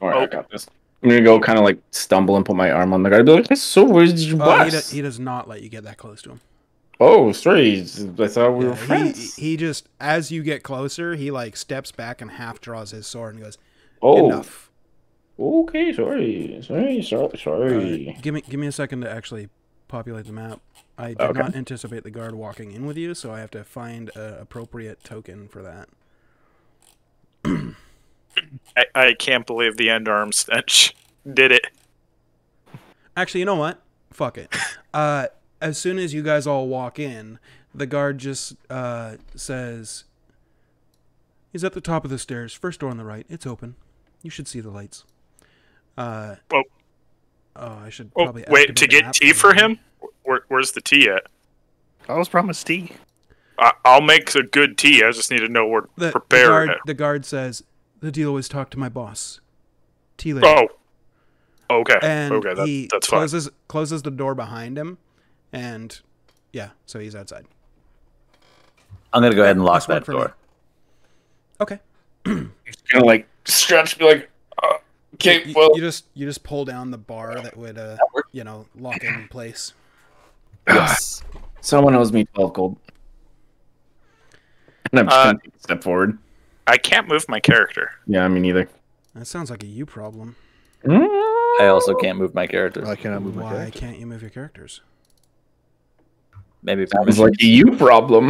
All right, I got this. I'm gonna go kind of like stumble and put my arm on the guard. I'd be like, so where's your bus? He does not let you get that close to him. Oh, sorry. I thought we were Yeah, friends. he just, as you get closer, he like steps back and half draws his sword and goes, Oh, enough. okay. Sorry. Give me a second to actually populate the map. I did Okay. not anticipate the guard walking in with you, so I have to find an appropriate token for that. I can't believe the end arm stench did it. Actually, you know what? Fuck it. As soon as you guys all walk in, the guard just says, "He's at the top of the stairs. First door on the right. It's open. You should see the lights." Oh, I should oh probably wait, to activate the get map tea for you. him? Where's the tea at? I was promised tea. I'll make a good tea. I just need to know where to The prepare guard, it. the guard says, "The deal was talk to my boss. Tea later." Oh. Okay. And Okay, he that's fine. closes the door behind him, and yeah, so he's outside. I'm gonna go ahead and lock Must work that for me. door. Okay. Just gonna like stretch, be like, okay, You, well, you just pull down the bar that would lock in place. Yes. someone owes me 12 gold. And I'm just gonna take a step forward. I can't move my character. Yeah, me neither. That sounds like a you problem. I also can't move my characters. I cannot move my Why character. can't you move your characters? Maybe Sounds permission. like a you problem.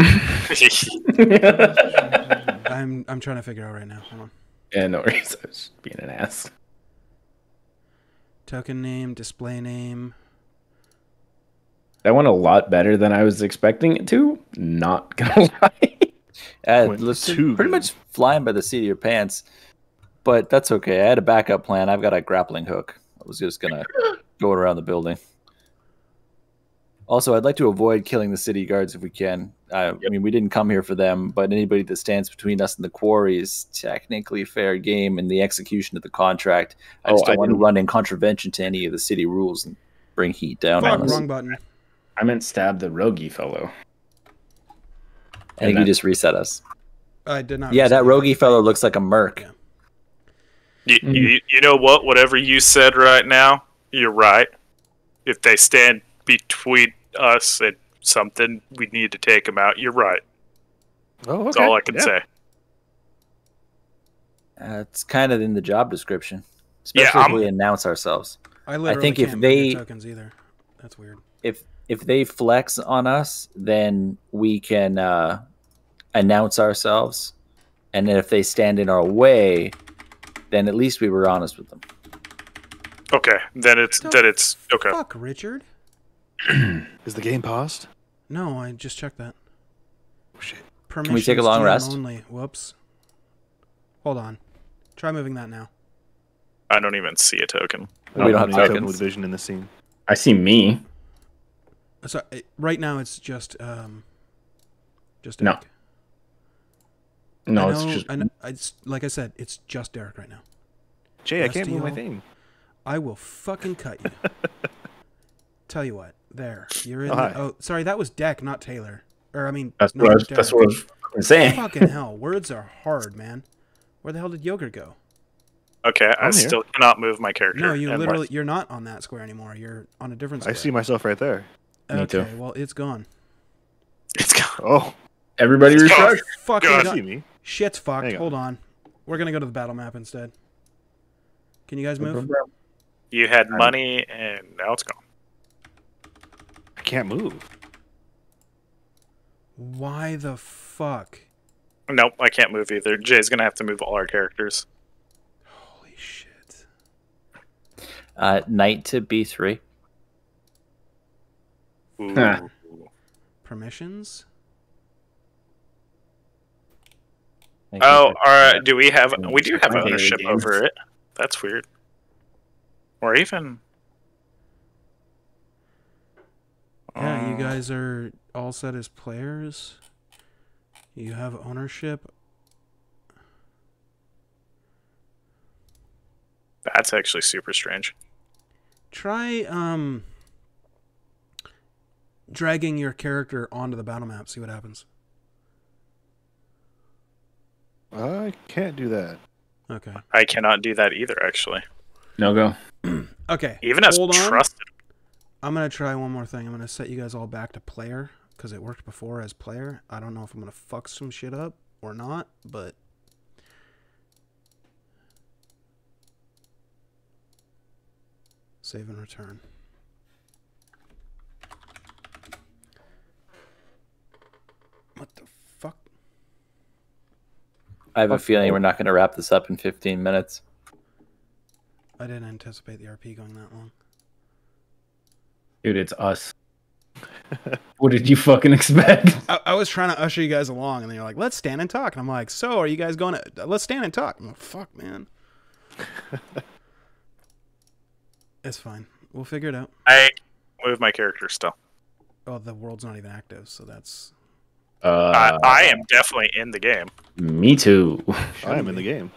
I'm trying to figure out right now. Hold on. Yeah, no worries. I was just being an ass. Token name, display name. That went a lot better than I was expecting it to. Not gonna lie. Went Looks too pretty good. much flying by the seat of your pants, but that's okay. I had a backup plan. I've got a grappling hook. I was just gonna go around the building. Also, I'd like to avoid killing the city guards if we can. I mean, we didn't come here for them, but anybody that stands between us and the quarry is technically fair game in the execution of the contract. I just don't want to run in contravention to any of the city rules and bring heat down Fuck, on us. wrong button. I meant stab the roguey fellow. I think you just reset us. I did not. Yeah, that receive roguey fellow looks like a merc. Yeah. You know what? Whatever you said right now, you're right. If they stand between us and something, we need to take them out. You're right. Oh, okay. That's all I can Yeah. say. It's kind of in the job description, Yeah, especially if I'm- we announce ourselves. I literally think if can't move your they- tokens either. That's weird. If they flex on us, then we can announce ourselves, and then if they stand in our way, then at least we were honest with them. Okay, then it's okay. Fuck, Richard. Is the game paused? No, I just checked that. Oh, shit. Permissions we take a long GM rest? Only. Whoops. Hold on. Try moving that now. I don't even see a token. We don't have any token tokens. with vision in the scene. I see me. So right now it's just No. Derek. No, I it's know- just. I know, it's like I said, it's just Derek right now. Jay, I can't move my STL. thing. I will fucking cut you. Tell you what, there. You're in. Oh, hi. Oh, sorry, that was Deck, not Taylor. Or I mean, That's no, what I was, Derek. that's what I was fucking saying. Fucking hell, words are hard, man. Where the hell did Yogurt go? Okay, I I'm here. still cannot move my character. No, you And literally, you're not on that square anymore. You're on a different I square. see myself right there. Me Okay, too. well, it's gone. it's gone. Oh, Everybody Let's go. refresh. Fucking Good. you got- see me. shit's fucked. There you go. Hold on. We're gonna go to the battle map instead. Can you guys move? You had money, and now it's gone. I can't move. Why the fuck? Nope, I can't move either. Jay's gonna have to move all our characters. Holy shit. Knight to B3. Ooh. Huh. Permissions? Thank you Oh, for- all right. Do we have? We do have My daily ownership games. over it. That's weird. Or even. Yeah, you guys are all set as players. You have ownership. That's actually super strange. Try dragging your character onto the battle map, see what happens. I can't do that. Okay. I cannot do that either. Actually, No go. Okay. Even as hold on. trusted. I'm gonna try one more thing. I'm gonna set you guys all back to player because it worked before as player. I don't know if I'm gonna fuck some shit up or not, but save and return. What the fuck? I have a feeling we're not going to wrap this up in 15 minutes. I didn't anticipate the RP going that long. Dude, it's us. What did you fucking expect? I was trying to usher you guys along, and then you're like, "Let's stand and talk." And I'm like, "So, are you guys going to? Let's stand and talk." I'm like, "Fuck, man." It's fine. We'll figure it out. I move my character still. Oh, the world's not even active, so that's. I am definitely in the game. Me too. I am in the game.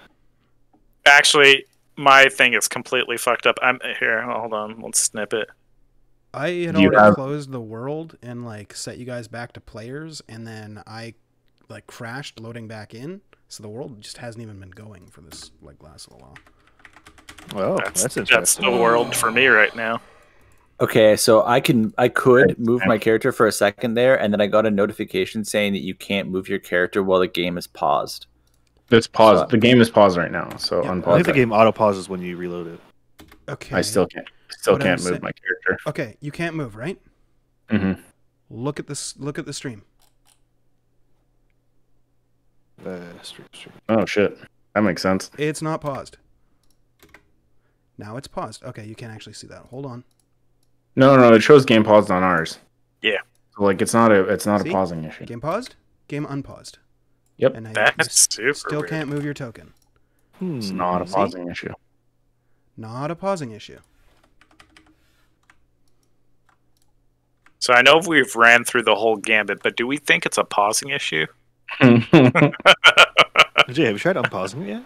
Actually, my thing is completely fucked up. I'm here. Hold on. Let's snip it. I had Do you already have- closed the world and like set you guys back to players, and then I like crashed loading back in, so the world just hasn't even been going for this like last little while. Well, that's That's interesting. the world for me right now. Okay, so I could move my character for a second there, and then I got a notification saying that you can't move your character while the game is paused. It's paused. The game is paused right now, so Yeah, I unpause think the that. game auto pauses when you reload it. Okay. I still can't What I'm move saying- my character. Okay, you can't move, right? Mm-hmm. Look at this. Look at the stream. Stream. Oh shit, that makes sense. It's not paused. Now it's paused. Okay, you can't actually see that. Hold on. No, it shows game paused on ours. Yeah. So like it's not a See? pausing issue. Game paused. Game unpaused. Yep. And now That's super still weird. can't move your token. It's not a See? pausing issue. Not a pausing issue. So I know we've ran through the whole gambit, but do we think it's a pausing issue? Jay, have you tried unpausing it yet?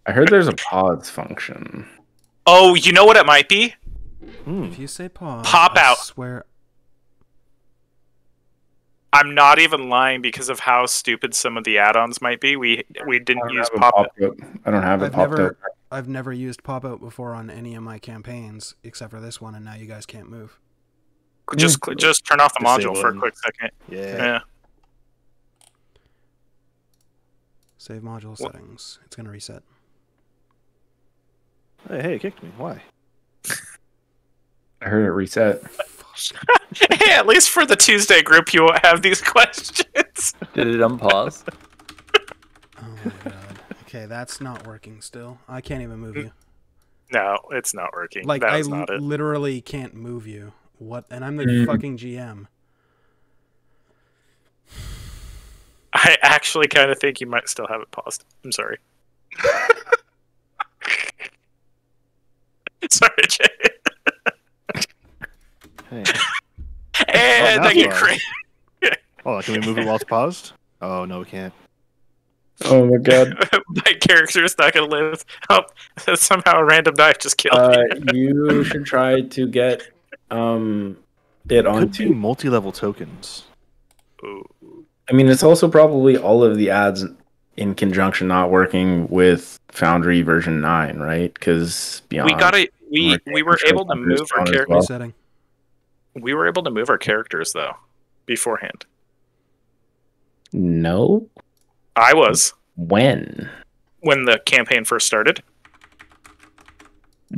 I heard there's a pause function. Oh, you know what it might be? If you say pause, Pop I out. swear. I'm not even lying because of how stupid some of the add-ons might be. We didn't use pop out. I don't have it I've popped never, up. I've never used pop out before on any of my campaigns except for this one, and now you guys can't move. Just turn off the module Disable for a it. quick second. Yeah. Yeah. Save module settings. It's gonna reset. Hey, it kicked me. Why? I heard it reset. Hey, at least for the Tuesday group, you won't have these questions. Did it unpause? Oh my god. Okay, that's not working still. I can't even move you. No, it's not working. Like, I That's not it. literally can't move you. What? And I'm the fucking GM. I actually kind of think you might still have it paused. I'm sorry. Sorry, Jay. Hey. And now I get it's crazy. Oh, can we move it while it's paused? Oh, no, we can't. Oh my god. My character is not going to live. Oh, somehow a random knife just killed me. You should try to get it Could be onto. multi-level tokens. Ooh. I mean, it's also probably all of the ads in conjunction not working with Foundry version 9, right? Because We were able to move our character. Well. Resetting. We were able to move our characters though beforehand. No. I was When? when the campaign first started.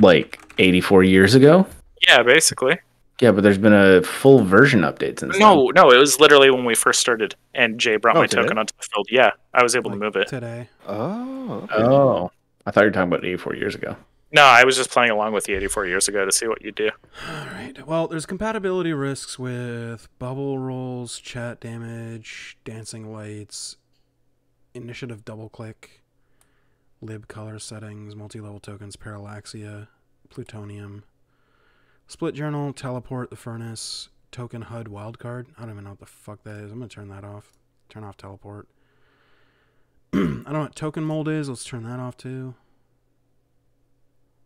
Like 84 years ago? Yeah, basically. Yeah, but there's been a full version update since No, it was literally when we first started, and Jay brought Oh, my today? token onto the field. Yeah, I was able Like to move it. today. Oh, okay. then. Oh. I thought you were talking about 84 years ago. No, I was just playing along with the 84 years ago to see what you do. All right. Well, there's compatibility risks with bubble rolls, chat damage, dancing lights, initiative double click, lib color settings, multi-level tokens, parallaxia, plutonium, split journal, teleport, the furnace, token HUD wildcard. I don't even know what the fuck that is. I'm gonna turn that off. Turn off teleport. I don't know what token mold is. Let's turn that off too.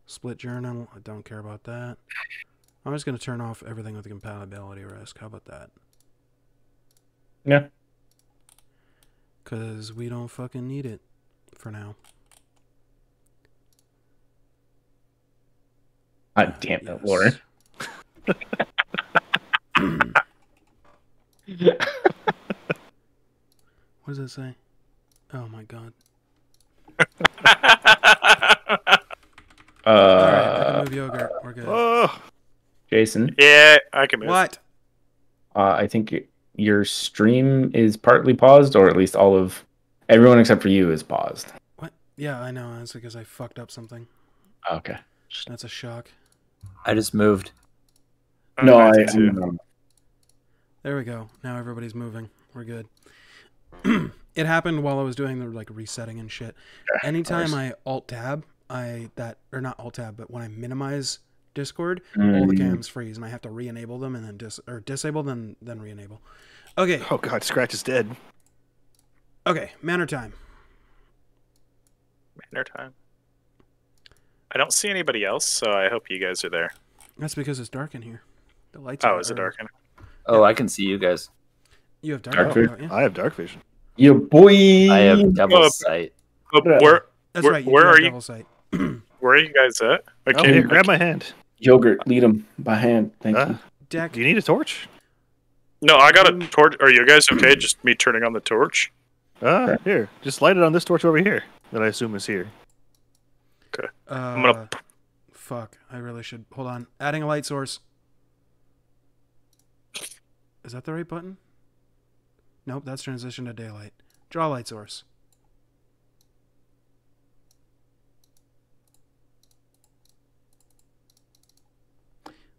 Split journal. I don't care about that. I'm just gonna turn off everything with the compatibility risk. How about that? Yeah. Because we don't fucking need it for now. God damn it, Yes. Lauren. What does it say? Oh my god. Alright, I can move yogurt. We're good. Oh, Jason, Yeah, I can move. What? I think your stream is partly paused, or at least all of everyone except for you is paused. What? Yeah, I know. That's because I fucked up something. Okay. That's a shock. I just moved. No, I I, did too. There we go. Now everybody's moving. We're good. It happened while I was doing the like resetting and shit. Anytime I alt tab, or not alt tab, but when I minimize Discord, all the cams freeze and I have to re-enable them and then disable them, then re-enable. Okay. oh God, Scratch is dead. Okay. Manor time. Manor time. I don't see anybody else, so I hope you guys are there. That's because it's dark in here. The lights. Oh, is it dark? Oh, I can see you guys. You have dark, Dark vision, vision? don't you? I have dark vision. Your boy. I have double sight. Where That's Where- right. You where do have are you? double sight. where are you guys at? I Oh, can't. here, grab my hand. Yogurt, lead him by hand. Thank you. Deck. Do you need a torch? No, I got a torch. Are you guys okay? Just me turning on the torch? Here, just light it on this torch over here that I assume is here. I'm gonna. Fuck. I really should. Hold on. Adding a light source. Is that the right button? Nope, that's transition to daylight. Draw light source.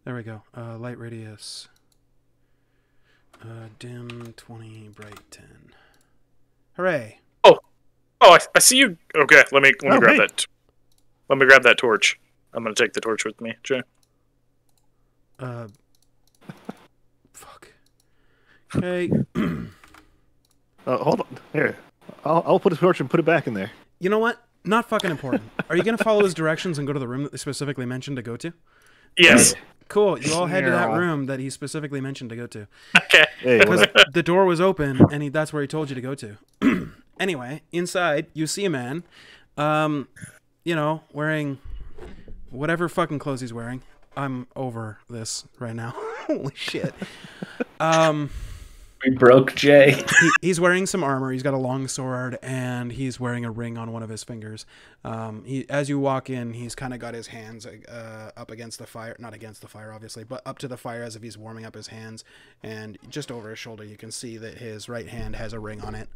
There we go. Light radius. Dim 20, bright 10. Hooray! Oh, I see you. Okay, let me Oh, grab hey. that. Let me grab that torch. I'm gonna take the torch with me, Jay. Fuck. Okay. Hold on. Here, I'll put a torch and put it back in there. You know what? Not fucking important. Are you gonna follow his directions and go to the room that they specifically mentioned to go to? Yes. Cool. You all head to that room that he specifically mentioned to go to. Okay. Hey, Because what, the door was open, and that's where he told you to go to. Anyway, inside, you see a man, wearing whatever fucking clothes he's wearing. I'm over this right now. Holy shit. We broke Jay. He's wearing some armor. He's got a long sword, and he's wearing a ring on one of his fingers. As you walk in, he's kind of got his hands up against the fire. Not against the fire, obviously, but up to the fire as if he's warming up his hands. And just over his shoulder, you can see that his right hand has a ring on it.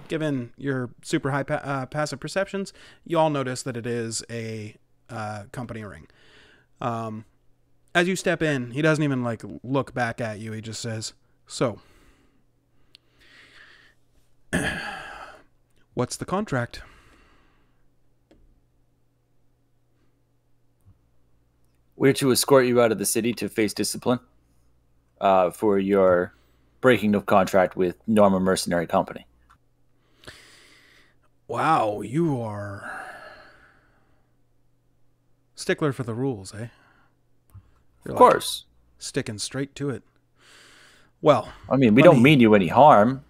Given your super high passive perceptions, you all notice that it is a company ring. As you step in, he doesn't even look back at you. He just says, "So, what's the contract?" We're to escort you out of the city to face discipline for your breaking of contract with Norma Mercenary Company. Wow, you are stickler for the rules, eh? You're Of course. sticking straight to it. Well, I mean, we Let don't me- mean you any harm.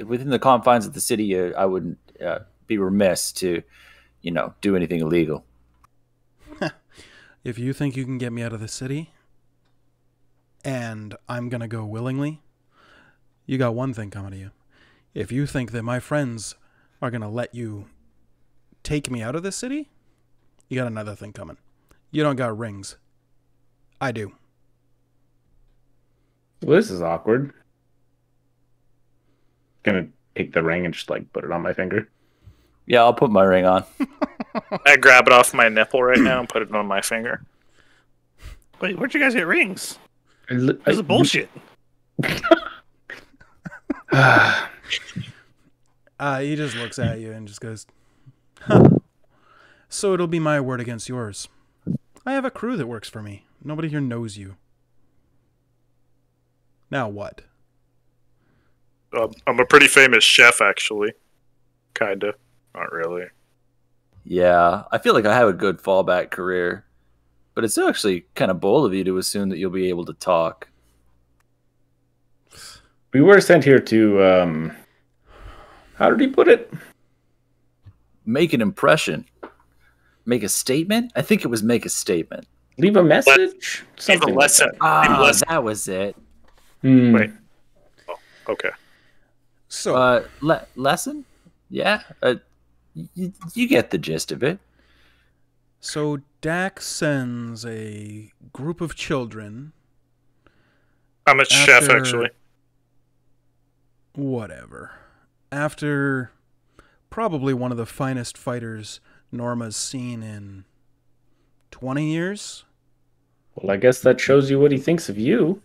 Within the confines of the city, I wouldn't be remiss to, do anything illegal. if you think you can get me out of the city, and I'm gonna go willingly, you got one thing coming to you. If you think that my friends are gonna let you take me out of the city, you got another thing coming. You don't got rings. I do. Well, this is awkward. Gonna take the ring and just put it on my finger. Yeah, I'll put my ring on. I grab it off my nipple right now and put it on my finger. wait, where'd you guys get rings? I- This is bullshit. He just looks at you and just goes, "Huh. So it'll be my word against yours. I have a crew that works for me. Nobody here knows you. Now what?" I'm a pretty famous chef, actually. Kinda. Not really. Yeah, I feel like I have a good fallback career, but it's actually kind of bold of you to assume that you'll be able to talk. We were sent here to, how did he put it? Make an impression. Make a statement? I think it was make a statement. Leave a message? Something like lesson. that. Ah, that was it. Hmm. Wait. Oh, okay. So, Lesson? Yeah. You get the gist of it. so Dak sends a group of children. I'm a chef, After- actually. Whatever. After probably one of the finest fighters Norma's seen in 20 years. Well, I guess that shows you what he thinks of you.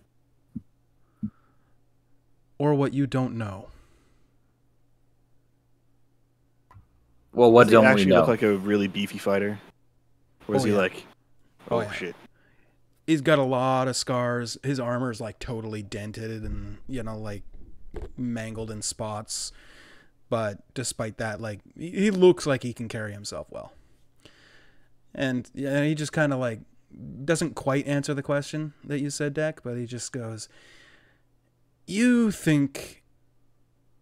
Or what you don't know. Well, what Does he don't we actually know? look like a really beefy fighter? Or is Oh, he yeah. like, Oh, oh, yeah. shit. He's got a lot of scars. His armor's like totally dented and, like mangled in spots. But despite that, like, he looks like he can carry himself well. And yeah, he just kind of like doesn't quite answer the question that you said, Dak, but he just goes, "You think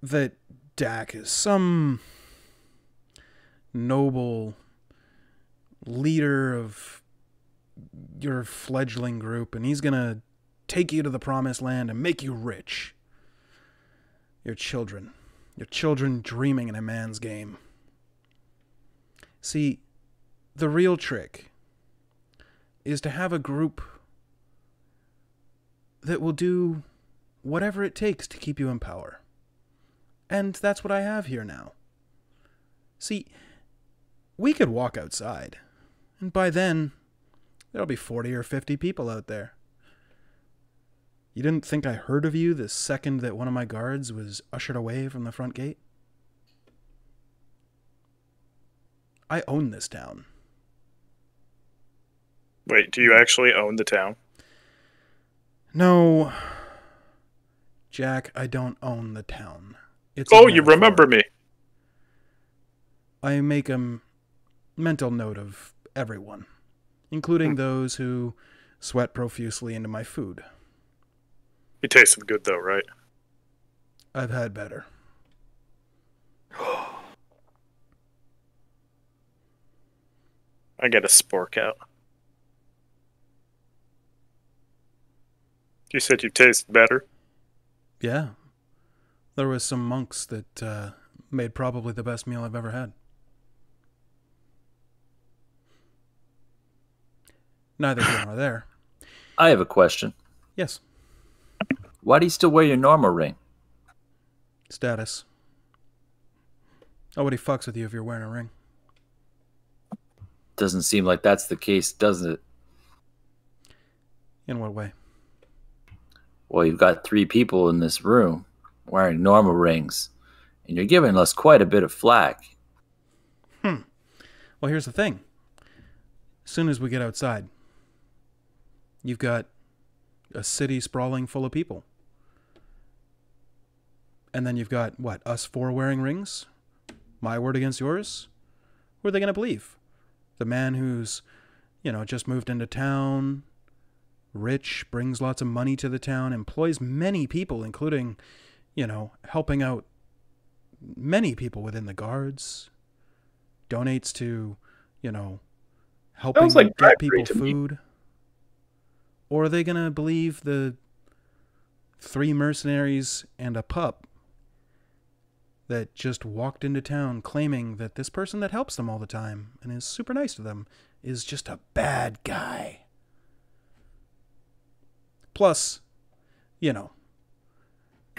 that Dak is some noble leader of your fledgling group, and he's gonna take you to the promised land and make you rich. Your children dreaming in a man's game. See, the real trick is to have a group that will do whatever it takes to keep you in power. And that's what I have here now. See, we could walk outside, and by then, there'll be 40 or 50 people out there. You didn't think I heard of you the second that one of my guards was ushered away from the front gate? I own this town. Wait, do you actually own the town? No, Jack, I don't own the town. It's Oh, a you metaphor. remember me. I make a mental note of everyone, including those who sweat profusely into my food. It tasted good, though, right? I've had better. I get a spork out. You said you taste better? Yeah. There was some monks that made probably the best meal I've ever had. Neither here nor there. I have a question. Yes. Why do you still wear your normal ring? Status. Nobody fucks with you if you're wearing a ring. Doesn't seem like that's the case, doesn't it? In what way? Well, you've got 3 people in this room wearing normal rings, and you're giving us quite a bit of flack. Well, here's the thing. As soon as we get outside, you've got a city sprawling full of people. And then you've got, what, us 4 wearing rings? My word against yours? Who are they going to believe? The man who's, just moved into town, rich, brings lots of money to the town, employs many people, including, helping out many people within the guards, donates to, helping Sounds like get bribery people to me. food. Or are they going to believe the 3 mercenaries and a pup that just walked into town claiming that this person that helps them all the time and is super nice to them is just a bad guy? Plus, I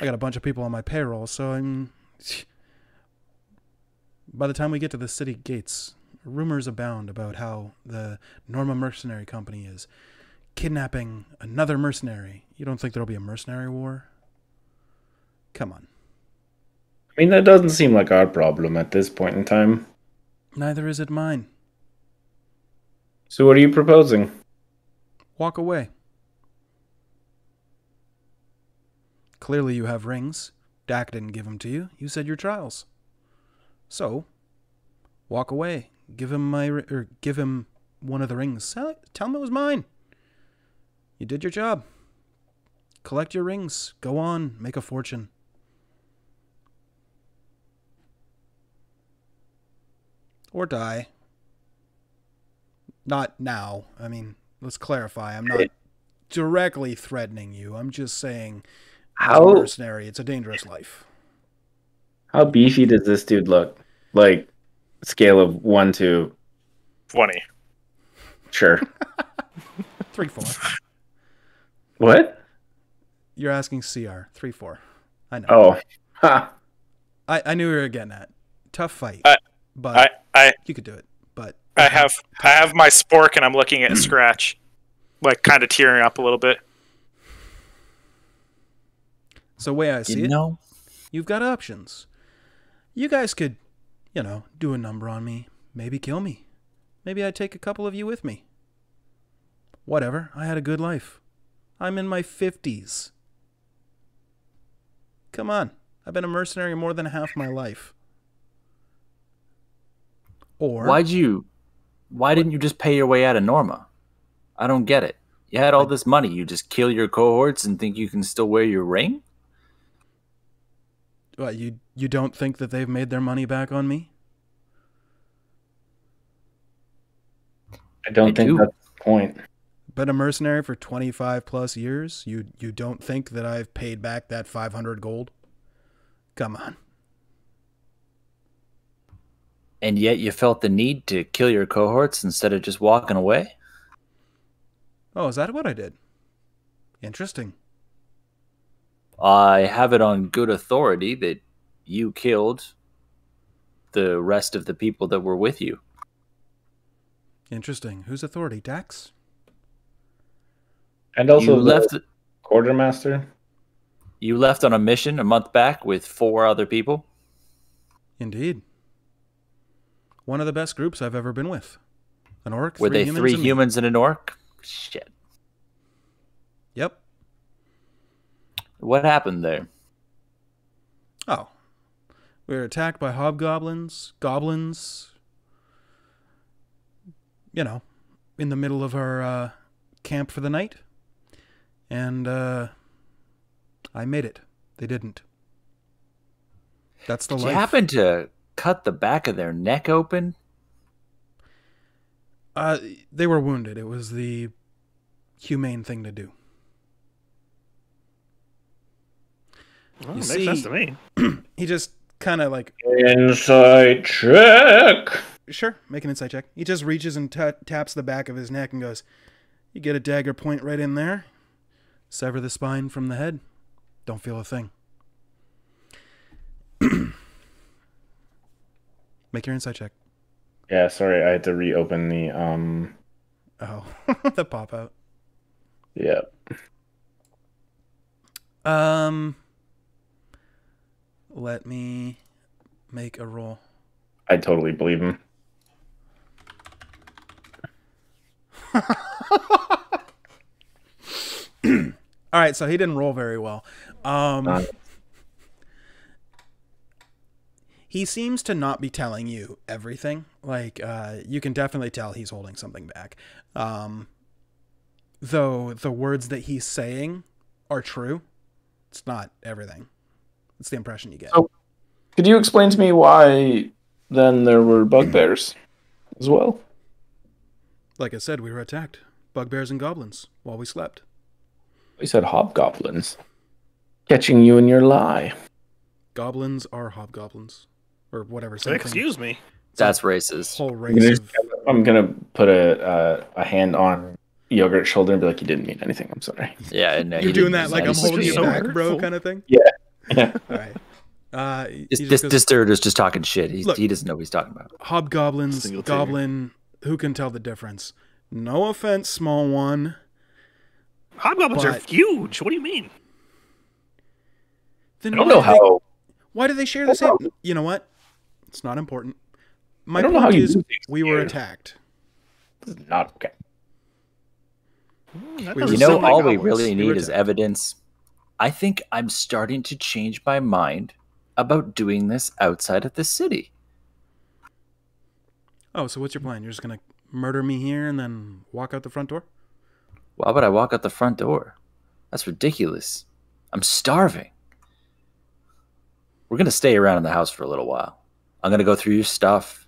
got a bunch of people on my payroll, so by the time we get to the city gates, rumors abound about how the Norma Mercenary Company is kidnapping another mercenary. You don't think there'll be a mercenary war? Come on. I mean, that doesn't seem like our problem at this point in time. Neither is it mine. So what are you proposing? Walk away. Clearly you have rings. Dak didn't give them to you. You said your trials. So, walk away. Give him one of the rings. Tell him it was mine. You did your job. Collect your rings. Go on. Make a fortune. Or die. Not now. I mean, let's clarify. I'm not directly threatening you. I'm just saying, as a How mercenary, it's a dangerous life. how beefy does this dude look? Like scale of 1 to 20. sure. 3-4. What? You're asking CR. 3-4. I know. Oh, ha. I knew we were getting at. Tough fight, I- but I you could do it. But I have my spork and I'm looking at Scratch, like kind of tearing up a little bit. so way I see You it, know, you've got options. You guys could, do a number on me. Maybe kill me. Maybe I'd take a couple of you with me. Whatever. I had a good life. I'm in my 50s. Come on. I've been a mercenary more than half my life. Or why didn't you just pay your way out of Norma? I don't get it. You had all this money. You just kill your cohorts and think you can still wear your ring? what, you don't think that they've made their money back on me? I don't think do. that's the point. Been a mercenary for 25 plus years. You don't think that I've paid back that 500 gold? Come on. And yet you felt the need to kill your cohorts instead of just walking away? Oh, is that what I did? Interesting. I have it on good authority that you killed the rest of the people that were with you. Interesting. Whose authority? Dax? And also You the left quartermaster. you left on a mission a month back with 4 other people. Indeed. One of the best groups I've ever been with. An orc, Were 3 they humans, 3 and me. humans and an orc? Shit. Yep. What happened there? Oh. We were attacked by hobgoblins, goblins. In the middle of our camp for the night. And I made it. They didn't. That's the Did life. you happen to cut the back of their neck open? They were wounded. It was the humane thing to do. Well, You makes see- sense to me. He just kind of like, Insight check. sure, make an insight check. He just reaches and taps the back of his neck and goes, you get a dagger point right in there. Sever the spine from the head. Don't feel a thing. Make your insight check. Yeah, sorry, I had to reopen the Oh, the pop out. yeah. Let me make a roll. I totally believe him. All right, so he didn't roll very well. He seems to not be telling you everything. Like, you can definitely tell he's holding something back. Though the words that he's saying are true, it's not everything. It's the impression you get. So- Could you explain to me why then there were bugbears as well? Like I said, we were attacked. Bugbears and goblins while we slept. You said hobgoblins. Catching you in your lie. Goblins are hobgoblins. Or whatever. Same thing. Excuse me. That's racist. Whole I'm race gonna, of... I'm gonna put a hand on Yogurt's shoulder and be like, "You didn't mean anything. I'm sorry." Yeah, and You're doing that like I'm This is holding you so back, hurtful. bro, kind of thing? Yeah. All right. He This, just this, goes, this dude is just talking shit. Look. He doesn't know what he's talking about. Hobgoblins, Single tier. goblin, who can tell the difference? No offense, small one. Hobgoblins are But- huge. What do you mean? Then I don't why know do they- how. Why do they share the same? You know what? It's not important. My I don't know point how you is, do things we were here. attacked. This is not okay. That We doesn't You know, sound like all we goblins. really We were need is attacked. evidence. I think I'm starting to change my mind about doing this outside of the city. Oh, so what's your plan? You're just gonna murder me here and then walk out the front door? Why would I walk out the front door? That's ridiculous. I'm starving. We're going to stay around in the house for a little while. I'm going to go through your stuff,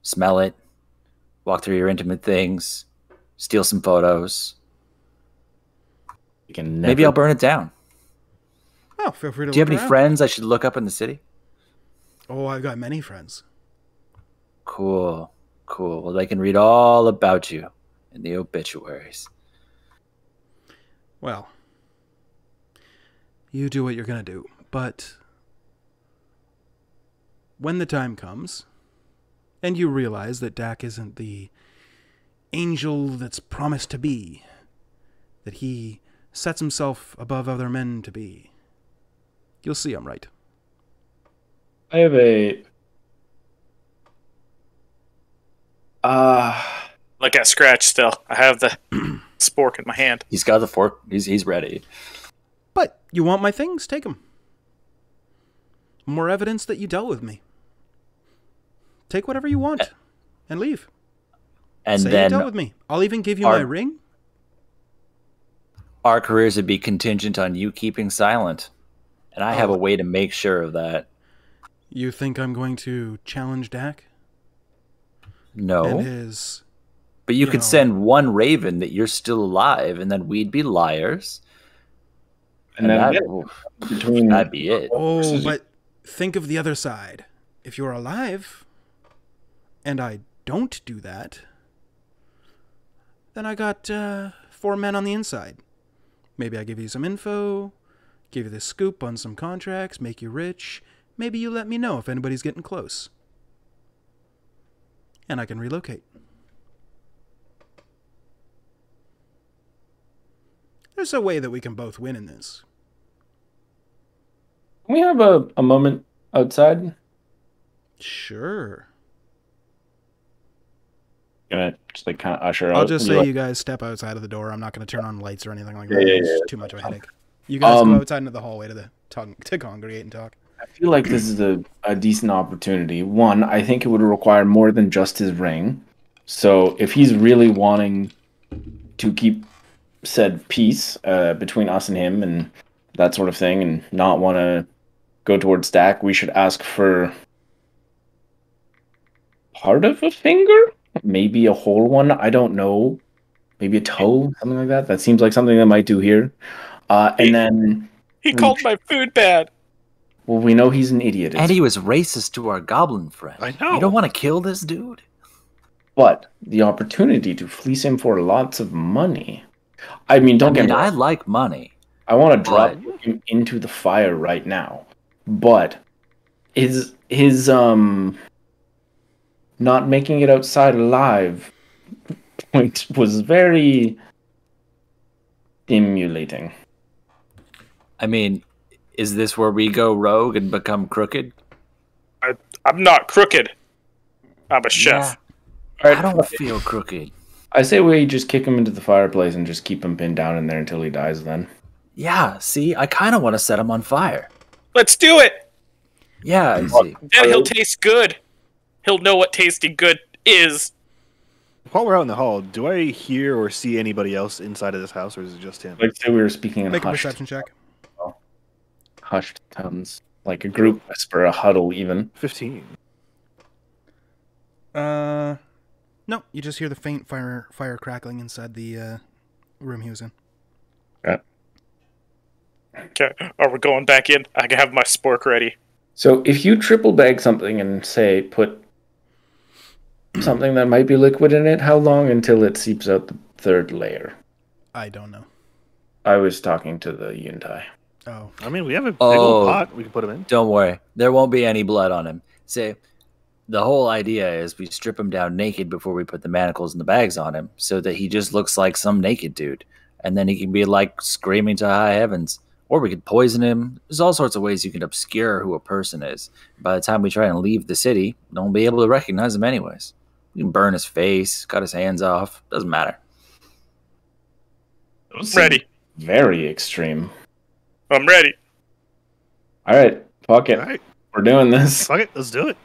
smell it, walk through your intimate things, steal some photos. You can Maybe I'll burn it down. Oh, feel free to Do you have look any around. friends I should look up in the city? Oh, I've got many friends. Cool. Well, they can read all about you in the obituaries. Well, you do what you're going to do. But when the time comes, and you realize that Dak isn't the angel that's promised to be, that he sets himself above other men to be, you'll see I'm right. I have a. Look at Scratch still. I have the spork in my hand. He's got the fork. He's ready. But you want my things? Take them. More evidence that you dealt with me. Take whatever you want and leave. And Say then you dealt with me. I'll even give you my ring. Our careers would be contingent on you keeping silent. And I have a way to make sure of that. You think I'm going to challenge Dak? No. And his... But you could send one raven that you're still alive, and then we'd be liars. And then that'd be it. Oh, but think of the other side. If you're alive, and I don't do that, then I got 4 men on the inside. Maybe I give you some info, give you the scoop on some contracts, make you rich. Maybe you let me know if anybody's getting close. And I can relocate. There's a way that we can both win in this. Can we have a moment outside? Sure. Gonna just like kind of usher out. I'll just say like, you guys step outside of the door. I'm not going to turn on lights or anything like Yeah, that. yeah, It's yeah. too much of a headache. You guys go outside into the hallway to congregate and talk. I feel like this is a decent opportunity. One, I think it would require more than just his ring. So if he's really wanting to keep said peace between us and him and that sort of thing, and not want to go towards Dak, we should ask for part of a finger, maybe a whole one. I don't know, maybe a toe, something like that. That seems like something that might do here. And then He called my food bad. well, we know he's an idiot. And he was racist to our goblin friend. I know. You don't want to kill this dude? But the opportunity to fleece him for lots of money. I mean, don't get me I wrong. like money. I want to drop but- him into the fire right now. But his not making it outside alive point was very stimulating. I mean, is this where we go rogue and become crooked? I'm not crooked. I'm a chef. All I right, don't feel crooked. I say we just kick him into the fireplace and just keep him pinned down in there until he dies then. Yeah, see, I kind of want to set him on fire. Let's do it. Yeah, I see. Then he'll taste good. He'll know what tasting good is. While we're out in the hall, do I hear or see anybody else inside of this house, or is it just him? Like say we were speaking in Make a hushed, perception check. hushed tones. Like a group whisper, a huddle even. 15. No, you just hear the faint fire crackling inside the room he was in. Okay, are we going back in? I can have my spork ready. So if you triple bag something and say put something that might be liquid in it, how long until it seeps out the third layer? I don't know. I was talking to the Yuntai. Oh, I mean, we have a big Oh. old pot we can put him in. Don't worry. There won't be any blood on him. Say, the whole idea is we strip him down naked before we put the manacles and the bags on him so that he just looks like some naked dude. And then he can be like screaming to high heavens. Or we could poison him. There's all sorts of ways you can obscure who a person is. By the time we try and leave the city, no one will be able to recognize him anyways. We can burn his face, cut his hands off. Doesn't matter. Ready. Very extreme. I'm ready. All right, fuck it. All right, We're doing this. fuck it, let's do it.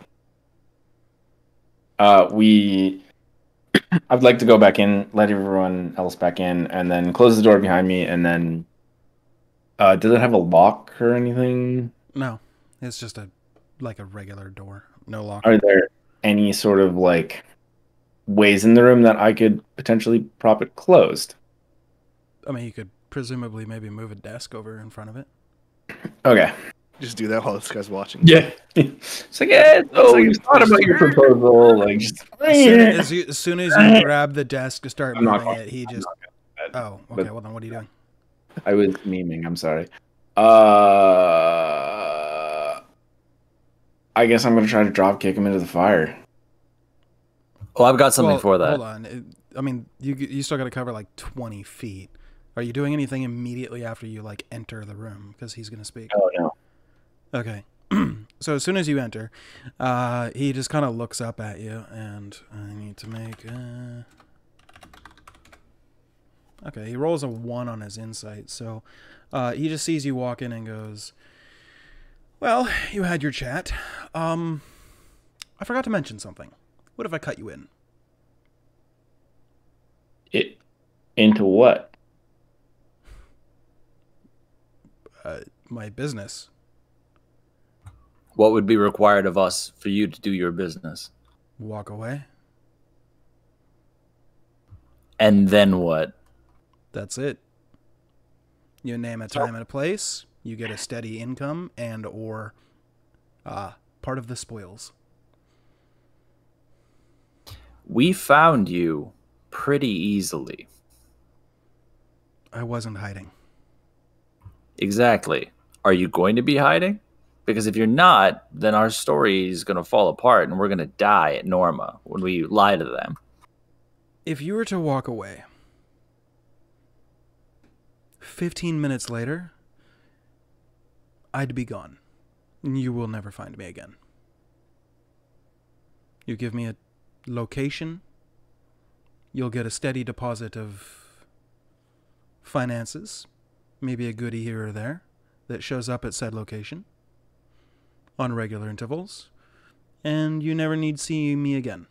I'd like to go back in, let everyone else back in, and then close the door behind me, and then does it have a lock or anything? no. It's just like a regular door. No lock. Are there any sort of like ways in the room that I could potentially prop it closed. I mean, you could presumably maybe move a desk over in front of it. Okay. Just do that while this guy's watching. Yeah. It's like, yeah, so One you second. thought about your proposal. Like, just. As soon as you grab the desk to start I'm not moving going- it, he I'm just. not gonna do that. Oh, But- okay. Well, then what are you doing? I was memeing. I'm sorry. I guess I'm gonna try to drop kick him into the fire. Oh, I've got something Well, for that. Hold on. I mean, you still got to cover like 20 feet. Are you doing anything immediately after you like enter the room? Because he's gonna speak. Oh no. Okay. So as soon as you enter, he just kind of looks up at you, and I need to make. Okay, he rolls a 1 on his insight, so he just sees you walk in and goes, "Well, you had your chat. I forgot to mention something. What if I cut you in?" It into what? My business. What would be required of us for you to do your business? Walk away. And then what? That's it. You name a time and a place. You get a steady income and or part of the spoils. We found you pretty easily. I wasn't hiding. Exactly. Are you going to be hiding? Because if you're not, then our story is going to fall apart and we're going to die at Norma when we lie to them. If you were to walk away, 15 minutes later, I'd be gone. You will never find me again. You give me a location, you'll get a steady deposit of finances, maybe a goodie here or there that shows up at said location on regular intervals, and you never need see me again.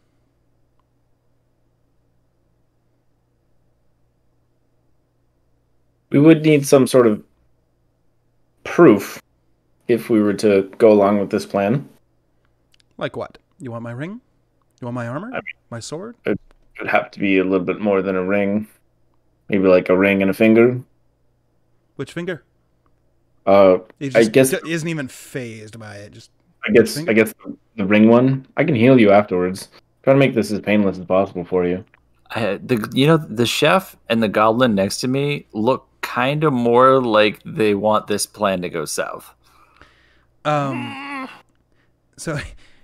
We would need some sort of proof if we were to go along with this plan. Like what? You want my ring? You want my armor? I mean- My sword? It would have to be a little bit more than a ring. Maybe like a ring and a finger. Which finger? He I guess isn't even phased by it. Just I guess finger? the ring one. I can heal you afterwards. Try to make this as painless as possible for you. The chef and the goblin next to me look kind of more like they want this plan to go south. So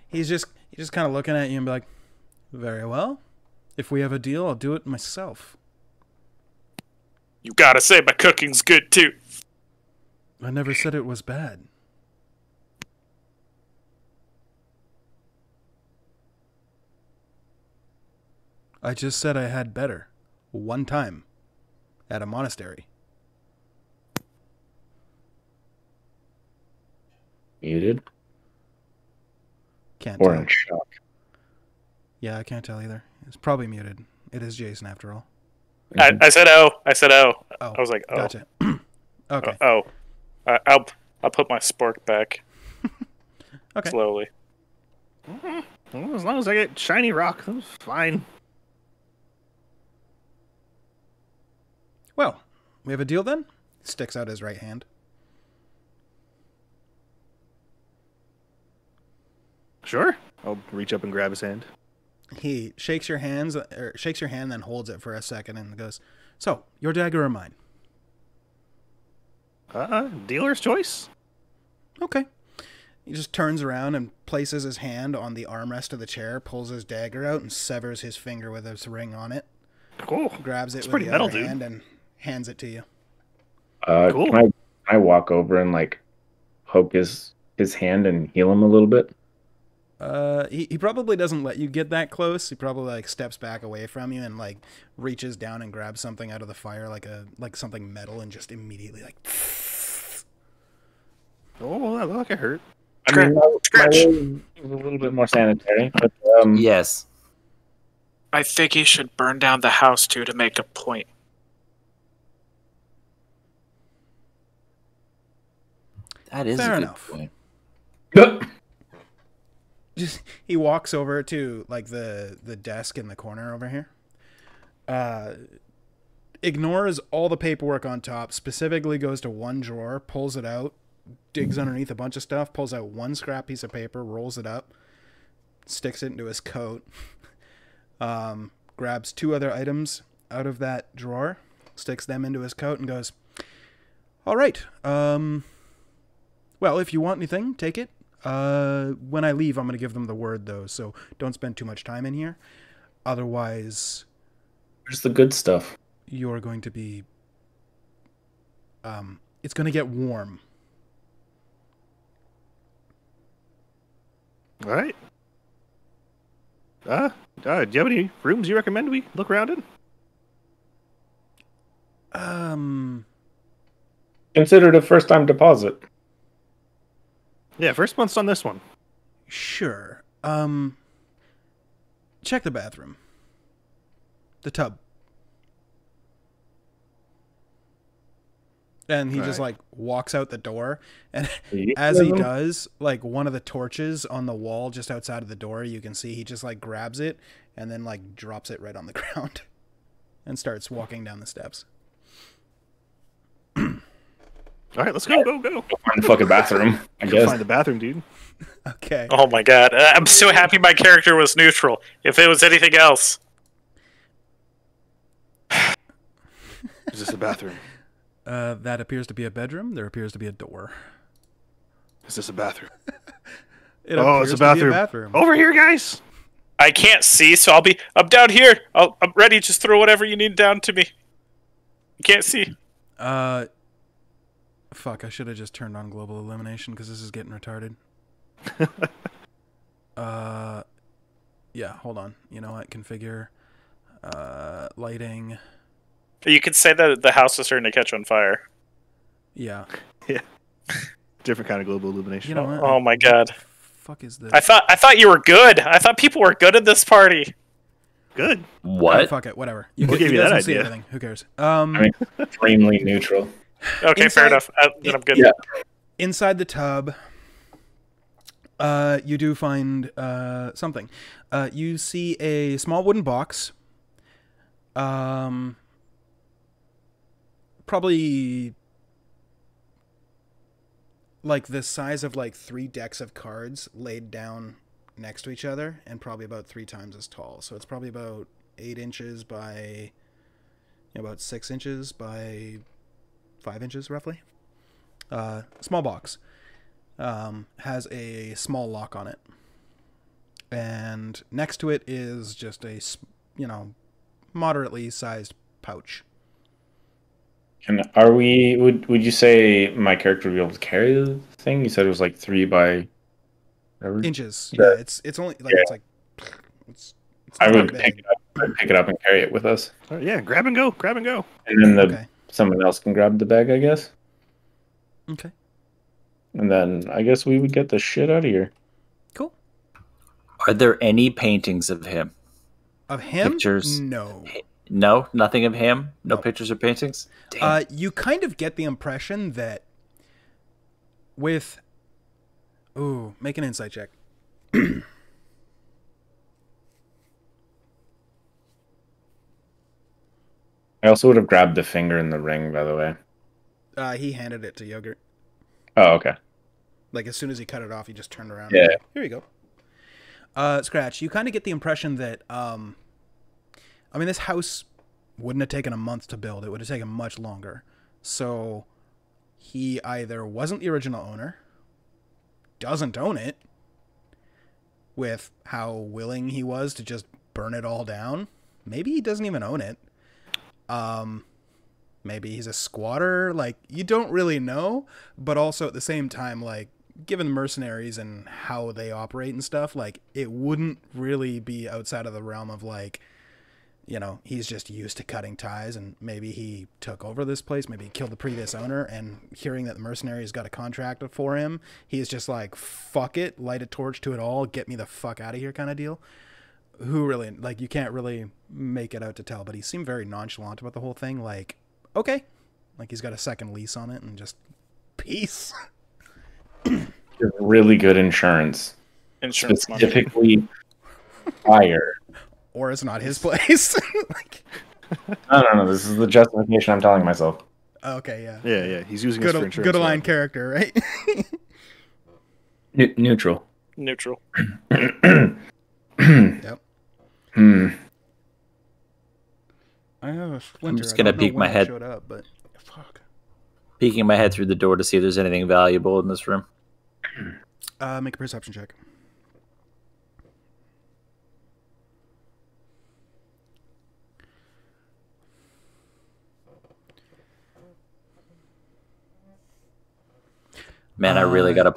he's just kind of looking at you and be like, "Very well. If we have a deal, I'll do it myself." You gotta say my cooking's good too. I never said it was bad. I just said I had better. One time. At a monastery. Muted Can't or tell. in shock. Yeah, I can't tell either. It's probably muted. It is Jason after all. I said oh. I said oh. Oh, I was like, oh. Gotcha. Okay. Oh. I'll put my spork back Okay. slowly. Well, as long as I get shiny rock, that's fine. Well, we have a deal then? Sticks out his right hand. Sure. I'll reach up and grab his hand. He shakes your hand, then holds it for a second and goes, "So, your dagger or mine?" Dealer's choice. Okay. He just turns around and places his hand on the armrest of the chair, pulls his dagger out, and severs his finger with his ring on it. Cool. Grabs it It's with pretty the metal, other dude. hand and hands it to you. Cool. Can I walk over and like poke his hand and heal him a little bit? He probably doesn't let you get that close. He probably like steps back away from you and like reaches down and grabs something out of the fire, like something metal, and just immediately like. Oh, that looked like it hurt. I mean, my Scratch. way is a little bit more sanitary, but Yes. I think he should burn down the house too to make a point. That is Fair a good enough. point. just he walks over to like the desk in the corner over here. Ignores all the paperwork on top, specifically goes to one drawer, pulls it out, digs underneath a bunch of stuff, pulls out one scrap piece of paper, rolls it up, sticks it into his coat, grabs two other items out of that drawer, sticks them into his coat, and goes, all right, well, if you want anything, take it. When I leave, I'm going to give them the word, though, so don't spend too much time in here. Otherwise, Where's the good stuff? you're going to be... it's going to get warm. All right. Do you have any rooms you recommend we look around in? Considered a first-time deposit. Yeah, first month's on this one. Sure. Check the bathroom. The tub. And he just, Right. like, walks out the door, and You as he live in- does, like, one of the torches on the wall just outside of the door, you can see he just, like, grabs it, and then, like, drops it right on the ground, and starts walking down the steps. All right, let's go. Find the fucking bathroom, I guess. Find the bathroom, dude. Okay. Oh my god. I'm so happy my character was neutral. If it was anything else. Is this a bathroom? That appears to be a bedroom. There appears to be a door. Is this a bathroom? It Oh, appears it's a to be bathroom. bathroom. Over here, guys. I can't see, so I'm down here. I'm ready. Just throw whatever you need down to me. You can't see. Fuck, I should have just turned on global illumination because this is getting retarded. Yeah, hold on. You know what? Configure, lighting. You could say that the house is starting to catch on fire. Yeah. Different kind of global illumination. You know what? Oh my god. Fuck is this? I thought you were good. I thought people were good at this party. Good. Oh, What? fuck it. Whatever. Who guys gave you that can see idea? everything. Who cares? mean- Extremely neutral. Okay, Inside- fair enough. Then I'm good. Yeah. Inside the tub, you do find something. You see a small wooden box. Probably like the size of like 3 decks of cards laid down next to each other, and probably about 3 times as tall. So it's probably about 8 inches by about 6 inches by 5 inches roughly. Small box. Has a small lock on it. And next to it is just a, moderately sized pouch. And are we? Would you say my character would be able to carry the thing? You said it was like 3 by. Whatever. Inches. Yeah. Yeah, it's only like it's I not would big. pick it up. I'd pick it up and carry it with us, All right, yeah, grab and go. Grab and go. and then Okay. someone else can grab the bag, I guess. Okay. And then I guess we would get the shit out of here. Cool. Are there any paintings of him? Of him? Pictures. No. No, nothing of him. No No. pictures or paintings. Damn. You kind of get the impression that with make an insight check. I also would have grabbed the finger in the ring, by the way. He handed it to Yogurt. Oh, okay. Like as soon as he cut it off, he just turned around. Yeah. Here you go. Scratch. You kind of get the impression that this house wouldn't have taken a month to build. It would have taken much longer. So he either wasn't the original owner, doesn't own it, with how willing he was to just burn it all down. Maybe he doesn't even own it. Maybe he's a squatter. Like, you don't really know, but also at the same time, like, given the mercenaries and how they operate and stuff, like, it wouldn't really be outside of the realm of, like, he's just used to cutting ties, and maybe he took over this place, maybe he killed the previous owner, and hearing that the mercenaries got a contract for him, he's just like, fuck it, light a torch to it all, get me the fuck out of here kind of deal. Who really, like, you can't really make it out to tell, but he seemed very nonchalant about the whole thing, like, okay. Like, he's got a second lease on it, and just, peace. Really good insurance. Insurance money. specifically fire. Or it's not his place. Like, No. This is the justification I'm telling myself. okay, yeah. Yeah. He's using this for insurance. Good aligned character, right? Neutral. Neutral. Yep. Hmm. I have a splinter. just gonna I don't know peek when my it head. Showed up, but fuck. Peeking my head through the door to see if there's anything valuable in this room. Make a perception check. Man, I really gotta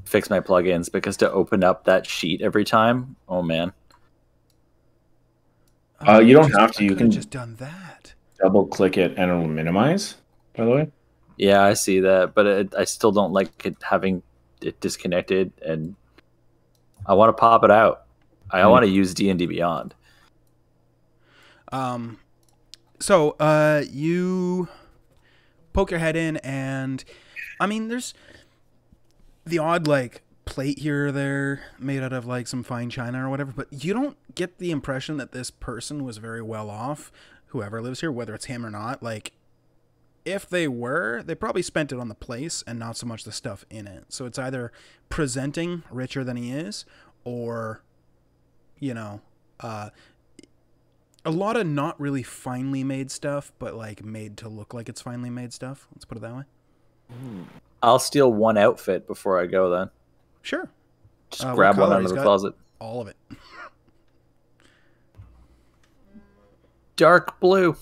fix my plugins because to open up that sheet every time, oh man. You don't have to. I You could've can just done that. double click it and it'll minimize. By the way. Yeah, I see that, but I still don't like it having it disconnected, and I want to pop it out. I want to use D&D Beyond. So you poke your head in, and I mean, there's the odd like plate here or there made out of like some fine china or whatever, but you don't get the impression that this person was very well off, whoever lives here, whether it's him or not. Like, if they were, they probably spent it on the place and not so much the stuff in it. So it's either presenting richer than he is, or, you know, a lot of not really finely made stuff, but like made to look like it's finely made stuff. Let's put it that way. I'll steal one outfit before I go then. Sure. Just What grab one color? out of He's the got closet. all of it. Dark blue.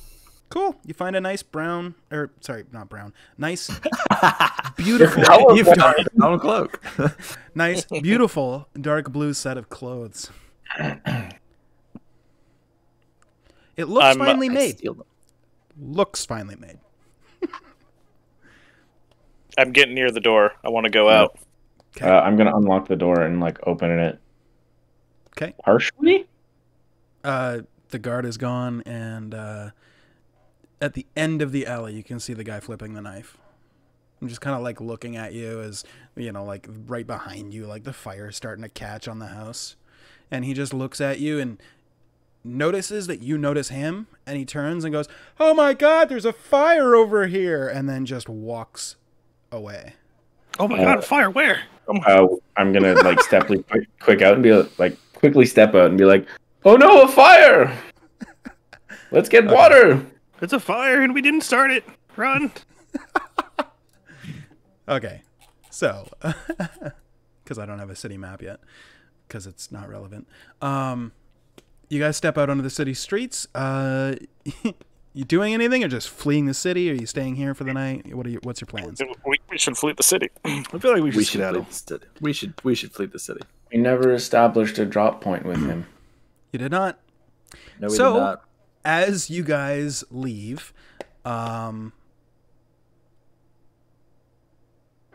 Cool. You find a nice brown, or sorry, not brown. Nice, beautiful, You found a brown cloak. nice, beautiful dark blue set of clothes. It looks finely I made. steal them. Looks finely made. I'm getting near the door. I want to go out. Okay. I'm gonna unlock the door and like open it. Okay. Partially. The guard is gone, and at the end of the alley, you can see the guy flipping the knife. I'm just kind of like looking at you as, you know, like right behind you, like the fire's starting to catch on the house. And he just looks at you and notices that you notice him, and he turns and goes, "Oh my God, there's a fire over here," and then just walks away. Oh my god, fire! Where? I'm gonna like quickly step out and be like, "Oh no, a fire! Let's get water." It's a fire and we didn't start it. Run! Okay, so because I don't have a city map yet, because it's not relevant. You guys step out onto the city streets. You doing anything, or just fleeing the city? Are you staying here for the night? What's your plans? We should flee the city. I feel like we should We get should out flee of the city. We should flee the city. We never established a drop point with him. You did not. No, we So- did not. As you guys leave,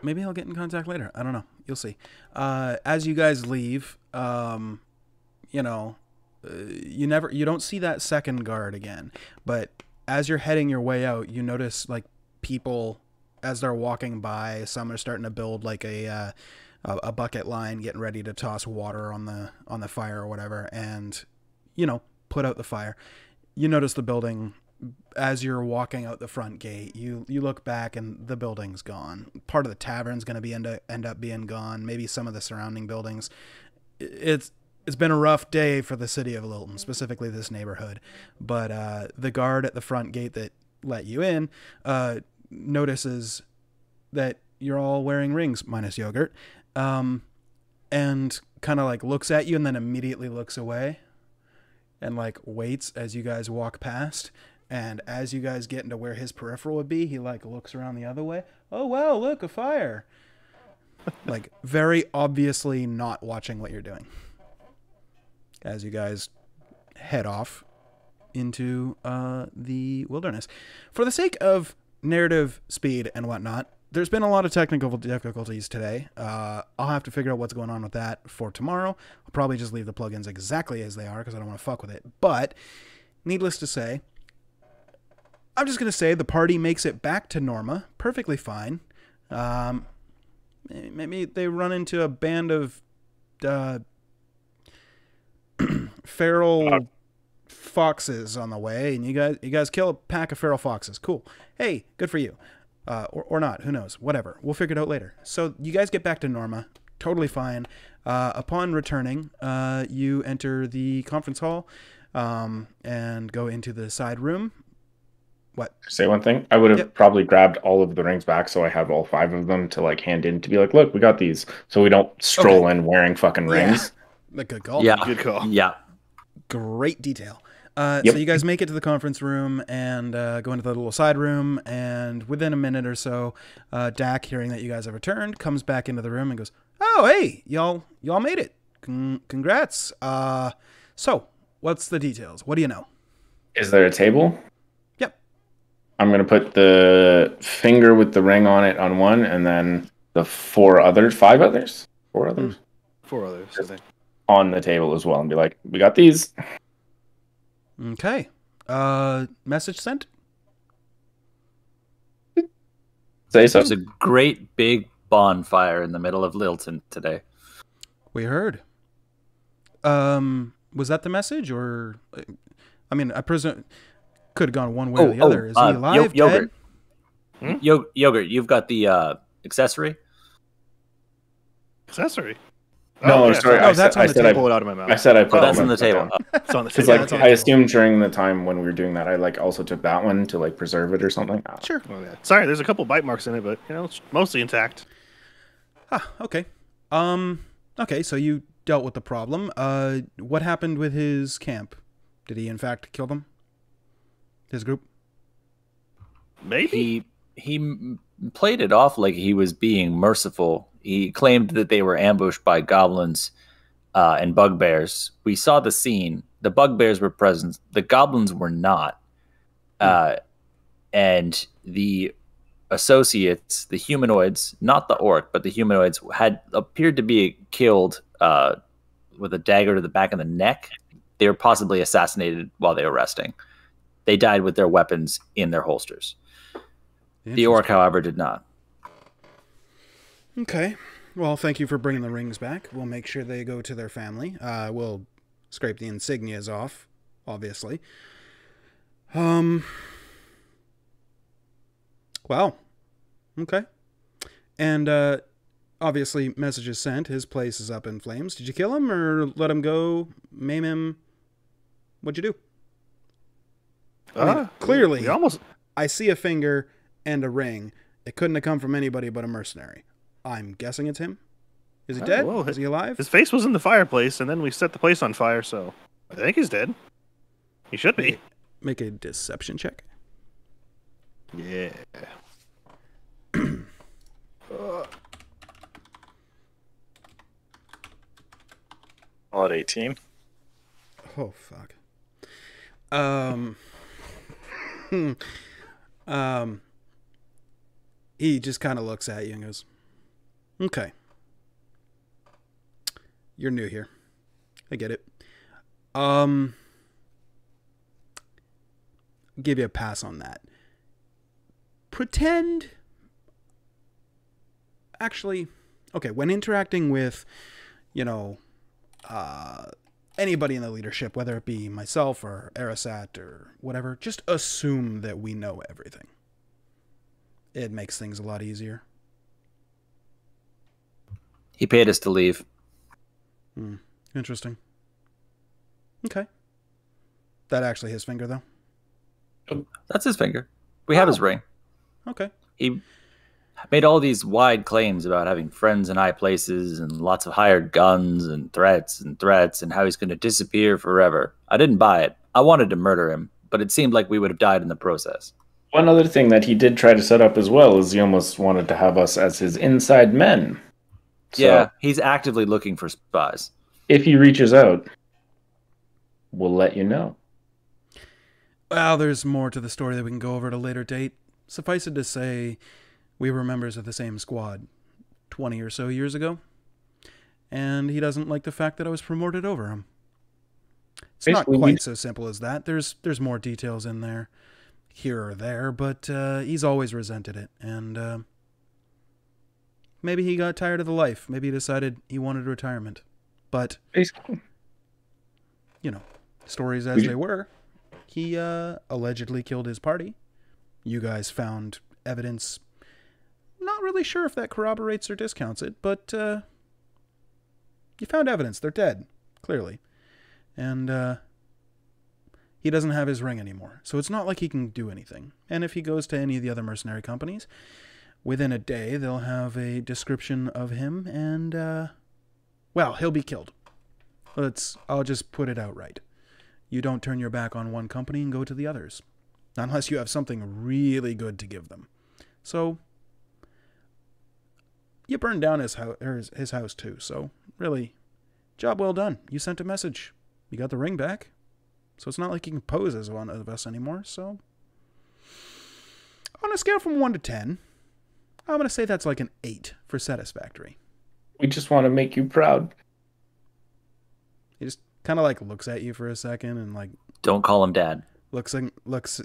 maybe I'll get in contact later. I don't know. You'll see. As you guys leave, you know, you don't see that second guard again. But as you're heading your way out, you notice like people as they're walking by. Some are starting to build like a bucket line, getting ready to toss water on the fire or whatever, and you know, put out the fire. You notice the building as you're walking out the front gate. You look back and the building's gone. Part of the tavern's going to end up being gone. Maybe some of the surrounding buildings. It's been a rough day for the city of Lilton, specifically this neighborhood. But the guard at the front gate that let you in notices that you're all wearing rings minus Yogurt, and kind of like looks at you and then immediately looks away. And like waits as you guys walk past, and as you guys get into where his peripheral would be, he like looks around the other way. Oh wow, look, a fire! Like very obviously not watching what you're doing. As you guys head off into the wilderness, for the sake of narrative speed and whatnot, there's been a lot of technical difficulties today. I'll have to figure out what's going on with that for tomorrow. I'll probably just leave the plugins exactly as they are because I don't want to fuck with it. But needless to say, I'm just going to say the party makes it back to Norma perfectly fine. Maybe they run into a band of feral foxes on the way, and you guys kill a pack of feral foxes. Cool. Hey, good for you. Or not. Who knows? Whatever. We'll figure it out later. So you guys get back to Norma. Totally fine. Upon returning, you enter the conference hall and go into the side room. What? Say one thing. I would have probably grabbed all of the rings back, so I have all 5 of them to like hand in to be like, look, we got these, so we don't stroll in wearing fucking rings. A good call. Yeah. Good call. Yeah. Great detail. So you guys make it to the conference room and go into the little side room, and within a minute or so, Dak, hearing that you guys have returned, comes back into the room and goes, "Oh, hey, y'all made it. Congrats. So, what's the details? What do you know?" Is there a table? Yep. I'm going to put the finger with the ring on it on one, and then the 4 others, 5 others? 4 others? 4 others, I think. On the table as well, and be like, we got these. Okay. Message sent? Say so. There's a great big bonfire in the middle of Lilton today. We heard. Was that the message, or... I mean, I presume... Could have gone one way or the other. Is he alive, Yogurt. dead? Yogurt, you've got the accessory? Accessory. No, yeah, sorry. No, I that's said, on I the said I pull I, it out of my mouth. I said I put Oh, that's all on my the table. stuff down. It's on the Because table. Yeah, like it's on I the assumed during the time when we were doing that, I like also took that one to like preserve it or something. Sure. Oh, yeah. Sorry, there's a couple bite marks in it, but it's mostly intact. Okay. Okay, so you dealt with the problem. What happened with his camp? Did he in fact kill them? His group? Maybe. He played it off like he was being merciful. He claimed that they were ambushed by goblins and bugbears. We saw the scene. The bugbears were present. The goblins were not. And the associates, the humanoids, not the orc, but the humanoids, had appeared to be killed with a dagger to the back of the neck. They were possibly assassinated while they were resting. They died with their weapons in their holsters. The orc, however, did not. Okay. Well, thank you for bringing the rings back. We'll make sure they go to their family. We'll scrape the insignias off, obviously. Wow. Okay. And obviously, messages sent. His place is up in flames. Did you kill him or let him go? Maim him? What'd you do? I mean, clearly, we almost. I see a finger and a ring. It couldn't have come from anybody but a mercenary. I'm guessing it's him. Is he dead? Well, is he alive? His face was in the fireplace, and then we set the place on fire, so I think he's dead. He should be. Make a deception check. Yeah. All at 18. Oh fuck. He just kind of looks at you and goes, "Okay. You're new here. I get it. Give you a pass on that. Pretend. Actually, okay, when interacting with, anybody in the leadership, whether it be myself or Arasat or whatever, just assume that we know everything. It makes things a lot easier." He paid us to leave. Interesting. Okay. That actually his finger, though? That's his finger. We have his ring. Okay. He made all these wide claims about having friends in high places and lots of hired guns and threats and how he's going to disappear forever. I didn't buy it. I wanted to murder him, but it seemed like we would have died in the process. One other thing that he did try to set up as well is he almost wanted to have us as his inside men. So Yeah, he's actively looking for spies. if he reaches out, we'll let you know. Well, there's more to the story that we can go over at a later date. Suffice it to say, we were members of the same squad 20 or so years ago, and he doesn't like the fact that I was promoted over him. It's Basically, not quite so simple as that. There's more details in there, here or there, but he's always resented it, and maybe he got tired of the life. Maybe he decided he wanted retirement. But, Basically. stories as they were, he allegedly killed his party. You guys found evidence. Not really sure if that corroborates or discounts it, but you found evidence. They're dead, clearly. And he doesn't have his ring anymore, so it's not like he can do anything. And if he goes to any of the other mercenary companies, within a day they'll have a description of him, and well, he'll be killed. I'll just put it outright. You don't turn your back on one company and go to the others, unless you have something really good to give them. So you burned down his house too. So really, job well done. You sent a message. You got the ring back. So it's not like you can pose as one of us anymore. So on a scale from 1 to 10, I'm going to say that's like an 8 for satisfactory. We just want to make you proud. He just kind of like looks at you for a second and like Don't call him dad. looks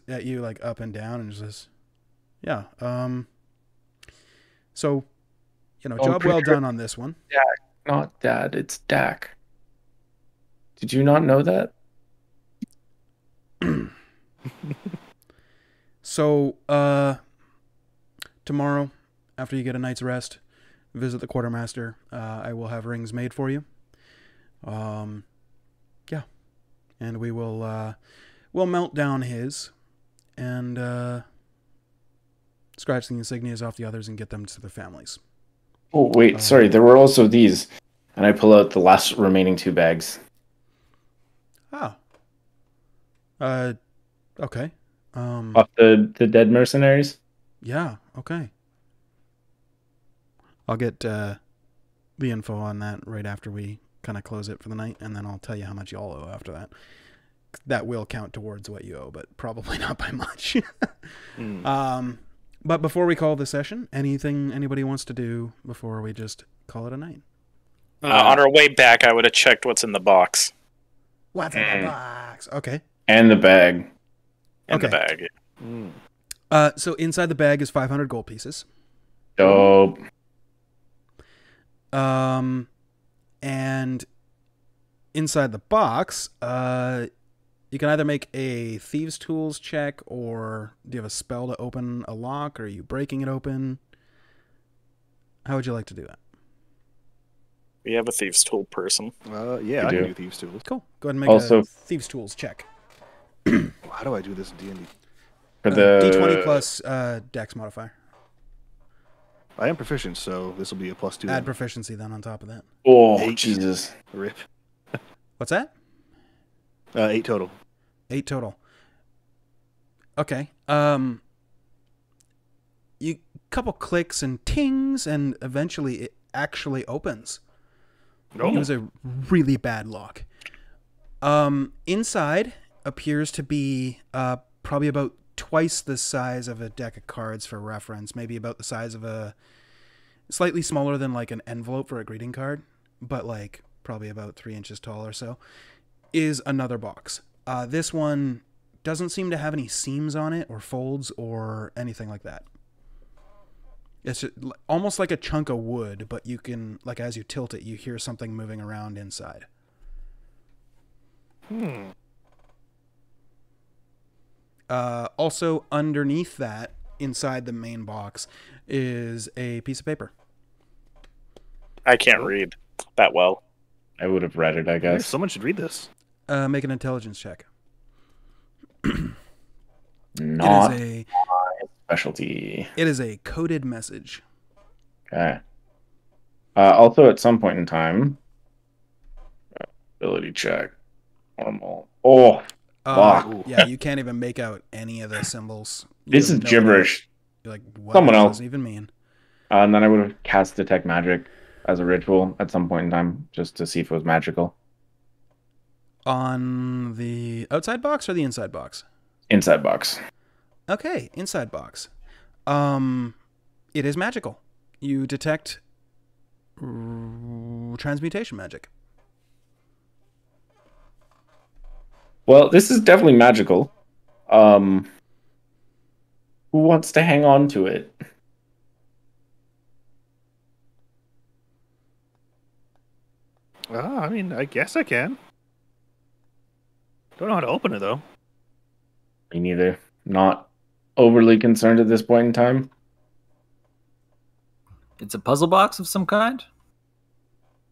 at you like up and down and says, "Yeah, so job well done on this one." Not Dad, it's Dak. Did you not know that? So, tomorrow, after you get a night's rest, visit the quartermaster. I will have rings made for you. Yeah, and we'll melt down his and scratch the insignias off the others and get them to their families. Oh, wait, sorry. There were also these. And I pull out the last remaining 2 bags. Oh. Okay. Off the dead mercenaries? Yeah, okay. I'll get the info on that right after we kind of close it for the night, and then I'll tell you how much y'all owe after that. That will count towards what you owe, but probably not by much. But before we call the session, anything anybody wants to do before we just call it a night? On our way back, I would have checked what's in the box What's in the box? Okay. And the bag. in the Okay. bag. So inside the bag is 500 gold pieces. Dope. And inside the box, you can either make a thieves' tools check, or do you have a spell to open a lock, or are you breaking it open? How would you like to do that? We have a thieves' tool person. Yeah, I can do thieves tools. Cool. Go ahead and make Also- a thieves' tools check. How do I do this in D&D? For the D20 plus Dex modifier. I am proficient, so this will be a +2. Add proficiency then on top of that. Oh, 8. Jesus. Rip. What's that? 8 total. 8 total. Okay. You couple clicks and tings, and eventually it actually opens. Oh. It was a really bad lock. Inside appears to be probably about twice the size of a deck of cards for reference. Maybe about the size of slightly smaller than like an envelope for a greeting card, but like probably about 3 inches tall or so, is another box. This one doesn't seem to have any seams on it or folds or anything like that. It's just almost like a chunk of wood, but you can, like, as you tilt it, you hear something moving around inside. Also, underneath that, inside the main box, is a piece of paper. I can't read that well. I would have read it, I Yeah, guess. someone should read this. Make an intelligence check. Not It is a specialty. It is a coded message. Okay. Also, at some point in time, ability check. Normal. Oh, fuck. Yeah, you can't even make out any of the symbols. You This have is no idea. gibberish. You're like, what Someone does else. this even mean? And then I would have cast Detect Magic as a ritual at some point in time, just to see if it was magical. On the outside box or the inside box? Inside box. Okay, inside box. It is magical. You detect transmutation magic. Well, this is definitely magical. Who wants to hang on to it? I mean, I guess I can. Don't know how to open it though. Me neither. Not overly concerned at this point in time. It's a puzzle box of some kind.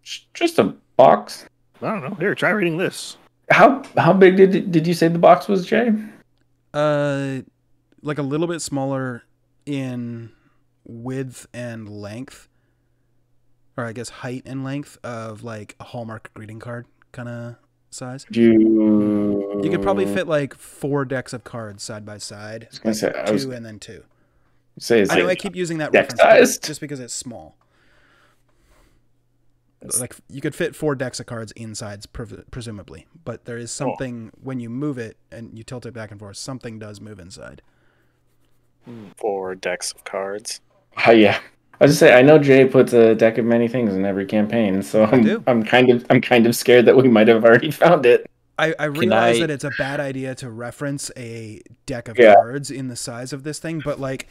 Just a box. I don't know. Here, try reading this. How big did you say the box was, Jay? Like a little bit smaller in width and length, or I guess height and length of like a Hallmark greeting card kind of size. You could probably fit like 4 decks of cards side by side. I was gonna say, two and then 2. I know I keep using that deck reference sized? just because it's small. Like you could fit 4 decks of cards inside, presumably, but there is something when you move it and you tilt it back and forth. Something does move inside. 4 decks of cards. Yeah. I was just say I know Jay puts a deck of many things in every campaign, so I'm kind of scared that we might have already found it. I realize that it's a bad idea to reference a deck of cards in the size of this thing, but like,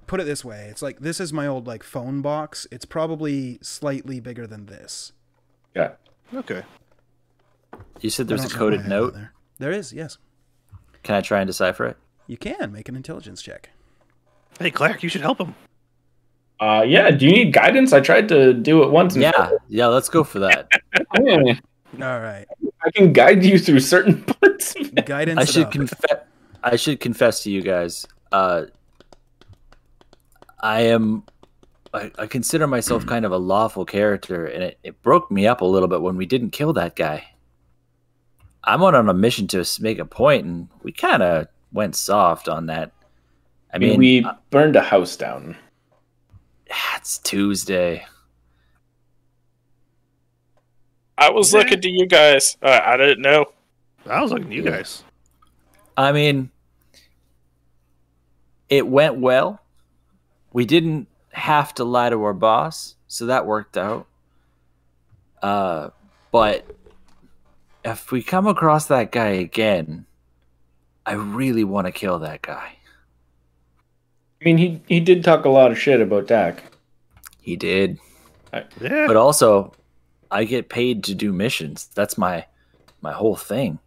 put it this way: it's like this is my old like phone box. It's probably slightly bigger than this. Yeah. Okay. You said there's a I don't know why I coded have note. that there is, yes. Can I try and decipher it? You can make an intelligence check. Hey, Clark, you should help him. Yeah. Do you need guidance? I tried to do it once. Yeah, let's go for that. All right. I can guide you through certain parts. Guidance. I should confess to you guys. I consider myself kind of a lawful character, and it broke me up a little bit when we didn't kill that guy. I'm on a mission to make a point, and we kind of went soft on that. I mean, we burned a house down. It's Tuesday. I was looking to you guys. I didn't know. I was looking at you guys. I mean, it went well. We didn't have to lie to our boss, so that worked out. But if we come across that guy again, I really want to kill that guy. I mean, he did talk a lot of shit about Dak. He did. Yeah. But also, I get paid to do missions. That's my whole thing.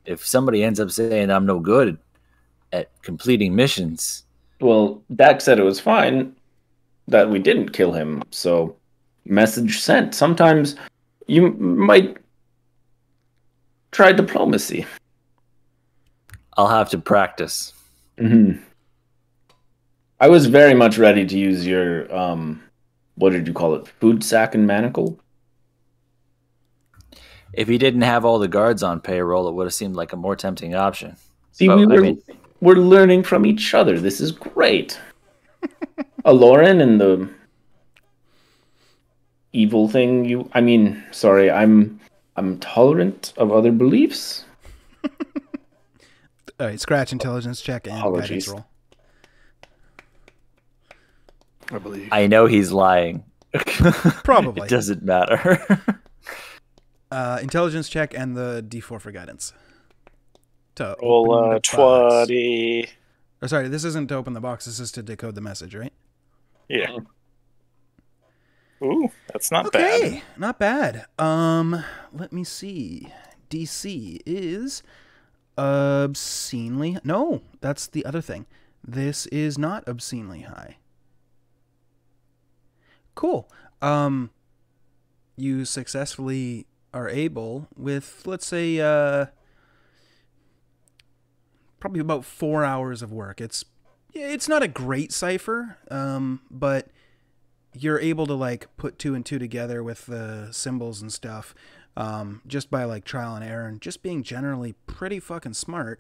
If somebody ends up saying I'm no good at completing missions, Well, Dak said it was fine that we didn't kill him, so message sent. Sometimes you might try diplomacy. I'll have to practice. Mm-hmm. I was very much ready to use your, what did you call it? Food sack and manacle? If he didn't have all the guards on payroll, it would have seemed like a more tempting option. See, But, we're learning from each other. This is great. Aloran and the evil thing sorry, I'm tolerant of other beliefs. All right, scratch intelligence check and guidance Apologies. roll. I believe. I know he's lying. Probably. It doesn't matter. Intelligence check and the D4 for guidance. To Roll open the box. 20. Or sorry, this isn't to open the box. This is to decode the message, right? Yeah. Ooh, that's not Okay, bad. not bad. Let me see. DC is obscenely. No, that's the other thing. This is not obscenely high. Cool. You successfully are able with, let's say, probably about 4 hours of work. It's not a great cipher, but you're able to like put 2 and 2 together with the symbols and stuff, just by like trial and error and just being generally pretty fucking smart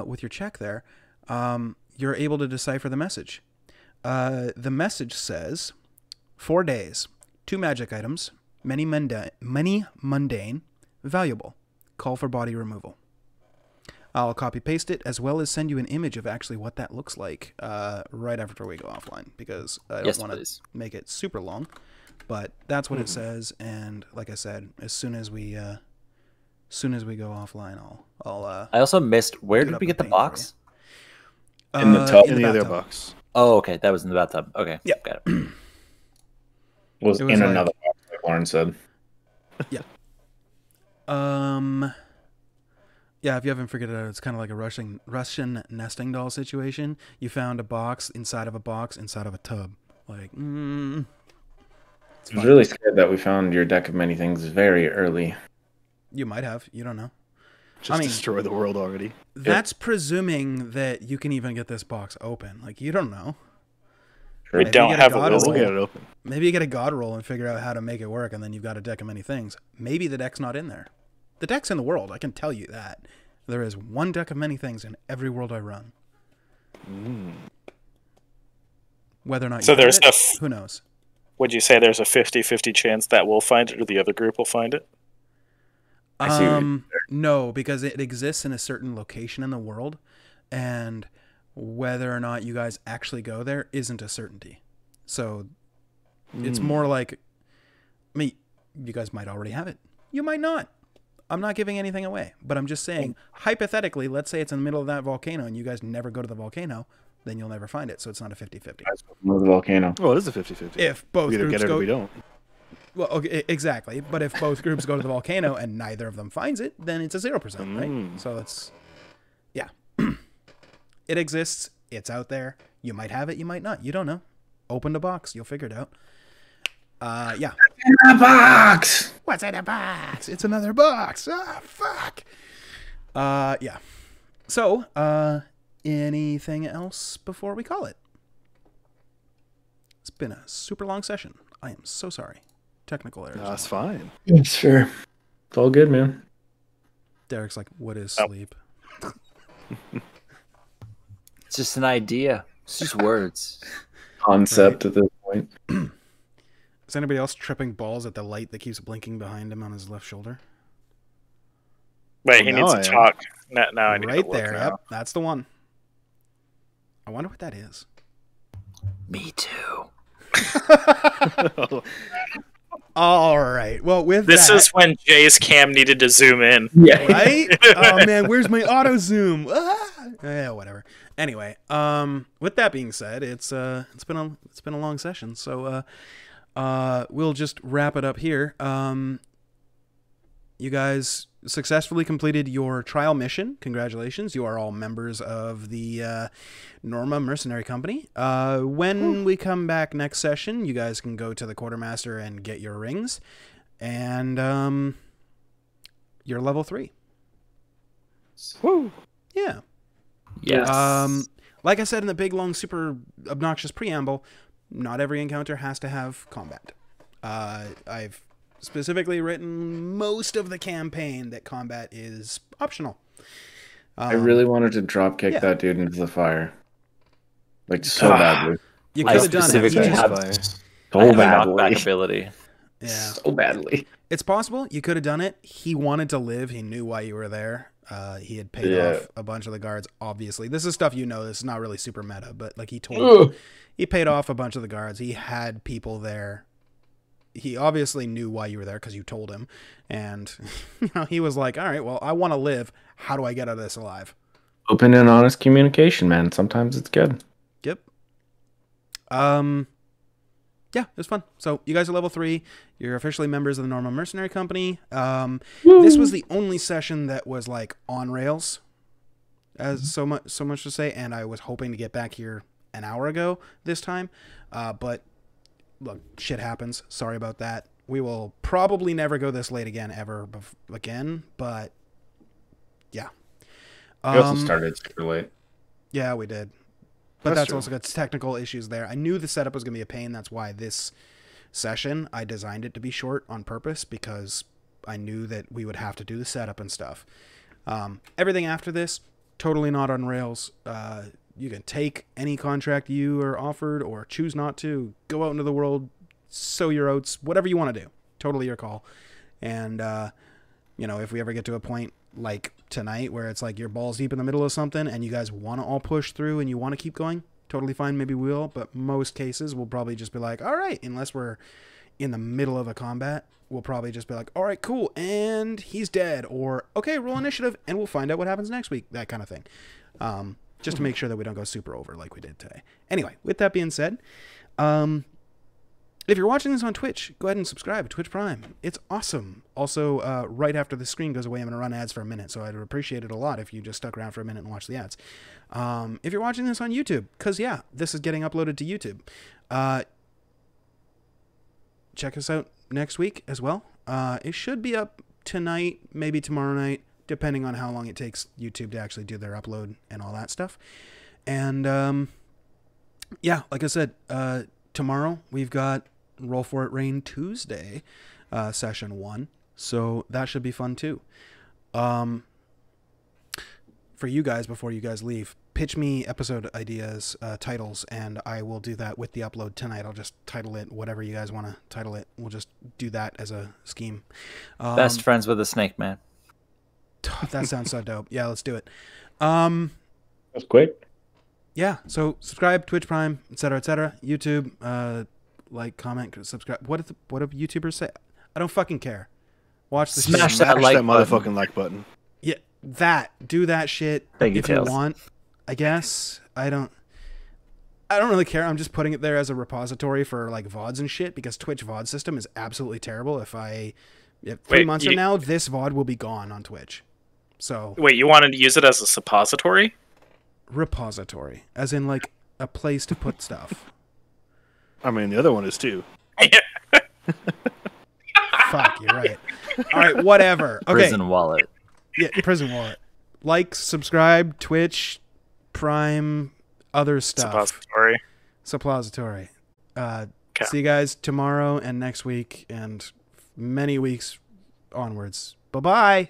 with your check there. You're able to decipher the message. The message says, 4 days, 2 magic items, many mundane, valuable. Call for body removal. I'll copy paste it as well as send you an image of actually what that looks like right after we go offline, because I don't want to make it super long, but that's what it says. And like I said, as soon as we go offline, I'll I also missed, where Get did up we the get the paint for box? In the tub. In the other bathtub. box. Oh, okay. That was in the bathtub. Okay. Yep. Got it. Was It was in like- another box, like Lauren said. Yeah, Yeah, if you haven't figured it out, it's kind of like a Russian nesting doll situation. You found a box inside of a box inside of a tub. Like, it's I was fine. really scared that we found your deck of many things very early. You might have. You don't know. Just mean- destroy the world already. That's presuming that you can even get this box open. Like, you don't know. We Maybe don't you get have a god We'll wizard. roll. get it open. Maybe you get a god roll and figure out how to make it work, and then you've got a deck of many things. Maybe the deck's not in there. The deck's in the world. I can tell you that. There is one deck of many things in every world I run. Whether or not you So find there's it, who knows? Would you say there's a 50-50 chance that we'll find it or the other group will find it? I see what No, because it exists in a certain location in the world, and whether or not you guys actually go there isn't a certainty. So it's more like, I mean, you guys might already have it. You might not. I'm not giving anything away, but I'm just saying, hypothetically, let's say it's in the middle of that volcano and you guys never go to the volcano, then you'll never find it. So it's not a 50-50. Move the volcano. Well, it is a 50-50. If both we either groups get it or go, we don't. well, okay, exactly. But if both groups go to the volcano and neither of them finds it, then it's a 0%, right? So it's, yeah. It exists. It's out there. You might have it. You might not. You don't know. Open the box. You'll figure it out. Yeah. In a box! What's in a box? It's another box. Ah, fuck. Yeah. So, anything else before we call it? It's been a super long session. I am so sorry. Technical errors. That's fine. Sure. It's all good, man. Derek's like, what is Oh. sleep? It's just an idea. It's just words. Concept at this point. Is anybody else tripping balls at the light that keeps blinking behind him on his left shoulder? Wait, he Well, needs now to I am. talk. Now I need to Right look there. now. Yep. That's the one. I wonder what that is. Me too. All right. Well, with This that, is when Jay's cam needed to zoom in. Yeah. right? Oh man, where's my auto zoom? Ah! Yeah, whatever. Anyway, with that being said, it's been a long session, so we'll just wrap it up here. You guys successfully completed your trial mission. Congratulations. You are all members of the Norma Mercenary Company. When we come back next session, you guys can go to the Quartermaster and get your rings. And you're level 3. Woo. Yeah. Yes. Like I said in the big, long, super obnoxious preamble, not every encounter has to have combat. I've specifically written most of the campaign that combat is optional. I really wanted to drop kick yeah. that dude into the fire. Like, so badly. You I could have done it. specifically You just- have Fire. So I have a badly. knockback ability. yeah. So badly. It's possible. You could have done it. He wanted to live. He knew why you were there. He had paid Yeah. off a bunch of the guards, obviously. This is stuff you know. This is not really super meta, but like he told he paid off a bunch of the guards. He had people there. He obviously knew why you were there because you told him. And he was like, all right, well, I want to live. How do I get out of this alive? Open and honest communication, man. Sometimes it's good. Yep. Yeah, it was fun. So you guys are level 3. You're officially members of the Norma Mercenary Company. This was the only session that was like on rails, as so much to say. And I was hoping to get back here an hour ago this time, but look, shit happens. Sorry about that. We will probably never go this late again again. But yeah, We also started super late. yeah, we did. But That's that's true. also got technical issues there. I knew the setup was going to be a pain. That's why this session, I designed it to be short on purpose because I knew that we would have to do the setup and stuff. Everything after this, totally not on rails. You can take any contract you are offered or choose not to. Go out into the world, sow your oats, whatever you want to do. Totally your call. And, if we ever get to a point like tonight where it's like you're balls deep in the middle of something and you guys want to all push through and you want to keep going, totally fine. Maybe we will, but most cases we'll probably just be like, all right, unless we're in the middle of a combat, we'll probably just be like, all right, cool. And he's dead, or okay, roll initiative and we'll find out what happens next week. That kind of thing. Just to make sure that we don't go super over like we did today. Anyway, with that being said, If you're watching this on Twitch, go ahead and subscribe to Twitch Prime. It's awesome. Also, right after the screen goes away, I'm going to run ads for a minute, so I'd appreciate it a lot if you just stuck around for a minute and watched the ads. If you're watching this on YouTube, because, yeah, this is getting uploaded to YouTube. Check us out next week as well. It should be up tonight, maybe tomorrow night, depending on how long it takes YouTube to actually do their upload and all that stuff. And, yeah, like I said, tomorrow we've got Roll For It Rain Tuesday, session 1. So that should be fun too. For you guys, before you guys leave, pitch me episode ideas, titles, and I will do that with the upload tonight. I'll just title it whatever you guys want to title it. We'll just do that as a scheme. Best friends with a snake man. That sounds so dope. Yeah, let's do it. That's quick. Yeah, so subscribe, Twitch Prime, etc., YouTube, like, comment, subscribe. What do YouTubers say? I don't fucking care. Watch the Smash shit. that Smash like that motherfucking like button. Yeah, do that shit Thank you, if you Tails. want. I guess I don't really care. I'm just putting it there as a repository for like VODs and shit because Twitch VOD system is absolutely terrible. If 3 months from now, this VOD will be gone on Twitch. So Wait, you wanted to use it as a suppository? repository, as in like a place to put stuff. I mean, the other one is too. Fuck, you're right. All right, whatever. Okay. Prison wallet. Yeah, prison wallet. Like, subscribe, Twitch, Prime, other stuff. Suppository. Suppository. Okay. See you guys tomorrow and next week and many weeks onwards. Bye-bye.